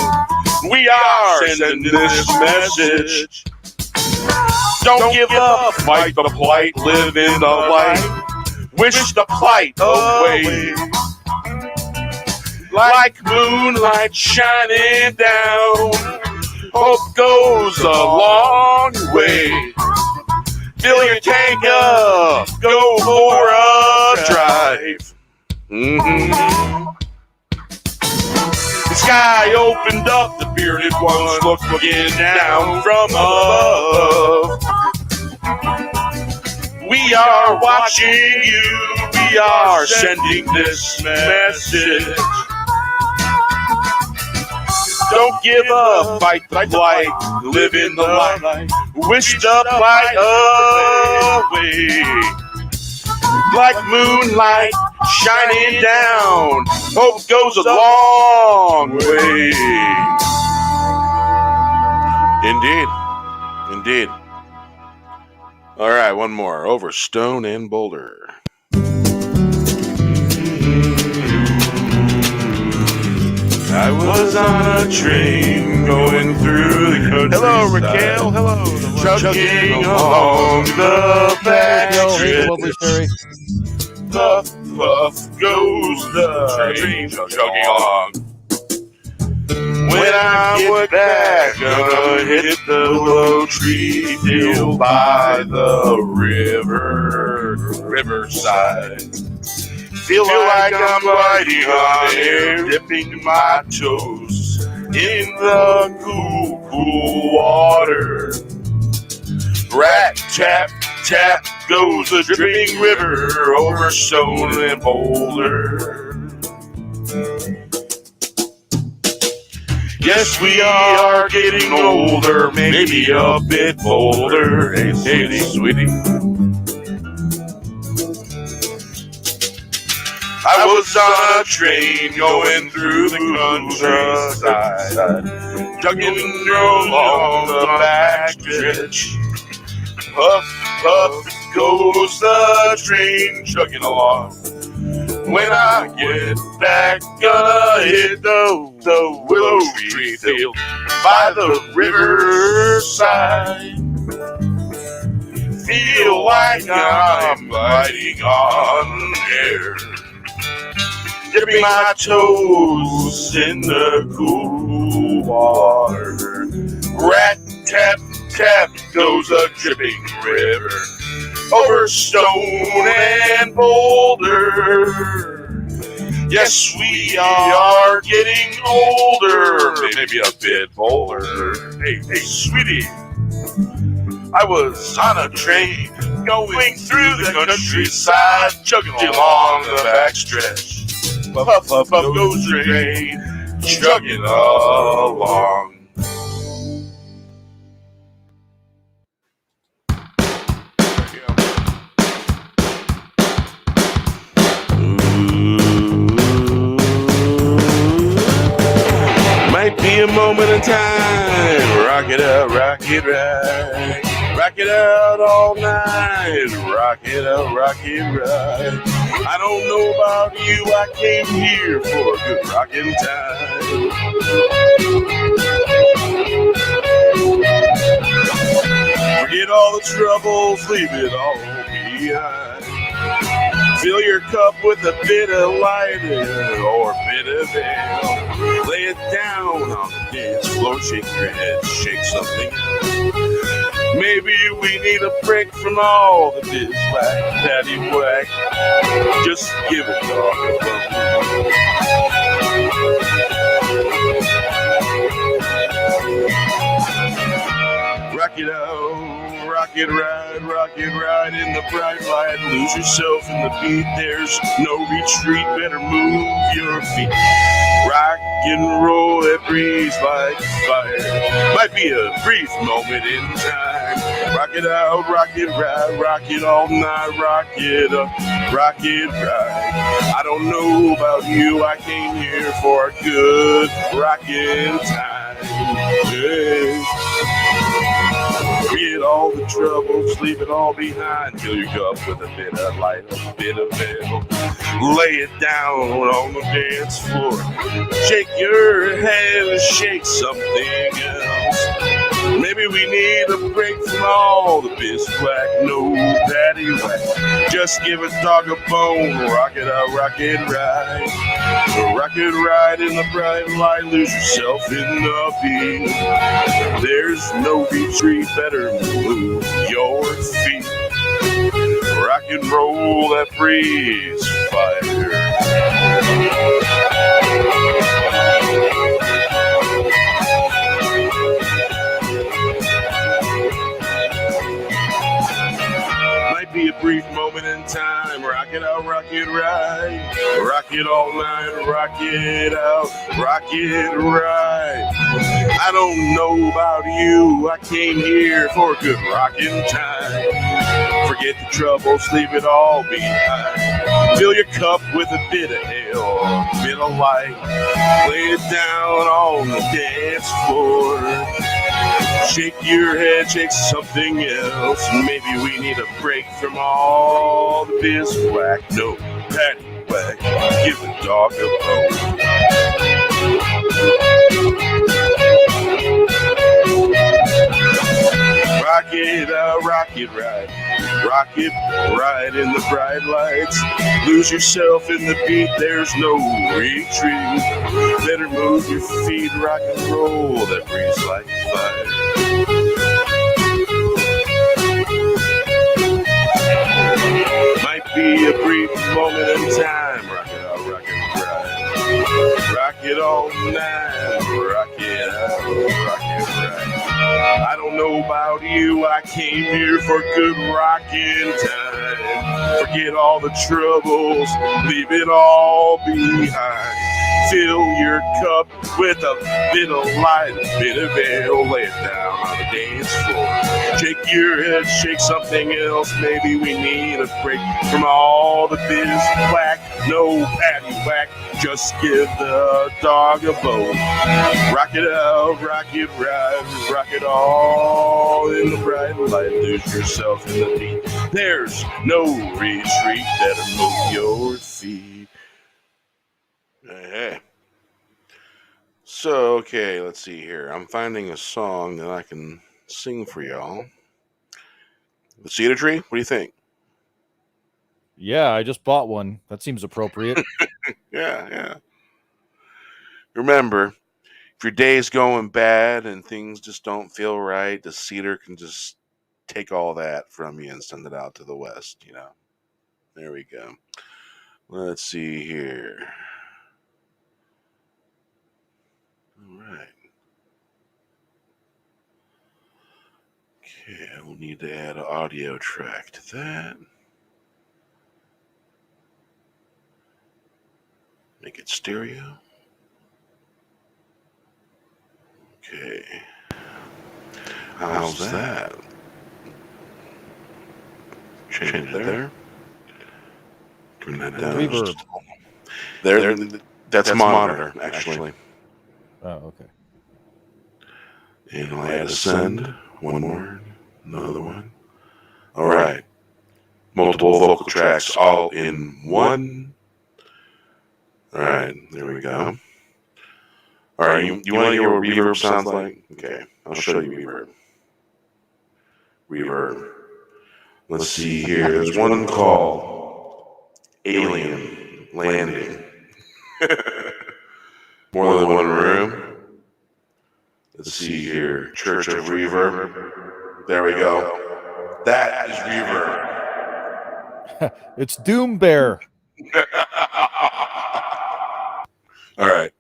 [SPEAKER 5] We are sending this message. Don't give up, fight the plight, live in the light. Wish the plight away. Like moonlight shining down. Hope goes a long way. Fill your tank up, go for a drive. The sky opened up, the bearded ones looking down from above. We are watching you, we are sending this message. Don't give up, fight the plight, live in the light. Wish the plight away. Like moonlight shining down, hope goes a long way. Indeed. All right, one more. Over Stone and Boulder. I was on a train going through the country. Hello, Raquel. Hello. Chugging along the back stretch. Puff, puff goes the train chugging along. When I get back, gonna hit the willow tree field by the river. riverside. Feel like I'm gliding on air, dipping my toes in the cool, cool water. Rat tap, tap goes the dripping river over stone and boulder. Yes, we are getting older, maybe a bit bolder. Hey, sweetie. I was on a train going through the countryside, chugging along the backstretch. Puff, puff goes the train chugging along. When I get back, gonna hit the willow tree field by the riverside. Feel like I'm gliding on air, dipping my toes in the cool water. Rat tap tap goes a dripping river over stone and boulder. Yes, we are getting older, maybe a bit bolder. Hey, sweetie, I was on a train going through the countryside, chugging along the backstretch. Puff, puff, puff goes the train, chugging along. Might be a moment in time. Rock it out, rock it right. Rock it out all night. Rock it out, rock it right. I don't know about you, I came here for a good rockin' time. Forget all the troubles, leave it all behind. Fill your cup with a bit of light or a bit of ale. Lay it down on the dance floor, shake your head, shake something. Maybe we need a break from all the biz whack, patty whack. Just give it a rock it out, rock it right in the bright light. Lose yourself in the beat, there's no retreat, better move your feet. Rock and roll that breeze like fire. Might be a brief moment in time. Rock it out, rock it right, rock it all night, rock it up, rock it right. I don't know about you, I came here for a good rockin' time. Yeah. Forget all the troubles, leave it all behind. Fill your cup with a bit of light, a bit of ale. Lay it down on the dance floor. Shake your head, shake something else. Maybe we need a break from all the biswhack, no patty whack. Just give a dog a bone, rock it out, rock it right. Rock it right in the bright light, lose yourself in the beat. There's no retreat, better move your feet. Rock and roll that breeze fire. Be a brief moment in time. Rock it out, rock it right. Rock it all night, rock it out, rock it right. I don't know about you, I came here for a good rockin' time. Forget the troubles, leave it all behind. Fill your cup with a bit of ale, a bit of light. Lay it down on the dance floor. Shake your head, shake something else. Maybe we need a break from all the biz whack. No patty whack. Give the dog a bone. Rock it out, rock it right. Rock it right in the bright lights. Lose yourself in the beat, there's no retreat. Better move your feet, rock and roll that breeze like fire. Might every moment in time. Rock it out, rock it right. Rock it all night. Rock it out, rock it right. I don't know about you, I came here for good rockin' time. Forget all the troubles, leave it all behind. Fill your cup with a bit of light, a bit of ale, lay it down on the dance floor. Shake your head, shake something else. Maybe we need a break from all the biz whack. No patty whack, just give the dog a bone. Rock it out, rock it right, rock it all in the bright light. Lose yourself in the beat. There's no retreat, better move your feet. Hey. So, okay, let's see here. I'm finding a song that I can sing for y'all. The Cedar Tree? What do you think?
[SPEAKER 2] Yeah, I just bought one. That seems appropriate.
[SPEAKER 5] Yeah. Remember, if your day's going bad and things just don't feel right, the Cedar can just take all that from you and send it out to the west, you know. There we go. Let's see here. All right. Okay, we'll need to add an audio track to that. Make it stereo. Okay. How's that? Change it there. Turn that down.
[SPEAKER 2] Reverb.
[SPEAKER 5] There, that's a monitor, actually.
[SPEAKER 2] Oh, okay.
[SPEAKER 5] And I'll add a send. One more. Another one. All right. Multiple vocal tracks all in one. All right. There we go. All right. You want to hear what reverb sounds like? Okay. I'll show you reverb. Reverb. Let's see here. There's one called Alien Landing. More than one room. Let's see here. Church of Reverb. There we go. That is reverb.
[SPEAKER 2] It's Doom Bear.
[SPEAKER 5] All right.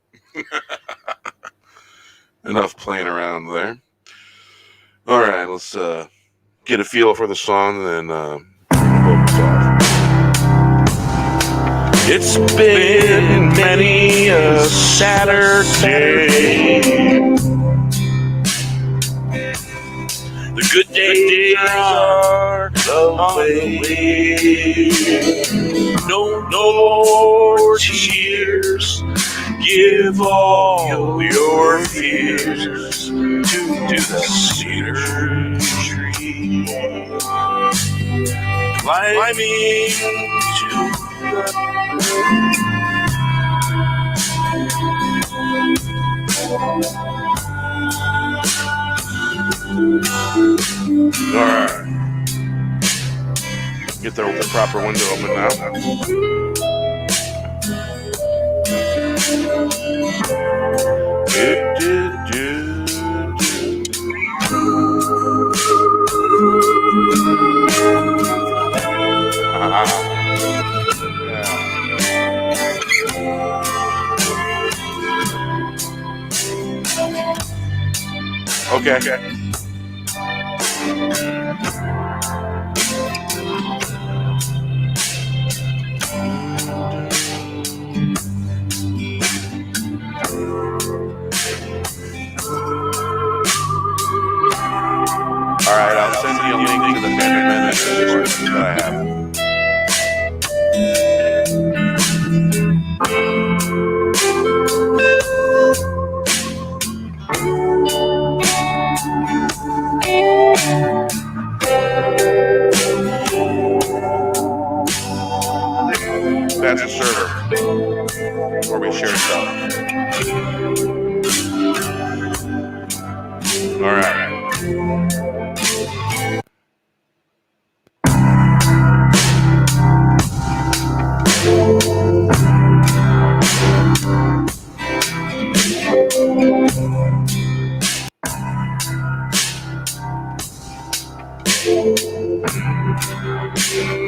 [SPEAKER 5] Enough playing around there. All right, let's get a feel for the song and then focus off. It's been many a Saturday. The good days are away. No more tears. Give all your fears to the cedar tree. Climbing to all right. Get the proper window open now. Okay. All right, I'll send you a link to the 10-minute short that I have. That's a server where we share stuff. All right.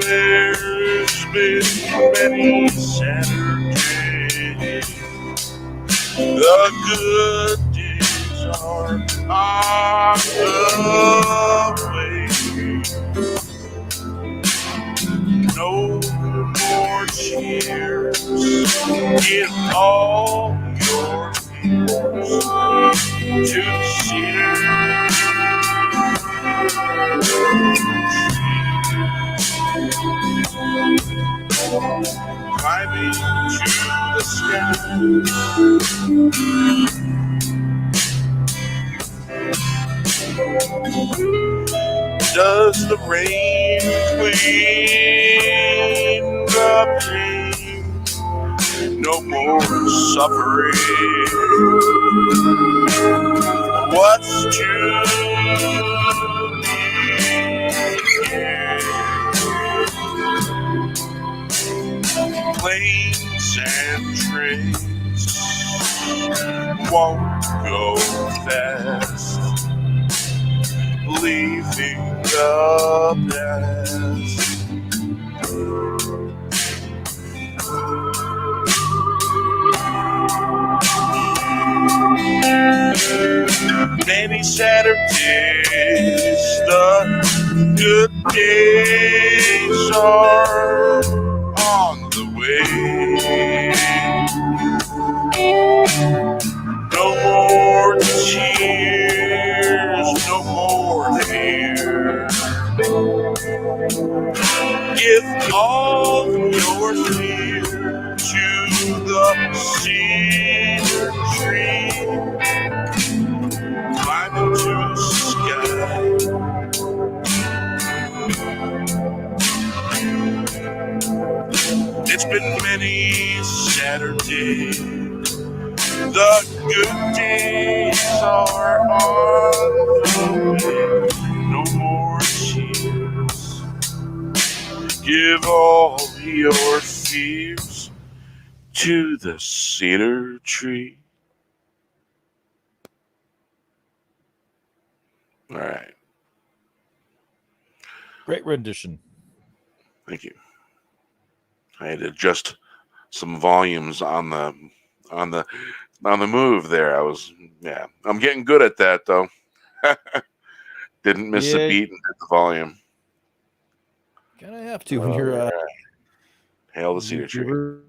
[SPEAKER 5] There's been many Saturdays. The good days are on the way. No more tears. Give all your fears to Cedar climbing to the sky. Does the rain clean the pain? No more suffering. What's to be? Planes and trains won't go fast, leaving the past. Many Saturdays, the good days are on the way. No more tears, no more fear. Give all your fear to the cedar tree. Climb into the sky. It's been many Saturdays. The good days are on the way. No more tears. Give all your fears to the cedar tree. All right.
[SPEAKER 2] Great rendition.
[SPEAKER 5] Thank you. I had to adjust some volumes on the move there. I'm getting good at that though. Didn't miss a beat and did the volume.
[SPEAKER 2] Kind of have to when you're
[SPEAKER 5] Hail the Cedar Tree.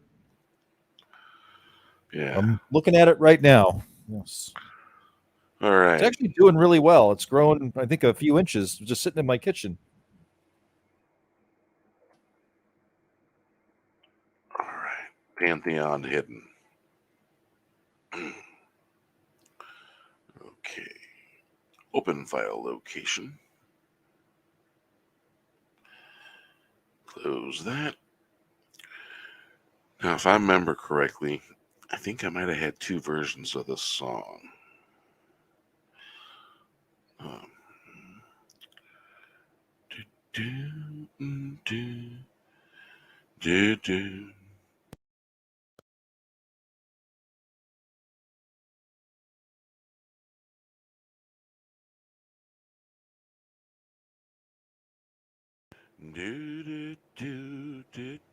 [SPEAKER 5] Yeah.
[SPEAKER 2] I'm looking at it right now. Yes.
[SPEAKER 5] All right.
[SPEAKER 2] It's actually doing really well. It's growing, I think, a few inches just sitting in my kitchen.
[SPEAKER 5] All right. Pantheon hidden. Okay. Open file location. Close that. Now, if I remember correctly, I think I might have had two versions of this song.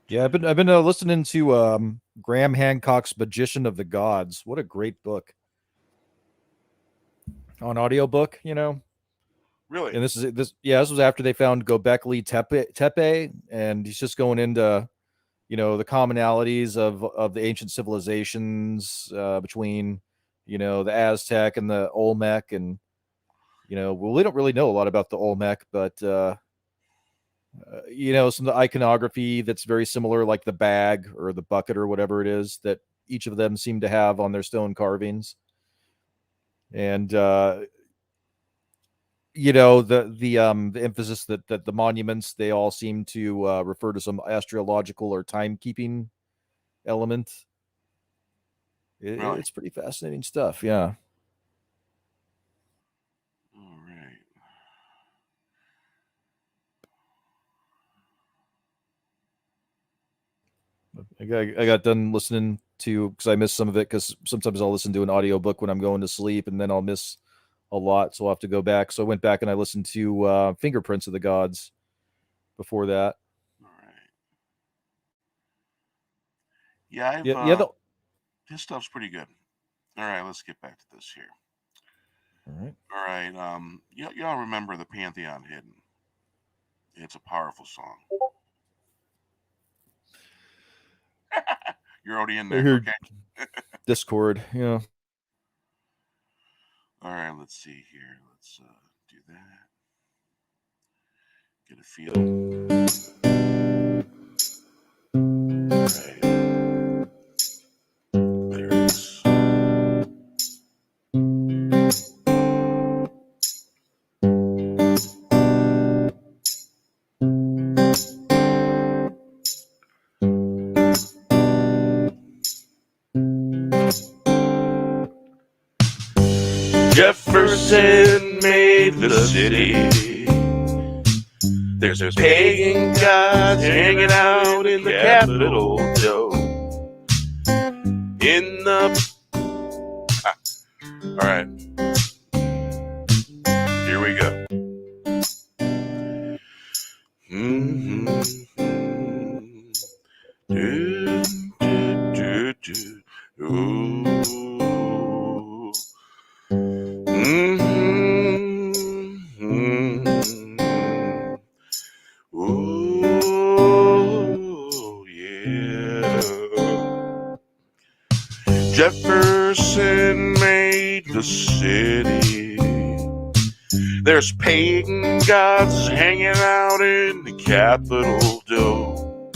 [SPEAKER 2] Yeah, I've been listening to Graham Hancock's Magician of the Gods. What a great book. On audiobook, you know.
[SPEAKER 5] Really?
[SPEAKER 2] And this was after they found Göbekli Tepe, and he's just going into, you know, the commonalities of the ancient civilizations between, you know, the Aztec and the Olmec, and, you know, well, we don't really know a lot about the Olmec, but you know, some of the iconography that's very similar, like the bag or the bucket or whatever it is that each of them seem to have on their stone carvings. And you know, the emphasis that the monuments, they all seem to refer to some astrological or timekeeping element.
[SPEAKER 5] Really?
[SPEAKER 2] It's pretty fascinating stuff. Yeah.
[SPEAKER 5] All right.
[SPEAKER 2] I got done listening to, because I missed some of it, because sometimes I'll listen to an audiobook when I'm going to sleep and then I'll miss a lot, so I'll have to go back. So I went back and I listened to Fingerprints of the Gods before that.
[SPEAKER 5] All right. Yeah, his stuff's pretty good. All right, let's get back to this here.
[SPEAKER 2] All
[SPEAKER 5] All
[SPEAKER 2] right.
[SPEAKER 5] right, y'all remember the Pantheon Hidden? It's a powerful song. You're already in
[SPEAKER 2] I
[SPEAKER 5] there.
[SPEAKER 2] heard
[SPEAKER 5] Okay.
[SPEAKER 2] Discord. Yeah.
[SPEAKER 5] All right, let's see here. Let's do that. Get a feel. All right. There it is. Jefferson made the city. There's pagan gods hanging out in the Capitol dome. In the all right, here we go. Ooh. Ooh, yeah. Jefferson made the city. There's pagan gods hanging out in the Capitol dome.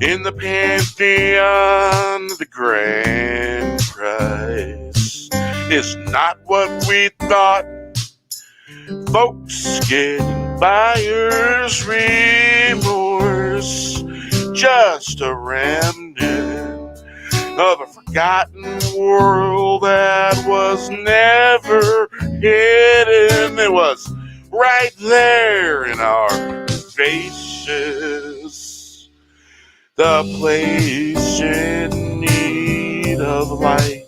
[SPEAKER 5] In the Pantheon, the grand prize is not what we thought. Folks getting buyer's remorse, just a remnant of a forgotten world that was never hidden. It was right there in our faces, the place in need of light.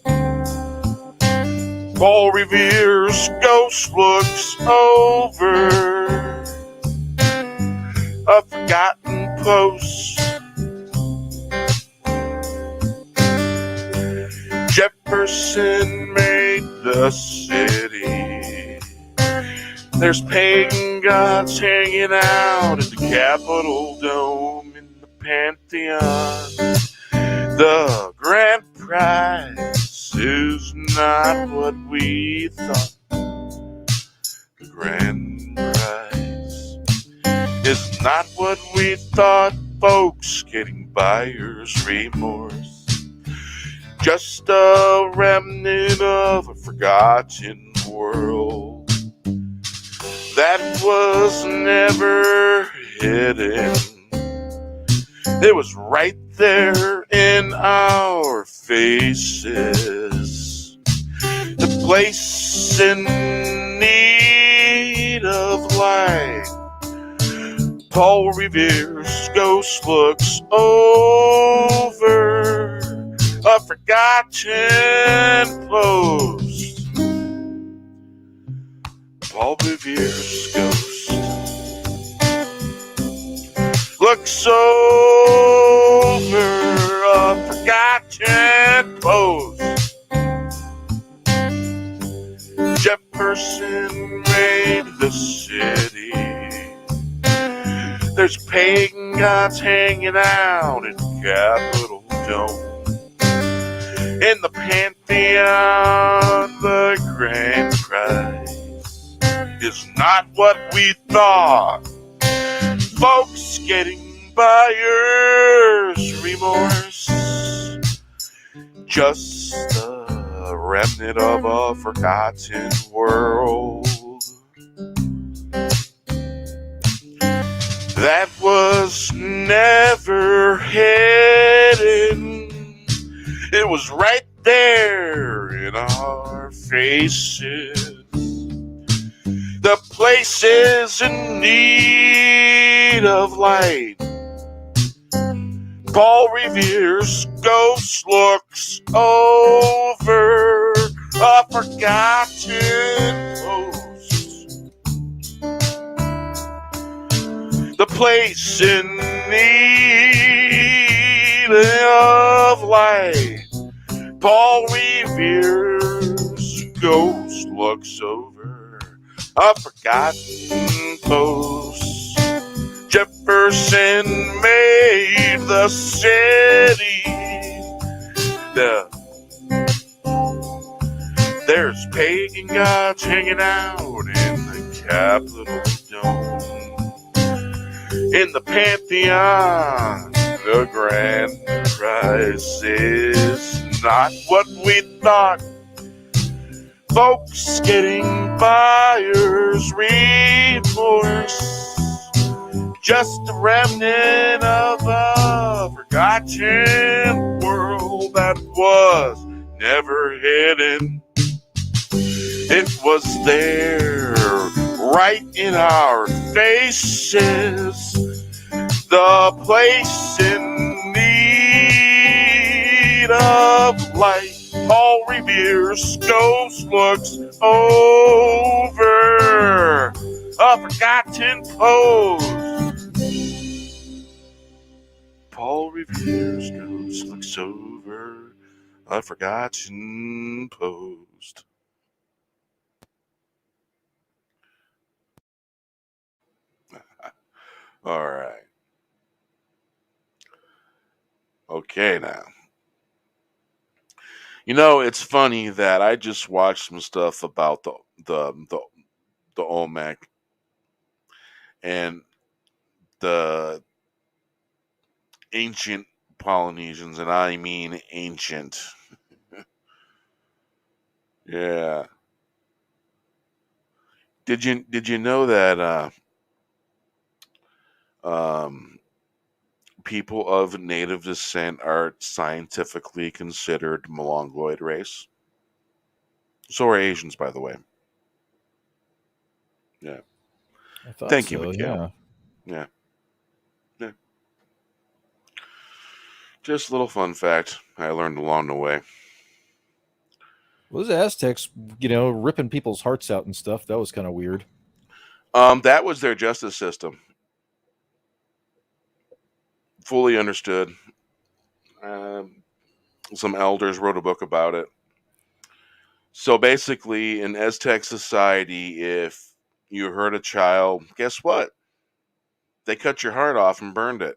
[SPEAKER 5] Paul Revere's ghost looks over a forgotten post. Jefferson made the city. There's pagan gods hanging out at the Capitol dome. In the Pantheon, the grand prize is not what we thought. The grand prize is not what we thought. Folks getting buyer's remorse, just a remnant of a forgotten world that was never hidden. It was right there in our faces, the place in need of light. Paul Revere's ghost looks over a forgotten post. Paul Revere's ghost looks over a forgotten post. Jefferson made the city. There's pagan gods hanging out in the Capitol dome. In the Pantheon, the grand prize is not what we thought. Folks getting buyer's remorse, just a remnant of a forgotten world that was never hidden. It was right there in our faces, the places in need of light. Paul Revere's ghost looks over a forgotten post, the place in need of light. Paul Revere's ghost looks over a forgotten post. Jefferson made the city. There's pagan gods hanging out in the Capitol Dome. In the Pantheon, the grand prize is not what we thought. Folks getting buyer's remorse, just a remnant of a forgotten world that was never hidden. It was there, right in our faces, the place in need of light. Paul Revere's ghost looks over a forgotten post. Paul Revere's ghost looks over a forgotten post. All right. Okay, now. You know, it's funny that I just watched some stuff about the Olmec and the ancient Polynesians, and I mean ancient. Yeah. Did you know that people of native descent are scientifically considered Mongoloid race? So are Asians, by the way. Yeah. Thank you, Mikhail. Yeah. Just a little fun fact I learned along the way.
[SPEAKER 2] Well, those Aztecs, ripping people's hearts out and stuff, that was kind of weird.
[SPEAKER 5] That was their justice system. Fully understood. Some elders wrote a book about it. So basically, in Aztec society, if you hurt a child, guess what? They cut your heart off and burned it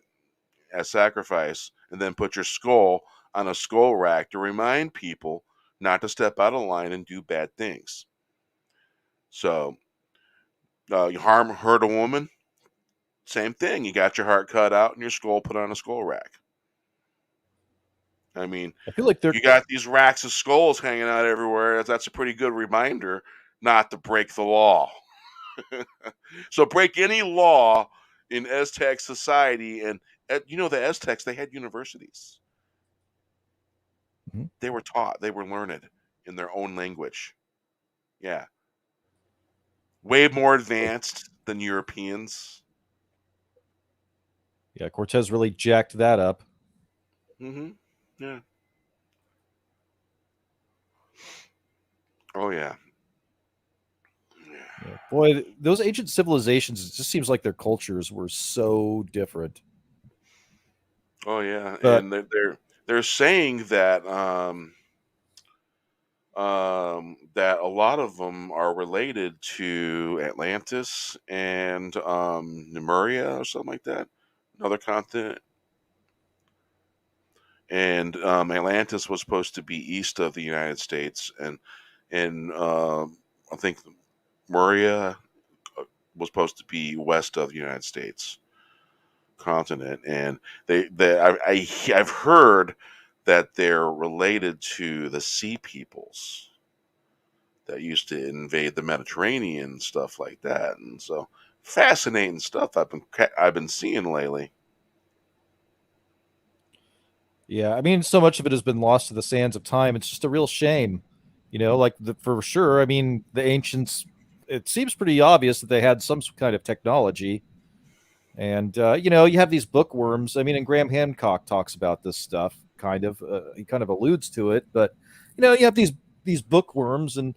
[SPEAKER 5] as sacrifice, and then put your skull on a skull rack to remind people not to step out of line and do bad things. So, you hurt a woman, same thing. You got your heart cut out and your skull put on a skull rack. I mean,
[SPEAKER 2] I feel like
[SPEAKER 5] you got these racks of skulls hanging out everywhere. That's a pretty good reminder not to break the law. So break any law in Aztec society, and the Aztecs, they had universities.
[SPEAKER 2] Mm-hmm.
[SPEAKER 5] They were taught, they were learned in their own language. Yeah. Way more advanced than Europeans.
[SPEAKER 2] Yeah, Cortez really jacked that up.
[SPEAKER 5] Mm-hmm. Yeah. Oh, yeah.
[SPEAKER 2] Yeah. Boy, those ancient civilizations, it just seems like their cultures were so different.
[SPEAKER 5] Oh, yeah.
[SPEAKER 2] But,
[SPEAKER 5] and they're saying that that a lot of them are related to Atlantis and Lemuria or something like that, another continent. And Atlantis was supposed to be east of the United States, and I think Lemuria was supposed to be west of the United States continent. And I've heard that they're related to the sea peoples that used to invade the Mediterranean and stuff like that. And so fascinating stuff I've been seeing lately.
[SPEAKER 2] yeah, I mean, so much of it has been lost to the sands of time. It's just a real shame, for sure. I mean, the ancients, it seems pretty obvious that they had some kind of technology. And, you have these bookworms. I mean, and Graham Hancock talks about this stuff, kind of. He kind of alludes to it. But, you have these bookworms, and,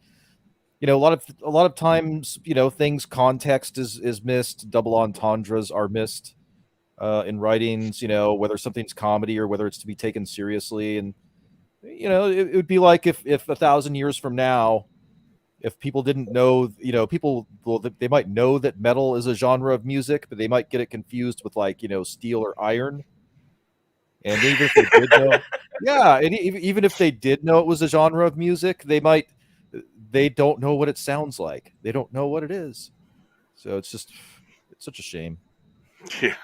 [SPEAKER 2] a lot of times, things, context is missed. Double entendres are missed. in writings, whether something's comedy or whether it's to be taken seriously. And, it would be like if 1,000 years from now, if people didn't know, they might know that metal is a genre of music, but they might get it confused with like, steel or iron. And even if they did know, yeah, and even if they did know it was a genre of music, they don't know what it sounds like. They don't know what it is. So it's such a shame.
[SPEAKER 5] Yeah.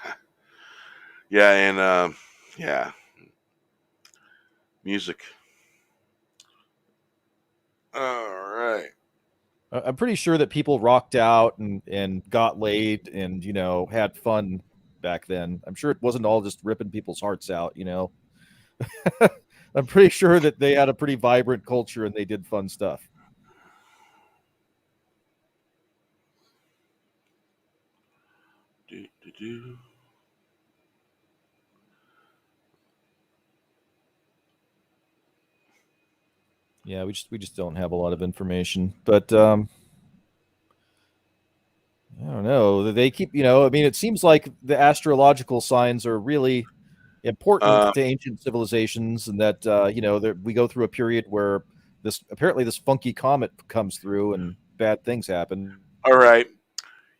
[SPEAKER 5] Yeah, and yeah. Music. All right.
[SPEAKER 2] I'm pretty sure that people rocked out and got laid and, had fun back then. I'm sure it wasn't all just ripping people's hearts out, I'm pretty sure that they had a pretty vibrant culture and they did fun stuff.
[SPEAKER 5] Do.
[SPEAKER 2] Yeah, we just don't have a lot of information, but I don't know. They keep, I mean, it seems like the astrological signs are really important to ancient civilizations, and that we go through a period where this funky comet comes through and bad things happen.
[SPEAKER 5] All right.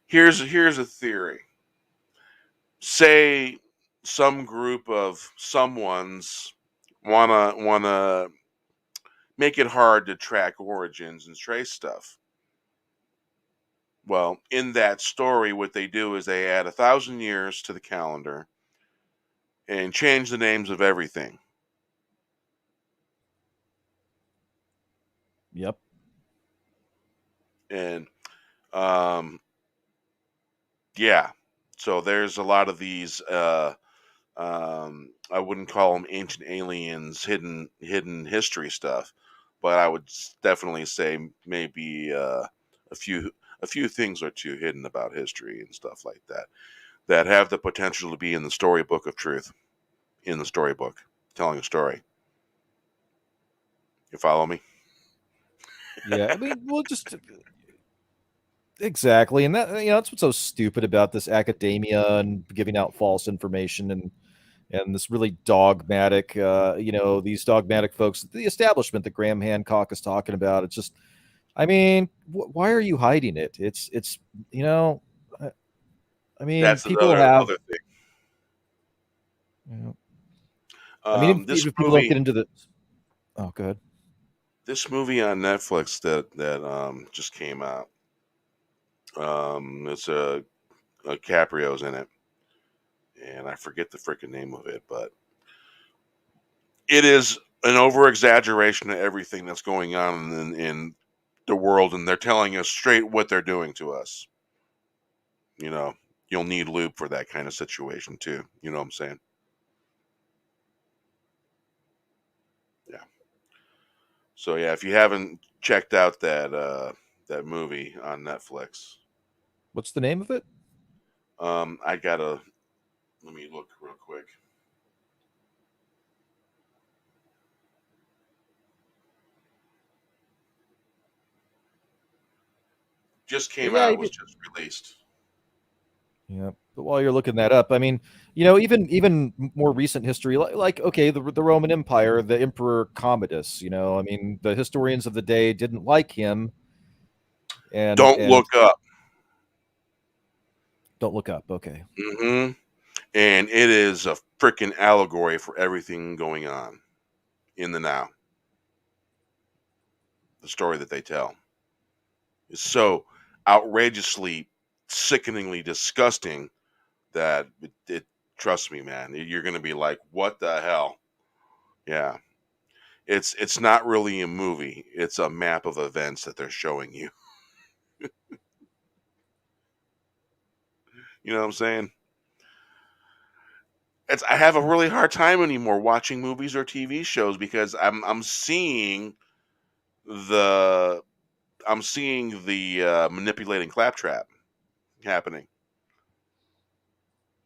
[SPEAKER 5] Here's a theory. Say some group of someones wanna make it hard to track origins and trace stuff. Well, in that story, what they do is they add 1,000 years to the calendar and change the names of everything.
[SPEAKER 2] Yep.
[SPEAKER 5] And yeah, so there's a lot of these. I wouldn't call them ancient aliens, hidden history stuff, but I would definitely say maybe a few things or two hidden about history and stuff like that have the potential to be in the storybook of truth, in the storybook, telling a story. You follow me?
[SPEAKER 2] Yeah, I mean, well, just exactly, and that's what's so stupid about this academia and giving out false information and this really dogmatic, these dogmatic folks, the establishment that Graham Hancock is talking about. It's just, I mean, why are you hiding it? It's, I mean,
[SPEAKER 5] That's
[SPEAKER 2] people
[SPEAKER 5] another
[SPEAKER 2] have.
[SPEAKER 5] thing.
[SPEAKER 2] I mean,
[SPEAKER 5] This
[SPEAKER 2] if people don't
[SPEAKER 5] movie,
[SPEAKER 2] get into the. Oh, good.
[SPEAKER 5] this movie on Netflix that just came out. It's a Caprio's in it, and I forget the freaking name of it, but it is an over exaggeration of everything that's going on in the world, and they're telling us straight what they're doing to us. You'll need lube for that kind of situation too. You know what I'm saying? Yeah. So yeah, if you haven't checked out that movie on Netflix,
[SPEAKER 2] What's the name of it?
[SPEAKER 5] I gotta let me look real quick. Just
[SPEAKER 2] But
[SPEAKER 5] came
[SPEAKER 2] yeah,
[SPEAKER 5] out. Was just released.
[SPEAKER 2] yeah. But while you're looking that up, I mean, even more recent history, like okay, the Roman Empire, the Emperor Commodus. I mean, the historians of the day didn't like him, and
[SPEAKER 5] Don't look up.
[SPEAKER 2] don't look up. Okay.
[SPEAKER 5] Mm-hmm. And it is a freaking allegory for everything going on in the now. The story that they tell is so outrageously, sickeningly disgusting that trust me, man, you're going to be like, what the hell? Yeah. It's not really a movie. It's a map of events that they're showing you. You know what I'm saying? I have a really hard time anymore watching movies or TV shows because I'm seeing the manipulating claptrap happening.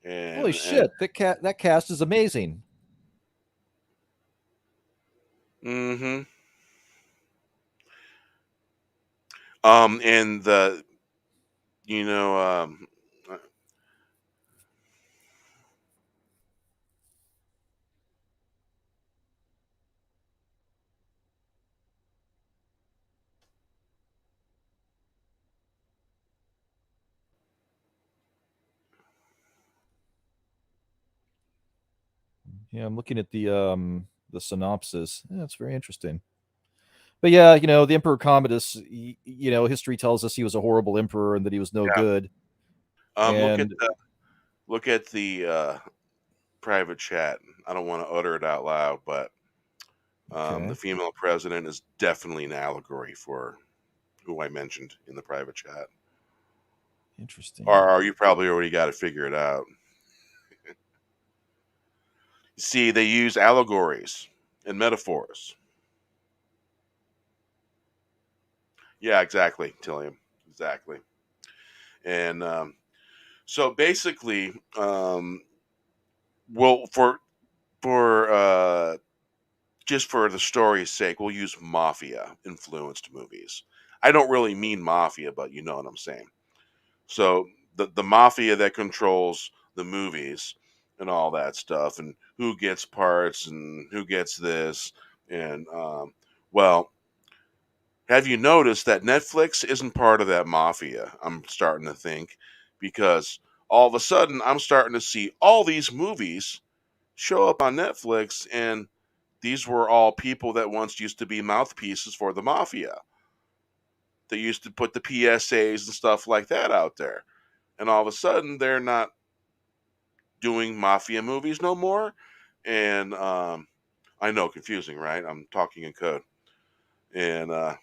[SPEAKER 2] Holy shit! That cast is amazing.
[SPEAKER 5] Mm-hmm. And you know,
[SPEAKER 2] Yeah, I'm looking at the synopsis. Yeah, it's very interesting. But yeah, the Emperor Commodus, history tells us he was a horrible emperor and that he was no good. And
[SPEAKER 5] look at the private chat. I don't want to utter it out loud, but the female president is definitely an allegory for who I mentioned in the private chat.
[SPEAKER 2] Interesting.
[SPEAKER 5] Or you probably already got to figure it out. See, they use allegories and metaphors. Yeah, exactly, Tilliam. Exactly. And so basically, well, for just for the story's sake, we'll use mafia influenced movies. I don't really mean mafia, but you know what I'm saying. So the mafia that controls the movies and all that stuff, and who gets parts and who gets this, and well, have you noticed that Netflix isn't part of that mafia? I'm starting to think, because all of a sudden I'm starting to see all these movies show up on Netflix, and these were all people that once used to be mouthpieces for the mafia. They used to put the PSAs and stuff like that out there. And all of a sudden, they're not doing mafia movies no more. And I know, confusing, right? I'm talking in code. And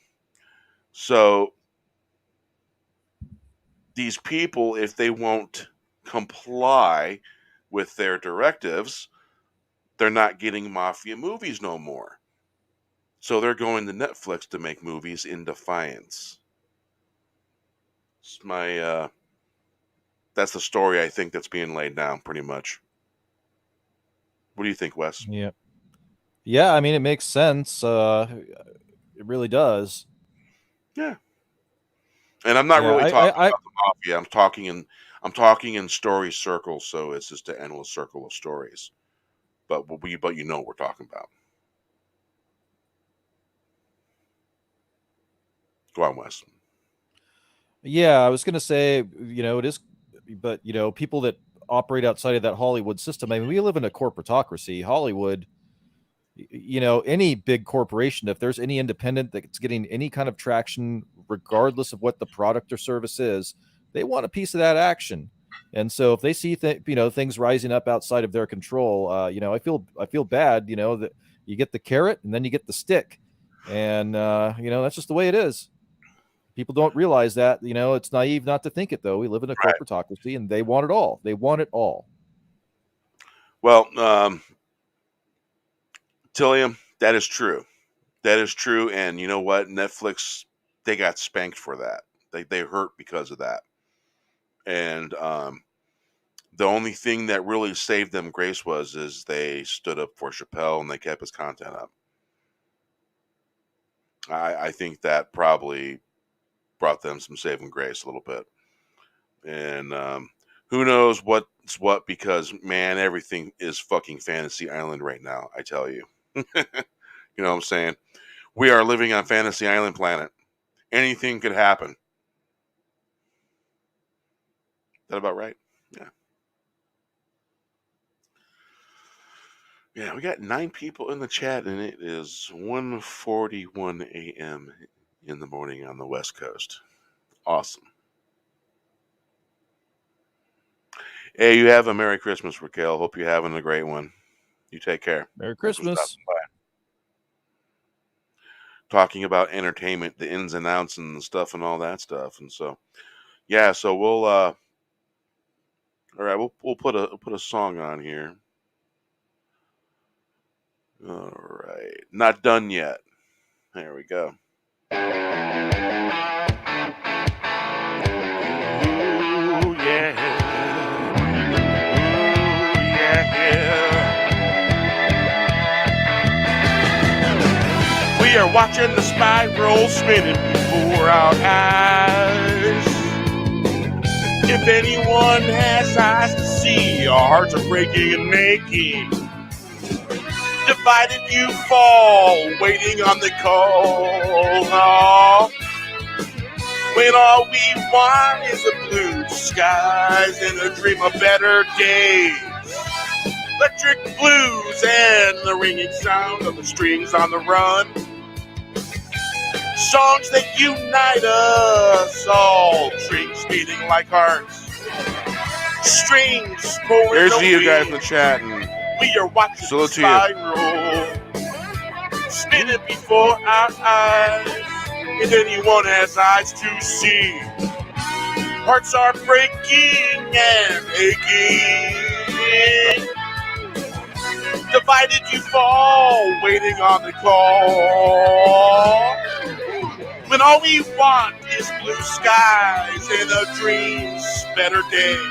[SPEAKER 5] so these people, if they won't comply with their directives, they're not getting mafia movies no more. So they're going to Netflix to make movies in defiance. It's my that's the story I think that's being laid down pretty much. What do you think, Wes?
[SPEAKER 2] Yeah, I mean, it makes sense. It really does.
[SPEAKER 5] Yeah. And I'm not really talking about the mafia. I'm talking in story circles, so it's just an endless circle of stories. But you know what we're talking about. Go on, Wes.
[SPEAKER 2] Yeah, I was going to say, it is, but people that operate outside of that Hollywood system. I mean, we live in a corporatocracy. Hollywood, any big corporation, if there's any independent that's getting any kind of traction, regardless of what the product or service is, they want a piece of that action. And so if they see things rising up outside of their control, I feel bad, that you get the carrot and then you get the stick, and that's just the way it is. People don't realize that. It's naive not to think it, though. We live in a corporatocracy, and they want it all. They want it all.
[SPEAKER 5] Well, Tilliam, that is true. That is true. And you know what? Netflix, they got spanked for that. They hurt because of that. And the only thing that really saved them grace is they stood up for Chappelle and they kept his content up. I think that probably brought them some saving grace a little bit. And who knows what's what, because, man, everything is fucking Fantasy Island right now, I tell you. You know what I'm saying? We are living on Fantasy Island planet. Anything could happen. Is that about right? Yeah. Yeah, we got 9 people in the chat, and it is 1:41 a.m. in the morning on the West Coast. Awesome. Hey, you have a Merry Christmas, Raquel. Hope you're having a great one. You take care.
[SPEAKER 2] Merry Christmas.
[SPEAKER 5] Talking about entertainment, the ins and outs and stuff and all that stuff. And so, yeah, so we'll all right, we'll put a song on here. All right. Not done yet. There we go. Ooh, yeah. We are watching the spiral spinning before our eyes. If anyone has eyes to see, our hearts are breaking and making. Divided you fall, waiting on the call. When all we want is the blue skies and a dream of better days. Electric blues and the ringing sound of the strings on the run. Songs that unite us all, strings beating like hearts. Strings pulling
[SPEAKER 1] Here's
[SPEAKER 5] the
[SPEAKER 1] to you guys in the
[SPEAKER 5] wings.
[SPEAKER 1] chat. And
[SPEAKER 5] We are watching
[SPEAKER 1] Salute
[SPEAKER 5] the
[SPEAKER 1] to you.
[SPEAKER 5] spiral spinning before our eyes. If anyone has eyes to see, hearts are breaking and aching. Divided you fall, waiting on the call. When all we want is blue skies and a dream's better days.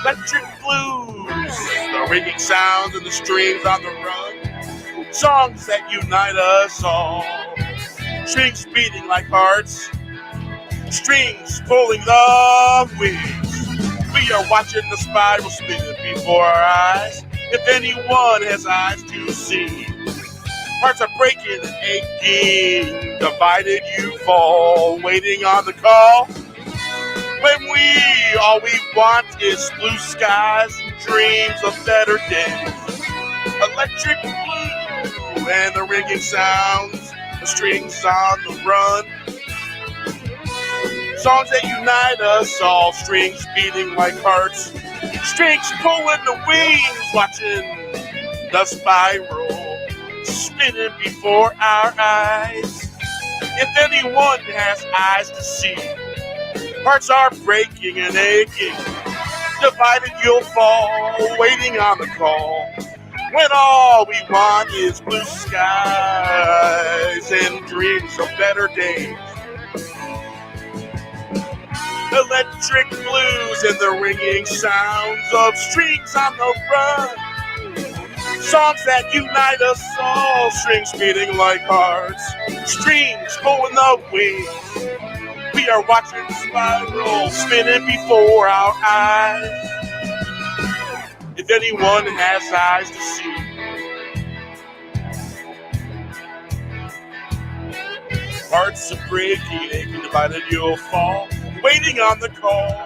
[SPEAKER 5] Electric blues, the ringing sounds and the strings on the run. Songs that unite us all. Strings beating like hearts. Strings pulling the wings. We are watching the spiral spinning before our eyes. If anyone has eyes to see, hearts are breaking and aching. Divided you fall, waiting on the call. When all we want is blue skies and dreams of better days. Electric blue and the ringing sounds, the strings on the run. Songs that unite us all, strings beating like hearts. Strings pulling the wings, watching the spiral spinning before our eyes. If anyone has eyes to see, hearts are breaking and aching. Divided you'll fall, waiting on the call. When all we want is blue skies and dreams of better days. Electric blues and the ringing sounds of strings on the run. Songs that unite us all, strings beating like hearts. Strings pulling the wings. We are watching the spiral spinning before our eyes. If anyone has eyes to see, hearts are breaking, aching, divided you'll fall, waiting on the call.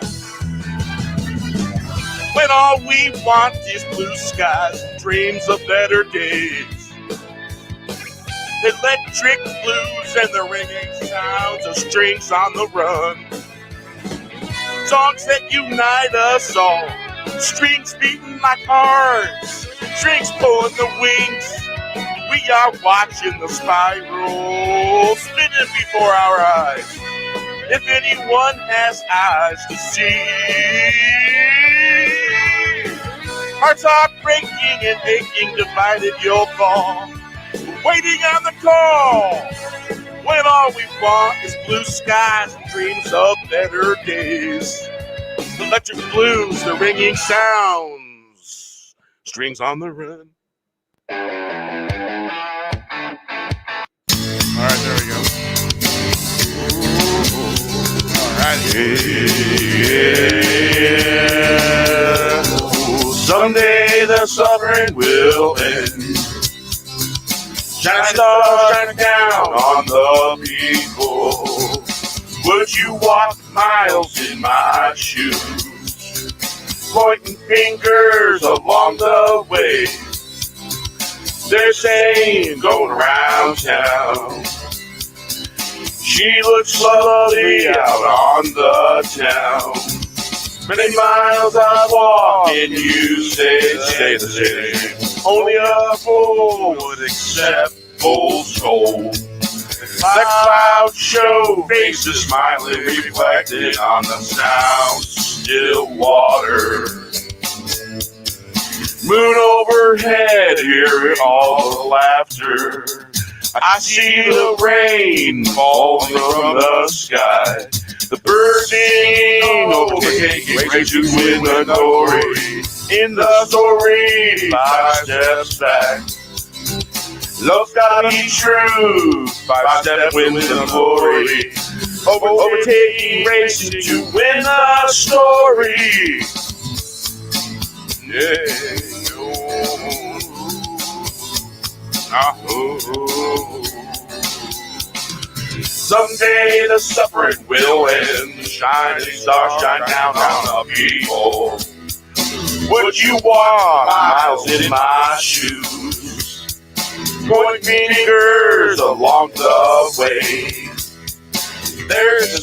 [SPEAKER 5] When all we want is blue skies and dreams of better days. Electric blues and the ringing sounds of strings on the run. Songs that unite us all, strings beating like hearts, strings pulling the wings. We are watching the spiral spinning before our eyes. If anyone has eyes to see, hearts are breaking and aching, divided you'll fall, waiting on the call. When all we want is blue skies and dreams of better days. Electric blues, the ringing sounds, strings on the run. All right, there we go. All right. Yeah. Someday the suffering will end. Shining stars shining down on the people. Would you walk miles in my shoes? Pointing fingers along the way. They're saying, going around town. She looks lovely out on the town. Many miles I walk and you say the same. Only a fool would accept fool's gold. Like cloud show, faces smiling, reflected on the sound, still water. Moon overhead, hear all the laughter. I see the rain falling from the sky. The birds sing, overtaking, ready to win the glory. In the story, 5 steps back. Love's gotta be true, 5 steps win the glory. Overtaking, racing to win the story. Yeah. Someday the suffering will end. Shining stars shine down on the people. Would you walk miles in my shoes? Pointing fingers along the way. There's a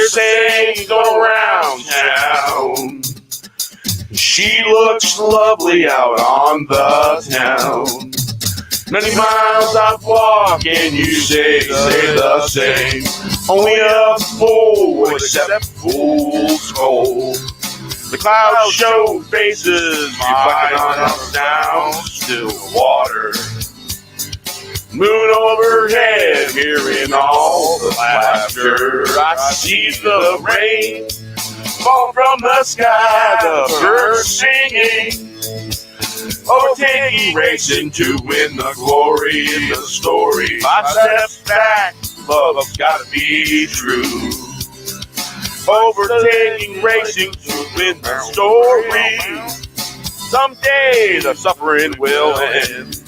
[SPEAKER 5] saying going around town. She looks lovely out on the town. Many miles I've walked and you say the same. Only a fool would accept fool's gold. The clouds show faces reflecting on us down still water. Moon overhead, hearing all the laughter. I see the rain fall from the sky, the birds singing. Overtaking, racing to win the glory in the story. 5 steps back, love's gotta be true. Overtaking, racing to win the story. Someday the suffering will end.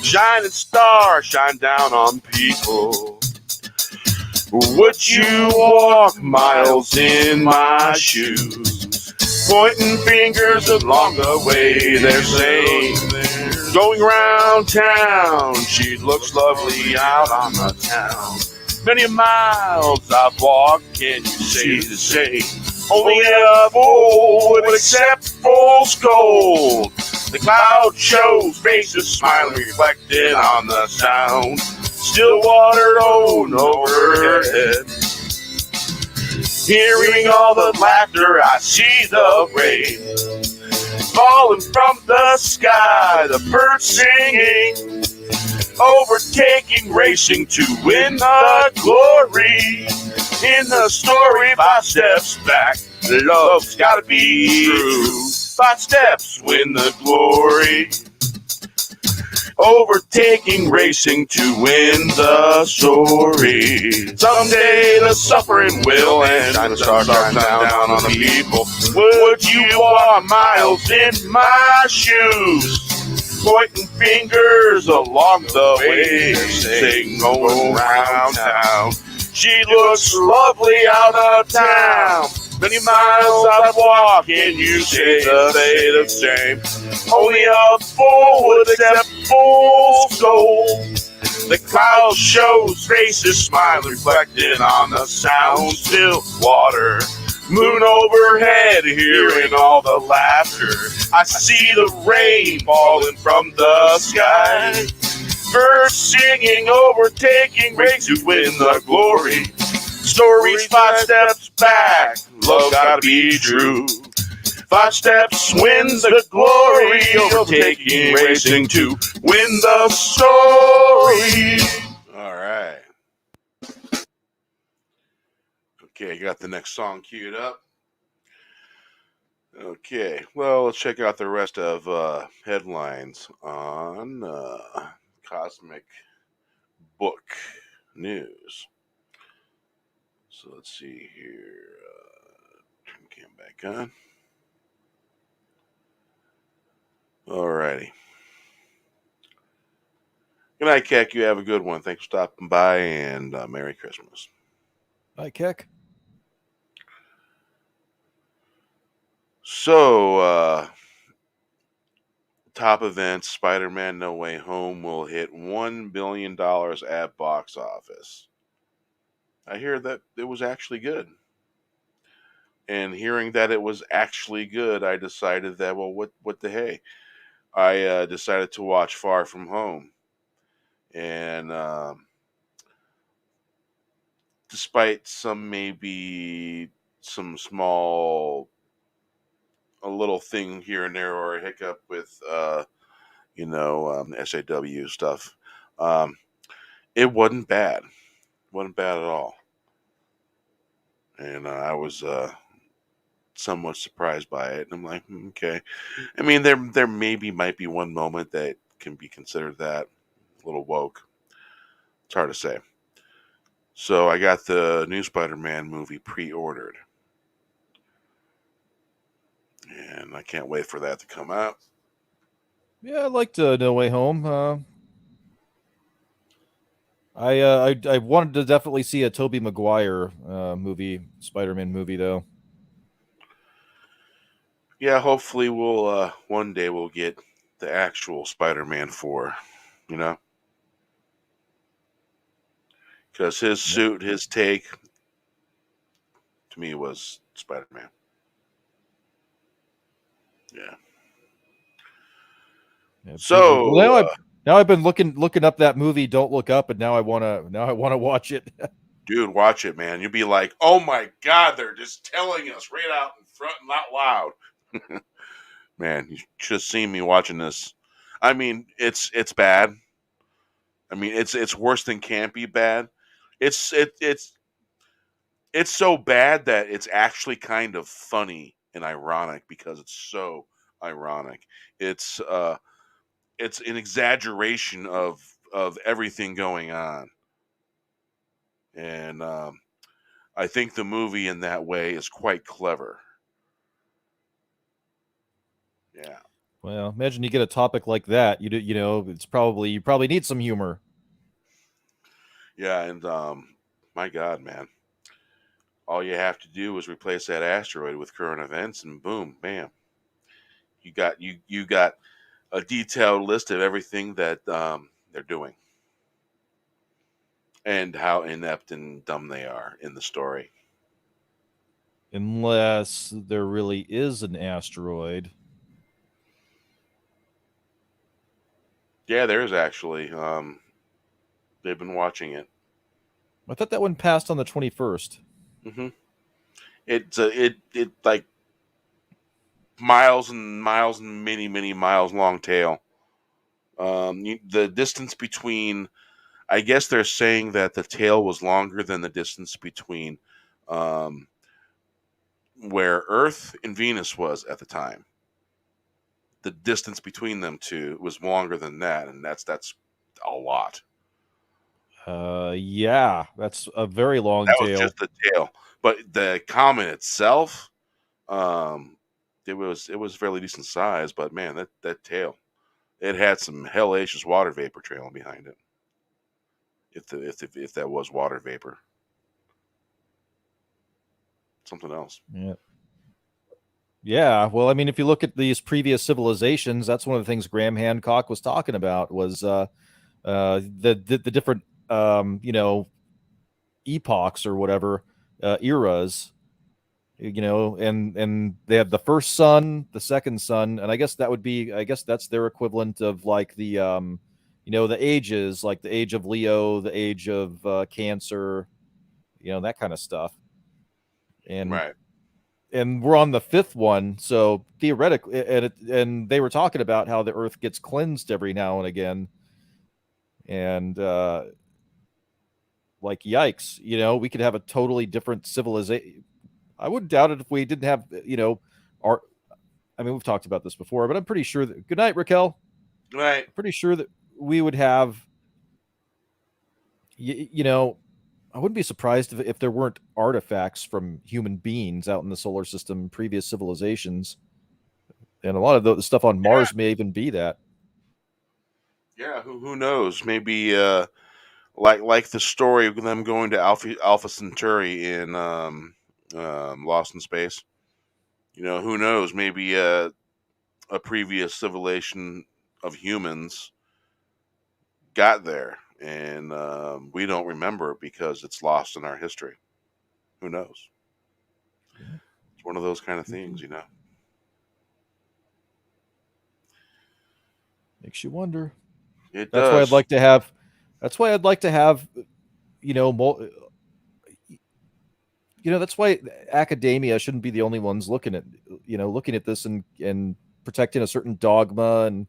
[SPEAKER 5] Shining star, shine down on people. Would you walk miles in my shoes? Pointing fingers along the way, they're saying, going round town, she looks lovely out on the town. Many miles I've walked, can you say the same? Only a fool would accept fool's gold. The cloud shows faces smiling, reflected on the sound. Still water on overhead. Hearing all the laughter, I see the rain falling from the sky, the birds singing, overtaking, racing to win the glory. In the story, 5 steps back, love's gotta be true. 5 steps, win the glory. Overtaking, racing to win the story. Someday the suffering will end. Shine a star, shine down on the people. Would you walk miles in my shoes? Pointing fingers along the way, saying going round town. She looks lovely out of town. Many miles I've walked, and you say the same. Only a fool would accept fool's gold. The cloud shows faces smile, reflected on the sound. Still water, moon overhead, hearing all the laughter. I see the rain falling from the sky. Birds singing, overtaking, race to win the glory. Stories 5 steps back, love gotta be true. 5 steps wins the glory, overtaking, racing to win the story. All right. Okay, you got the next song queued up. Okay, well, let's check out the rest of headlines on Cosmic Book News. So let's see here. Turn the cam back on. Alrighty. Good night, Keck. You have a good one. Thanks for stopping by, and Merry Christmas.
[SPEAKER 2] Bye, Keck.
[SPEAKER 5] So, top events, Spider-Man No Way Home will hit $1 billion at box office. I hear that it was actually good. And hearing that it was actually good, I decided that, well, what the hey? I decided to watch Far From Home. And despite maybe some small, a little thing here and there or a hiccup with, SAW stuff, it wasn't bad. Wasn't bad at all. And I was somewhat surprised by it. And I'm like, okay. I mean, there might be one moment that can be considered that a little woke. It's hard to say. So I got the new Spider-Man movie pre-ordered. And I can't wait for that to come out.
[SPEAKER 2] Yeah, I liked No Way Home. I wanted to definitely see a Tobey Maguire movie, Spider-Man movie, though.
[SPEAKER 5] Yeah, hopefully we'll one day we'll get the actual Spider-Man 4, you know? Because his suit, his take, to me was Spider-Man. Yeah.
[SPEAKER 2] Absolutely.
[SPEAKER 5] So,
[SPEAKER 2] Well, now I've been looking up that movie Don't Look Up, and now I wanna watch it.
[SPEAKER 5] dude, watch it, man. You'll be like, oh my God, they're just telling us right out in front and out loud. Man, you should have seen me watching this. I mean, it's bad. I mean, it's worse than campy bad. It's so bad that it's actually kind of funny and ironic because it's so ironic. It's it's an exaggeration of everything going on, and I think the movie in that way is quite clever. Yeah,
[SPEAKER 2] Well, imagine you get a topic like that. You know, you probably need some humor.
[SPEAKER 5] yeah, and my God, man, all you have to do is replace that asteroid with current events, and boom, bam, you got a detailed list of everything that they're doing and how inept and dumb they are in the story.
[SPEAKER 2] Unless there really is an asteroid.
[SPEAKER 5] Yeah, there is actually. They've been watching it.
[SPEAKER 2] I thought that one passed on the 21st.
[SPEAKER 5] Hmm. It like miles and miles and many miles long tail. The distance between, I guess they're saying that the tail was longer than the distance between um, where Earth and Venus was at the time. The distance between them two was longer than that, and that's a lot.
[SPEAKER 2] Yeah, that's a very long
[SPEAKER 5] That was
[SPEAKER 2] tail.
[SPEAKER 5] just the tail, but the comet itself, um, it was fairly decent size. But man, that tail, it had some hellacious water vapor trailing behind it. If that was water vapor, something else.
[SPEAKER 2] Yeah. Yeah, well, I mean, if you look at these previous civilizations, that's one of the things Graham Hancock was talking about was the different you know, epochs or whatever, eras, you know, and they have the first sun, the second sun, and I guess that's their equivalent of like the you know, the ages, like the age of Leo, the age of Cancer, you know, that kind of stuff. And
[SPEAKER 5] Right.
[SPEAKER 2] we're on the fifth one, so theoretically, and they were talking about how the Earth gets cleansed every now and again, and like yikes, you know, we could have a totally different civilization. I wouldn't doubt it if we didn't have, you know, our. I mean, we've talked about this before, but I'm pretty sure that. Good night, Raquel.
[SPEAKER 5] Right.
[SPEAKER 2] Pretty sure that we would have. You know, I wouldn't be surprised if there weren't artifacts from human beings out in the solar system, previous civilizations, and a lot of the stuff on Mars may even be that.
[SPEAKER 5] Yeah. Who knows? Maybe like the story of them going to Alpha Centauri in Lost in Space. You know, who knows? Maybe a previous civilization of humans got there, and we don't remember it because it's lost in our history. Who knows? It's one of those kind of things, you know.
[SPEAKER 2] Makes you wonder.
[SPEAKER 5] It
[SPEAKER 2] That's why
[SPEAKER 5] does.
[SPEAKER 2] I'd like to have. That's why I'd like to have, you know, you know, that's why academia shouldn't be the only ones looking at, you know, looking at this and protecting a certain dogma. And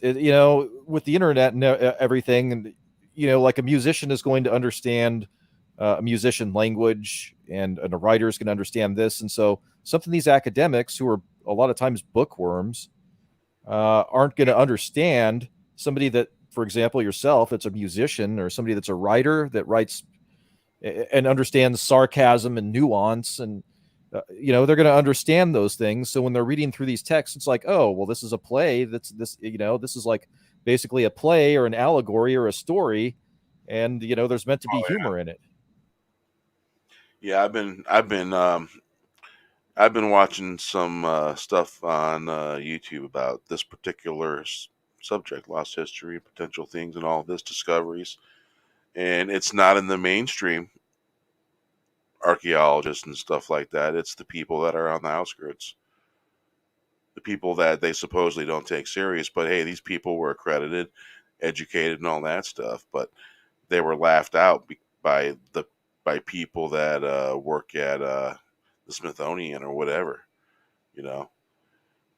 [SPEAKER 2] you know, with the internet and everything, and you know, like a musician is going to understand a musician language, and a writer is going to understand this, and so something these academics who are a lot of times bookworms aren't going to understand. Somebody that, for example, yourself, that's a musician, or somebody that's a writer that writes and understands sarcasm and nuance, and you know, they're going to understand those things. So when they're reading through these texts, it's like, oh well, this is a play, you know, this is like basically a play or an allegory or a story, and you know, there's meant to be humor in it.
[SPEAKER 5] Yeah, I've been I've been watching some stuff on YouTube about this particular subject, lost history, potential things, and all this discoveries. And it's not in the mainstream archaeologists and stuff like that. It's the people that are on the outskirts, the people that they supposedly don't take serious. But hey, these people were accredited, educated, and all that stuff. But they were laughed out by people that work at the Smithsonian or whatever. You know,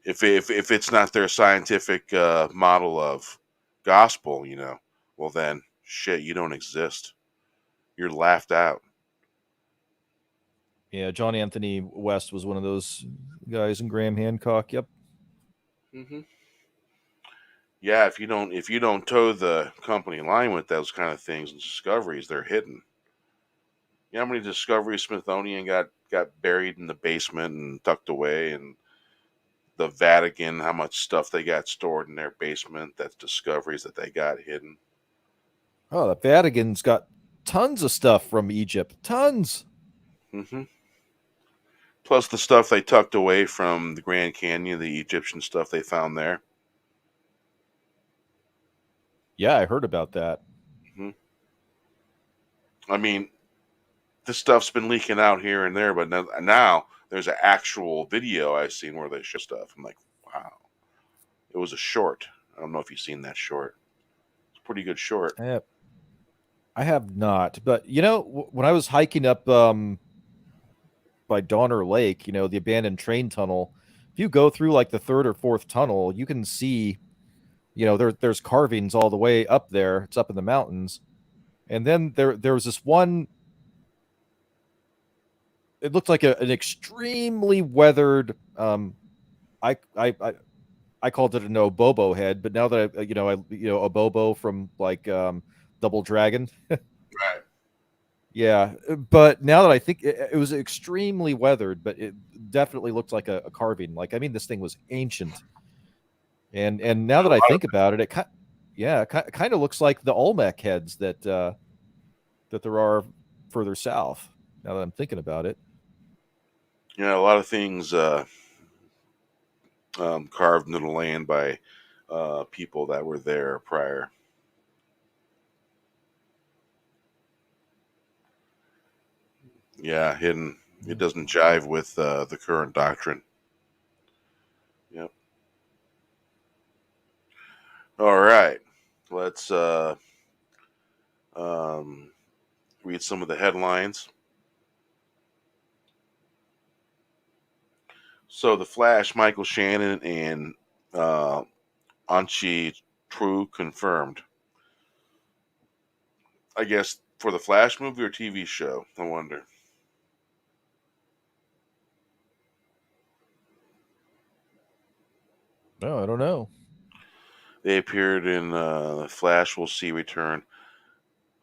[SPEAKER 5] if it's not their scientific model of gospel, well then shit, you don't exist. You're laughed out.
[SPEAKER 2] Yeah, John Anthony West was one of those guys, and Graham Hancock. Yep.
[SPEAKER 5] Mm-hmm. Yeah, if you don't toe the company line with those kind of things and discoveries, they're hidden. You know how many discoveries Smithsonian got buried in the basement and tucked away, and the Vatican, how much stuff they got stored in their basement, that's discoveries that they got hidden.
[SPEAKER 2] Oh, the Vatican's got tons of stuff from Egypt. Tons.
[SPEAKER 5] Mm-hmm. Plus the stuff they tucked away from the Grand Canyon, the Egyptian stuff they found there.
[SPEAKER 2] Yeah, I heard about that.
[SPEAKER 5] Mm-hmm. I mean, this stuff's been leaking out here and there, but now there's an actual video I've seen where they show stuff. I'm like, wow. It was a short. I don't know if you've seen that short. It's a pretty good short.
[SPEAKER 2] I have not, but when I was hiking up by Donner Lake, the abandoned train tunnel, if you go through like the third or fourth tunnel, you can see, there's carvings all the way up there. It's up in the mountains, and then there was this one. It looked like an extremely weathered. I called it an obobo head, but now that obobo from like Double Dragon.
[SPEAKER 5] Right.
[SPEAKER 2] Yeah, but now that I think it was extremely weathered, but it definitely looked like a carving. Like, I mean, this thing was ancient, and now that I think about it, it kind of looks like the Olmec heads that there are further south. Now that I'm thinking about it,
[SPEAKER 5] A lot of things carved into the land by people that were there prior. Yeah, hidden. It doesn't jive with the current doctrine. Yep. All right. Let's read some of the headlines. So, The Flash, Michael Shannon, and Anchi True confirmed. I guess for the Flash movie or TV show, I wonder.
[SPEAKER 2] no, I don't know.
[SPEAKER 5] They appeared in Flash. We'll see return.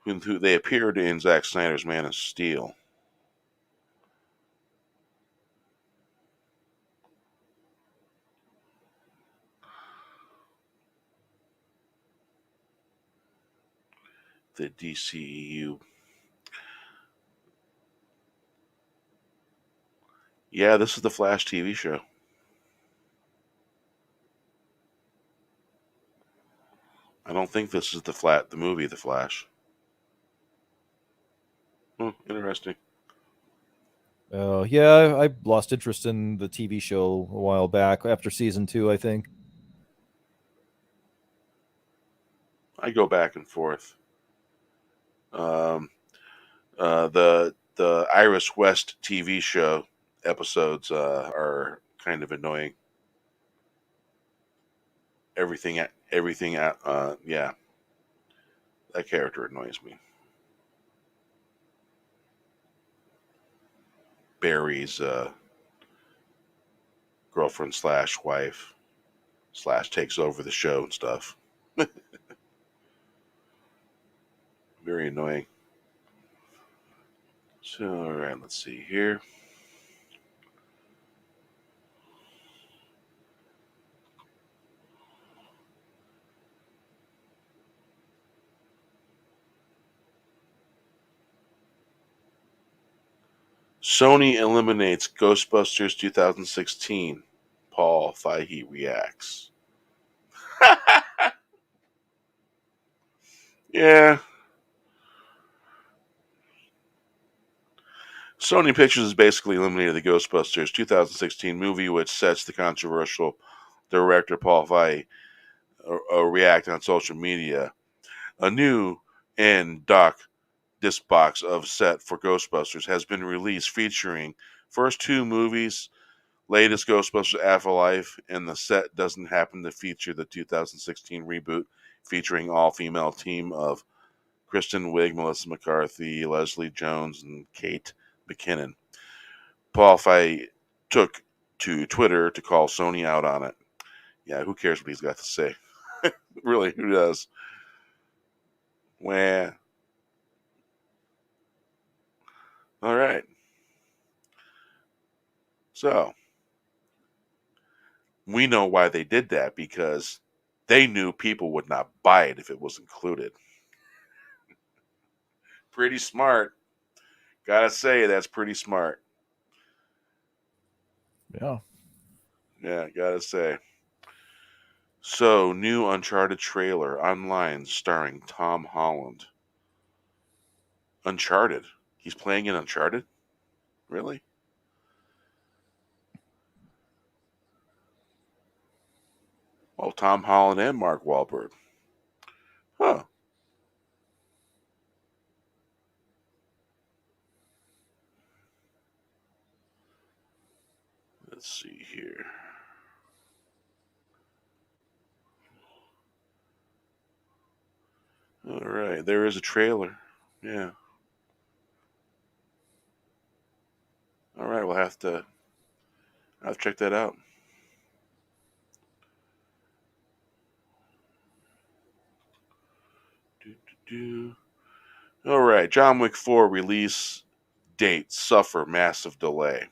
[SPEAKER 5] Who they appeared in Zack Snyder's Man of Steel. The DCEU. Yeah, this is the Flash TV show. I don't think this is the movie The Flash. Interesting.
[SPEAKER 2] Oh, yeah, I lost interest in the TV show a while back after season 2, I think.
[SPEAKER 5] I go back and forth. The Iris West TV show episodes are kind of annoying. Everything, yeah, that character annoys me. Barry's girlfriend / wife / takes over the show and stuff. Very annoying. So, all right, let's see here. Sony eliminates Ghostbusters 2016. Paul Feige reacts. Yeah. Sony Pictures has basically eliminated the Ghostbusters 2016 movie, which sets the controversial director Paul Feig react on social media. A new and doc disc box of set for Ghostbusters has been released, featuring first two movies, latest Ghostbusters Afterlife, and the set doesn't happen to feature the 2016 reboot featuring all-female team of Kristen Wiig, Melissa McCarthy, Leslie Jones, and Kate McKinnon. Paul Feig took to Twitter to call Sony out on it. Yeah, who cares what he's got to say? Really, who does? Wah. All right. So, we know why they did that, because they knew people would not buy it if it was included. Pretty smart. Gotta say, that's pretty smart.
[SPEAKER 2] Yeah.
[SPEAKER 5] Yeah, gotta say. So, new Uncharted trailer online starring Tom Holland. Uncharted? He's playing in Uncharted? Really? Well, Tom Holland and Mark Wahlberg. Huh. Let's see here. All right, there is a trailer. Yeah. All right, I'll have to check that out. All right, John Wick 4 release date suffer massive delay.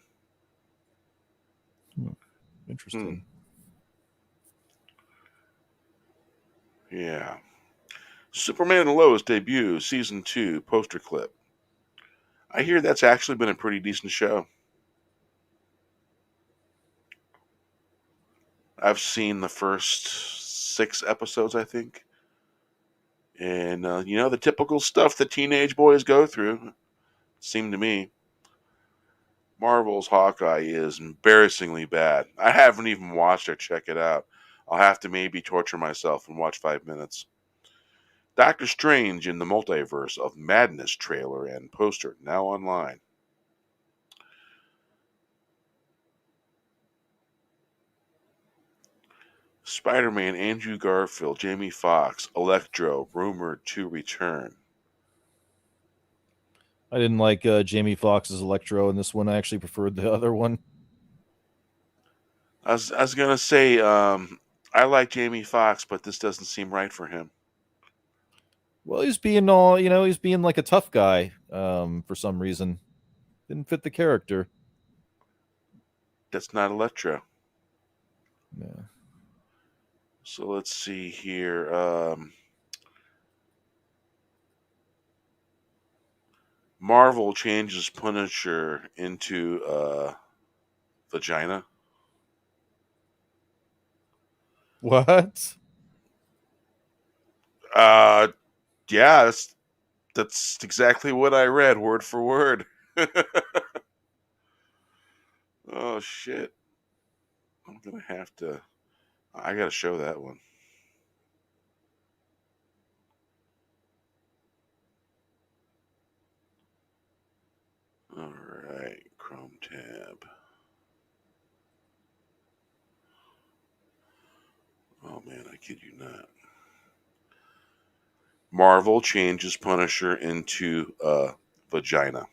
[SPEAKER 2] Interesting.
[SPEAKER 5] Yeah. Superman and Lois debut season 2 poster clip. I hear that's actually been a pretty decent show. I've seen the first 6 episodes, I think. And, the typical stuff that teenage boys go through, seemed to me. Marvel's Hawkeye is embarrassingly bad. I haven't even watched or check it out. I'll have to maybe torture myself and watch 5 minutes. Doctor Strange in the Multiverse of Madness trailer and poster now online. Spider-Man Andrew Garfield, Jamie Foxx, Electro rumored to return.
[SPEAKER 2] I didn't like Jamie Foxx's Electro in this one. I actually preferred the other one.
[SPEAKER 5] I was gonna say I like Jamie Foxx, but this doesn't seem right for him.
[SPEAKER 2] Well, he's being he's being like a tough guy for some reason. Didn't fit the character.
[SPEAKER 5] That's not Electro.
[SPEAKER 2] Yeah.
[SPEAKER 5] So let's see here. Marvel changes Punisher into vagina.
[SPEAKER 2] What?
[SPEAKER 5] Yeah, that's exactly what I read, word for word. Oh shit! I'm gonna have to. I gotta show that one. All right, Chrome tab. Oh man, I kid you not. Marvel changes Punisher into vagina.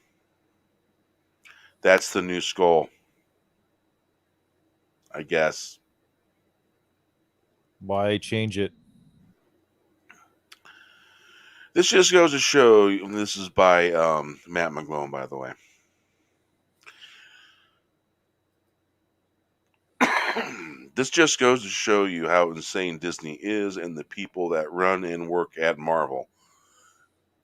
[SPEAKER 5] That's the new Skull, I guess.
[SPEAKER 2] Why change it?
[SPEAKER 5] This just goes to show. This is by Matt McGlone, by the way. This just goes to show you how insane Disney is and the people that run and work at Marvel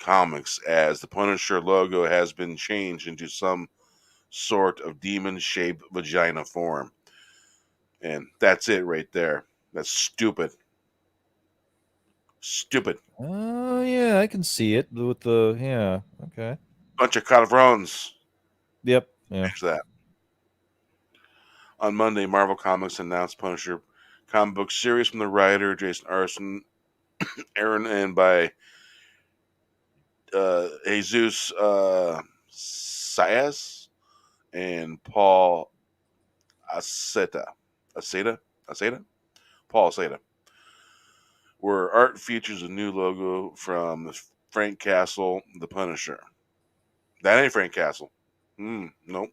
[SPEAKER 5] Comics, as the Punisher logo has been changed into some sort of demon-shaped vagina form. And that's it right there. That's stupid. Stupid.
[SPEAKER 2] Oh, yeah, I can see it with the, yeah, okay.
[SPEAKER 5] Bunch of cadavrones.
[SPEAKER 2] Yep, yeah.
[SPEAKER 5] There's that. On Monday, Marvel Comics announced Punisher comic book series from the writer Jason Aaron, and by Jesus Saez and Paul Aceta. Paul Aceta. Where art features a new logo from Frank Castle, the Punisher. That ain't Frank Castle. Nope.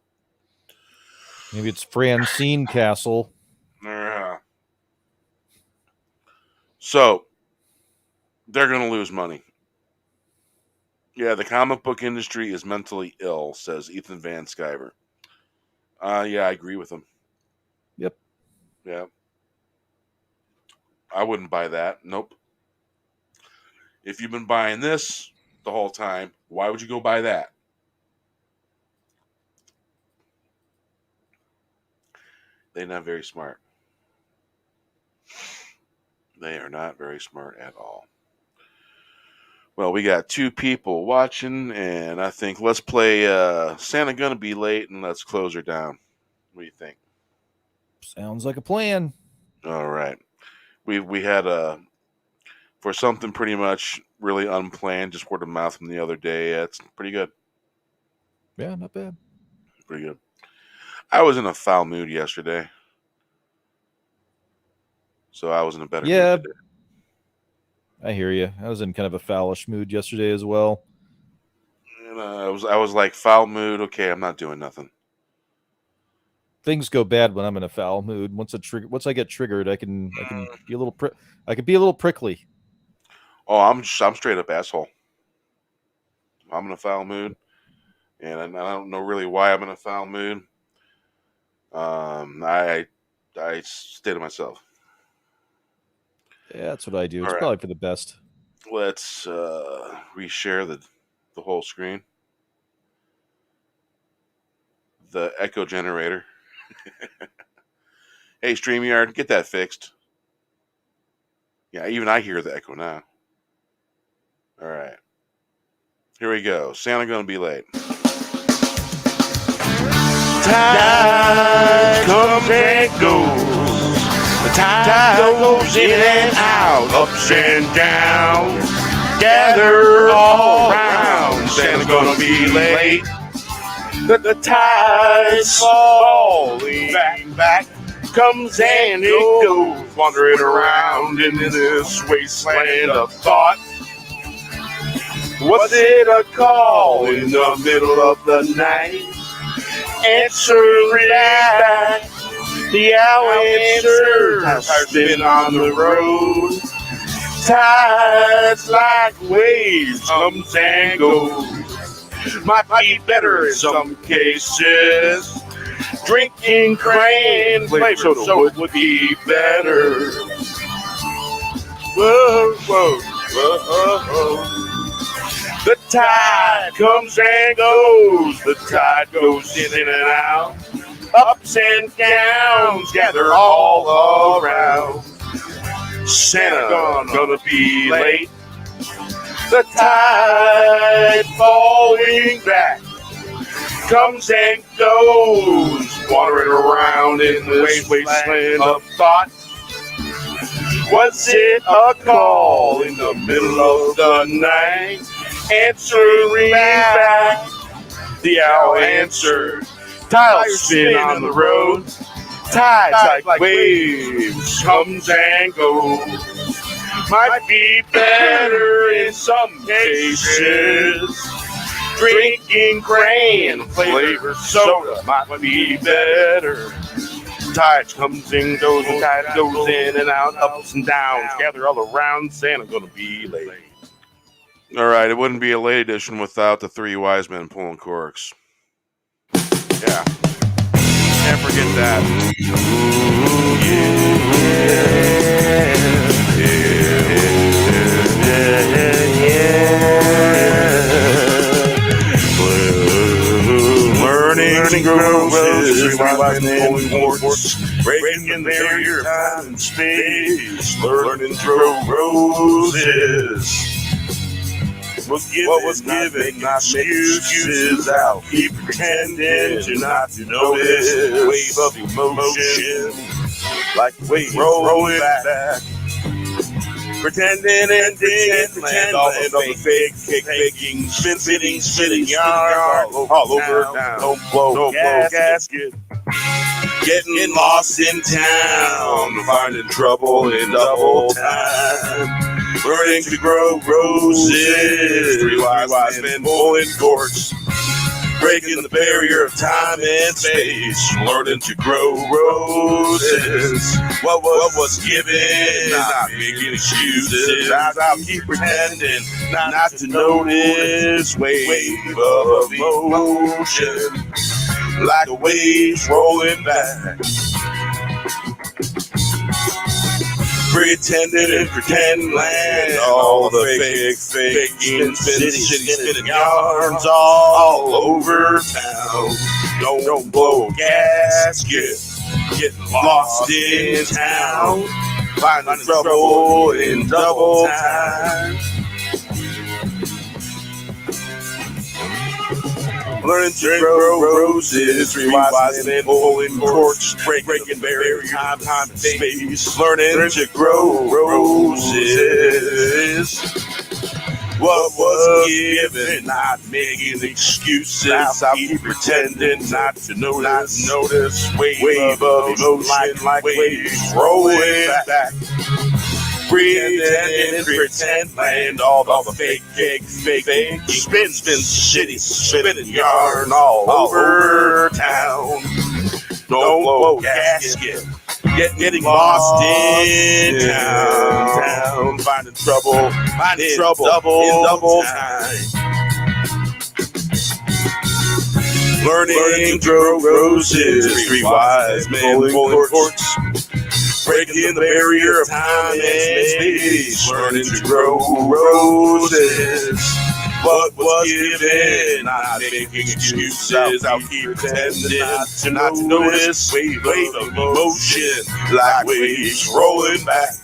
[SPEAKER 2] Maybe it's Francine Castle.
[SPEAKER 5] So, they're going to lose money. Yeah, the comic book industry is mentally ill, says Ethan Van Sciver. Yeah, I agree with him.
[SPEAKER 2] Yep.
[SPEAKER 5] Yeah. I wouldn't buy that. Nope. If you've been buying this the whole time, why would you go buy that? They're not very smart. They are not very smart at all. Well, we got 2 people watching, and I think let's play Santa Gonna Be Late, and let's close her down. What do you think?
[SPEAKER 2] Sounds like a plan.
[SPEAKER 5] All right. We had for something pretty much really unplanned, just word of mouth from the other day. It's pretty good.
[SPEAKER 2] Yeah, not bad.
[SPEAKER 5] Pretty good. I was in a foul mood yesterday, so I was in a better mood today.
[SPEAKER 2] I hear you. I was in kind of a foolish mood yesterday as well.
[SPEAKER 5] And I was like, foul mood. Okay, I'm not doing nothing.
[SPEAKER 2] Things go bad when I'm in a foul mood. Once I get triggered, I can be a little prickly.
[SPEAKER 5] Oh, I'm straight up asshole. I'm in a foul mood, and I don't know really why I'm in a foul mood. I stay to myself.
[SPEAKER 2] Yeah, that's what I do.
[SPEAKER 5] All
[SPEAKER 2] It's
[SPEAKER 5] right.
[SPEAKER 2] probably for the best.
[SPEAKER 5] Let's reshare the whole screen. The echo generator. Hey, StreamYard, get that fixed. Yeah, even I hear the echo now. All right. Here we go. Santa Gonna Be Late.
[SPEAKER 1] Time comes and goes. The time goes in and out, ups and downs. Gather all around. Santa's gonna be late. The tide's falling back. Comes and it goes, wandering around in this wasteland of thought. Was it a call in the middle of the night? Answering back, the answer has been on the road. Tides like waves comes and goes. Might be better in some cases. Drinking cran flavored soda would be better. Whoa, whoa, whoa, whoa. The tide comes and goes. The tide goes in and out. Ups and downs gather all around. Santa gonna be late. The tide falling back comes and goes, wandering around in this wasteland of thought. Was it a call in the middle of the night? Answering back, the owl answered. Tiles spin on the road. Tides like waves comes and goes. Might be better in some cases. Drinking grain flavored soda might be better. Tides comes and goes, and tide goes in and out, ups and downs, gather all around. Santa gonna be late.
[SPEAKER 5] All right, it wouldn't be a late edition without the 3 wise men pulling corks. Yeah, can't forget that. Learning learning to grow roses, three wise men pulling quartz, breaking the barrier of time and space, learning to grow roses. What was given, not excuses out. Keep pretending to not to notice. Wave of emotion, like the wave rolling back. Pretending and pretend all the faking, spinning yarn all over town. Don't blow gasket. Getting lost in town, finding trouble in double time. Learning to grow roses, three wise men pulling cords, breaking the barrier of time and space. Learning to grow roses, what was given, not making excuses. I'll keep pretending not to notice. Wave of emotion, like the waves rolling back. Pretending and pretend land, all the faking, spinning yarns all over town. Don't blow a gasket, getting lost in town, finding trouble in double time. Learning to grow roses, three wise men pulling cords, breaking barrier, time and space. Learning to grow roses. What was given, not making excuses. I'll keep pretending not to notice. Wave of emotion, like waves rolling back. Pretend land, all the fake, spinning yarn all over town. Don't blow gasket, getting lost in town, finding trouble in double time. Learning to grow roses, three wise men pulling cords, breaking the barrier of time and space. Learning to grow roses, what was given, not making excuses. I'll keep pretending not to notice. Wave of emotion, like waves rolling back.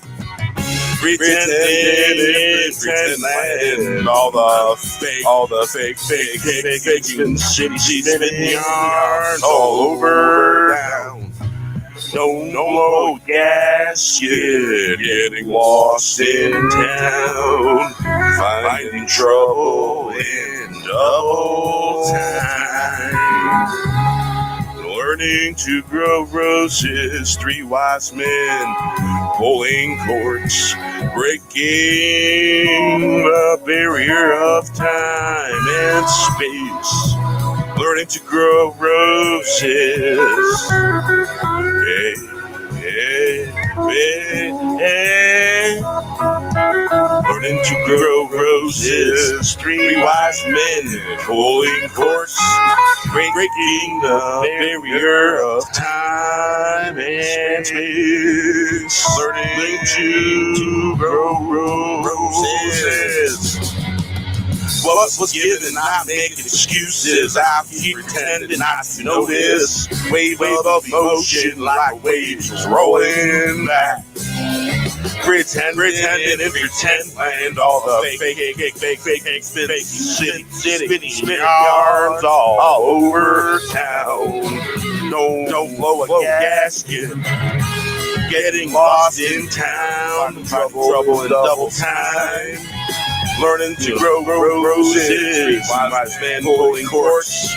[SPEAKER 5] Pretending and pretend all the fake, spinning yarns all over town. No blow gasket, getting lost in town, finding trouble in double time. Learning to grow roses, three wise men pulling cords, breaking the barrier of time and space. Learning to grow roses. Hey, hey, hey, hey. Learning to grow roses, three wise men pulling cords, breaking the barrier of time and space. Learning to grow roses. What was given, not making excuses. I'll keep pretending not to notice. Wave of emotion, like waves rolling back. Pretending and pretend land, all the fake, spinning yarns all over town. Don't blow a gasket, getting lost in town, trouble in double time. Learning to grow roses, wise men pulling cords,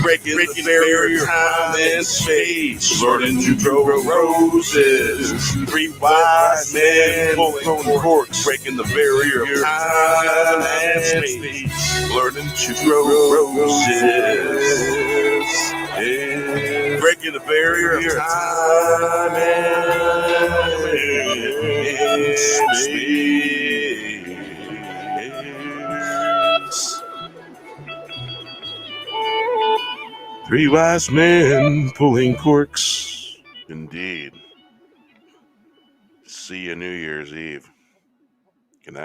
[SPEAKER 5] breaking the barrier of time and space. Learning to grow roses, three wise men pulling cords, breaking the barrier of time and space. Learning to grow roses, breaking the barrier of time and space. Three wise men pulling corks. Indeed. See you New Year's Eve. Good night.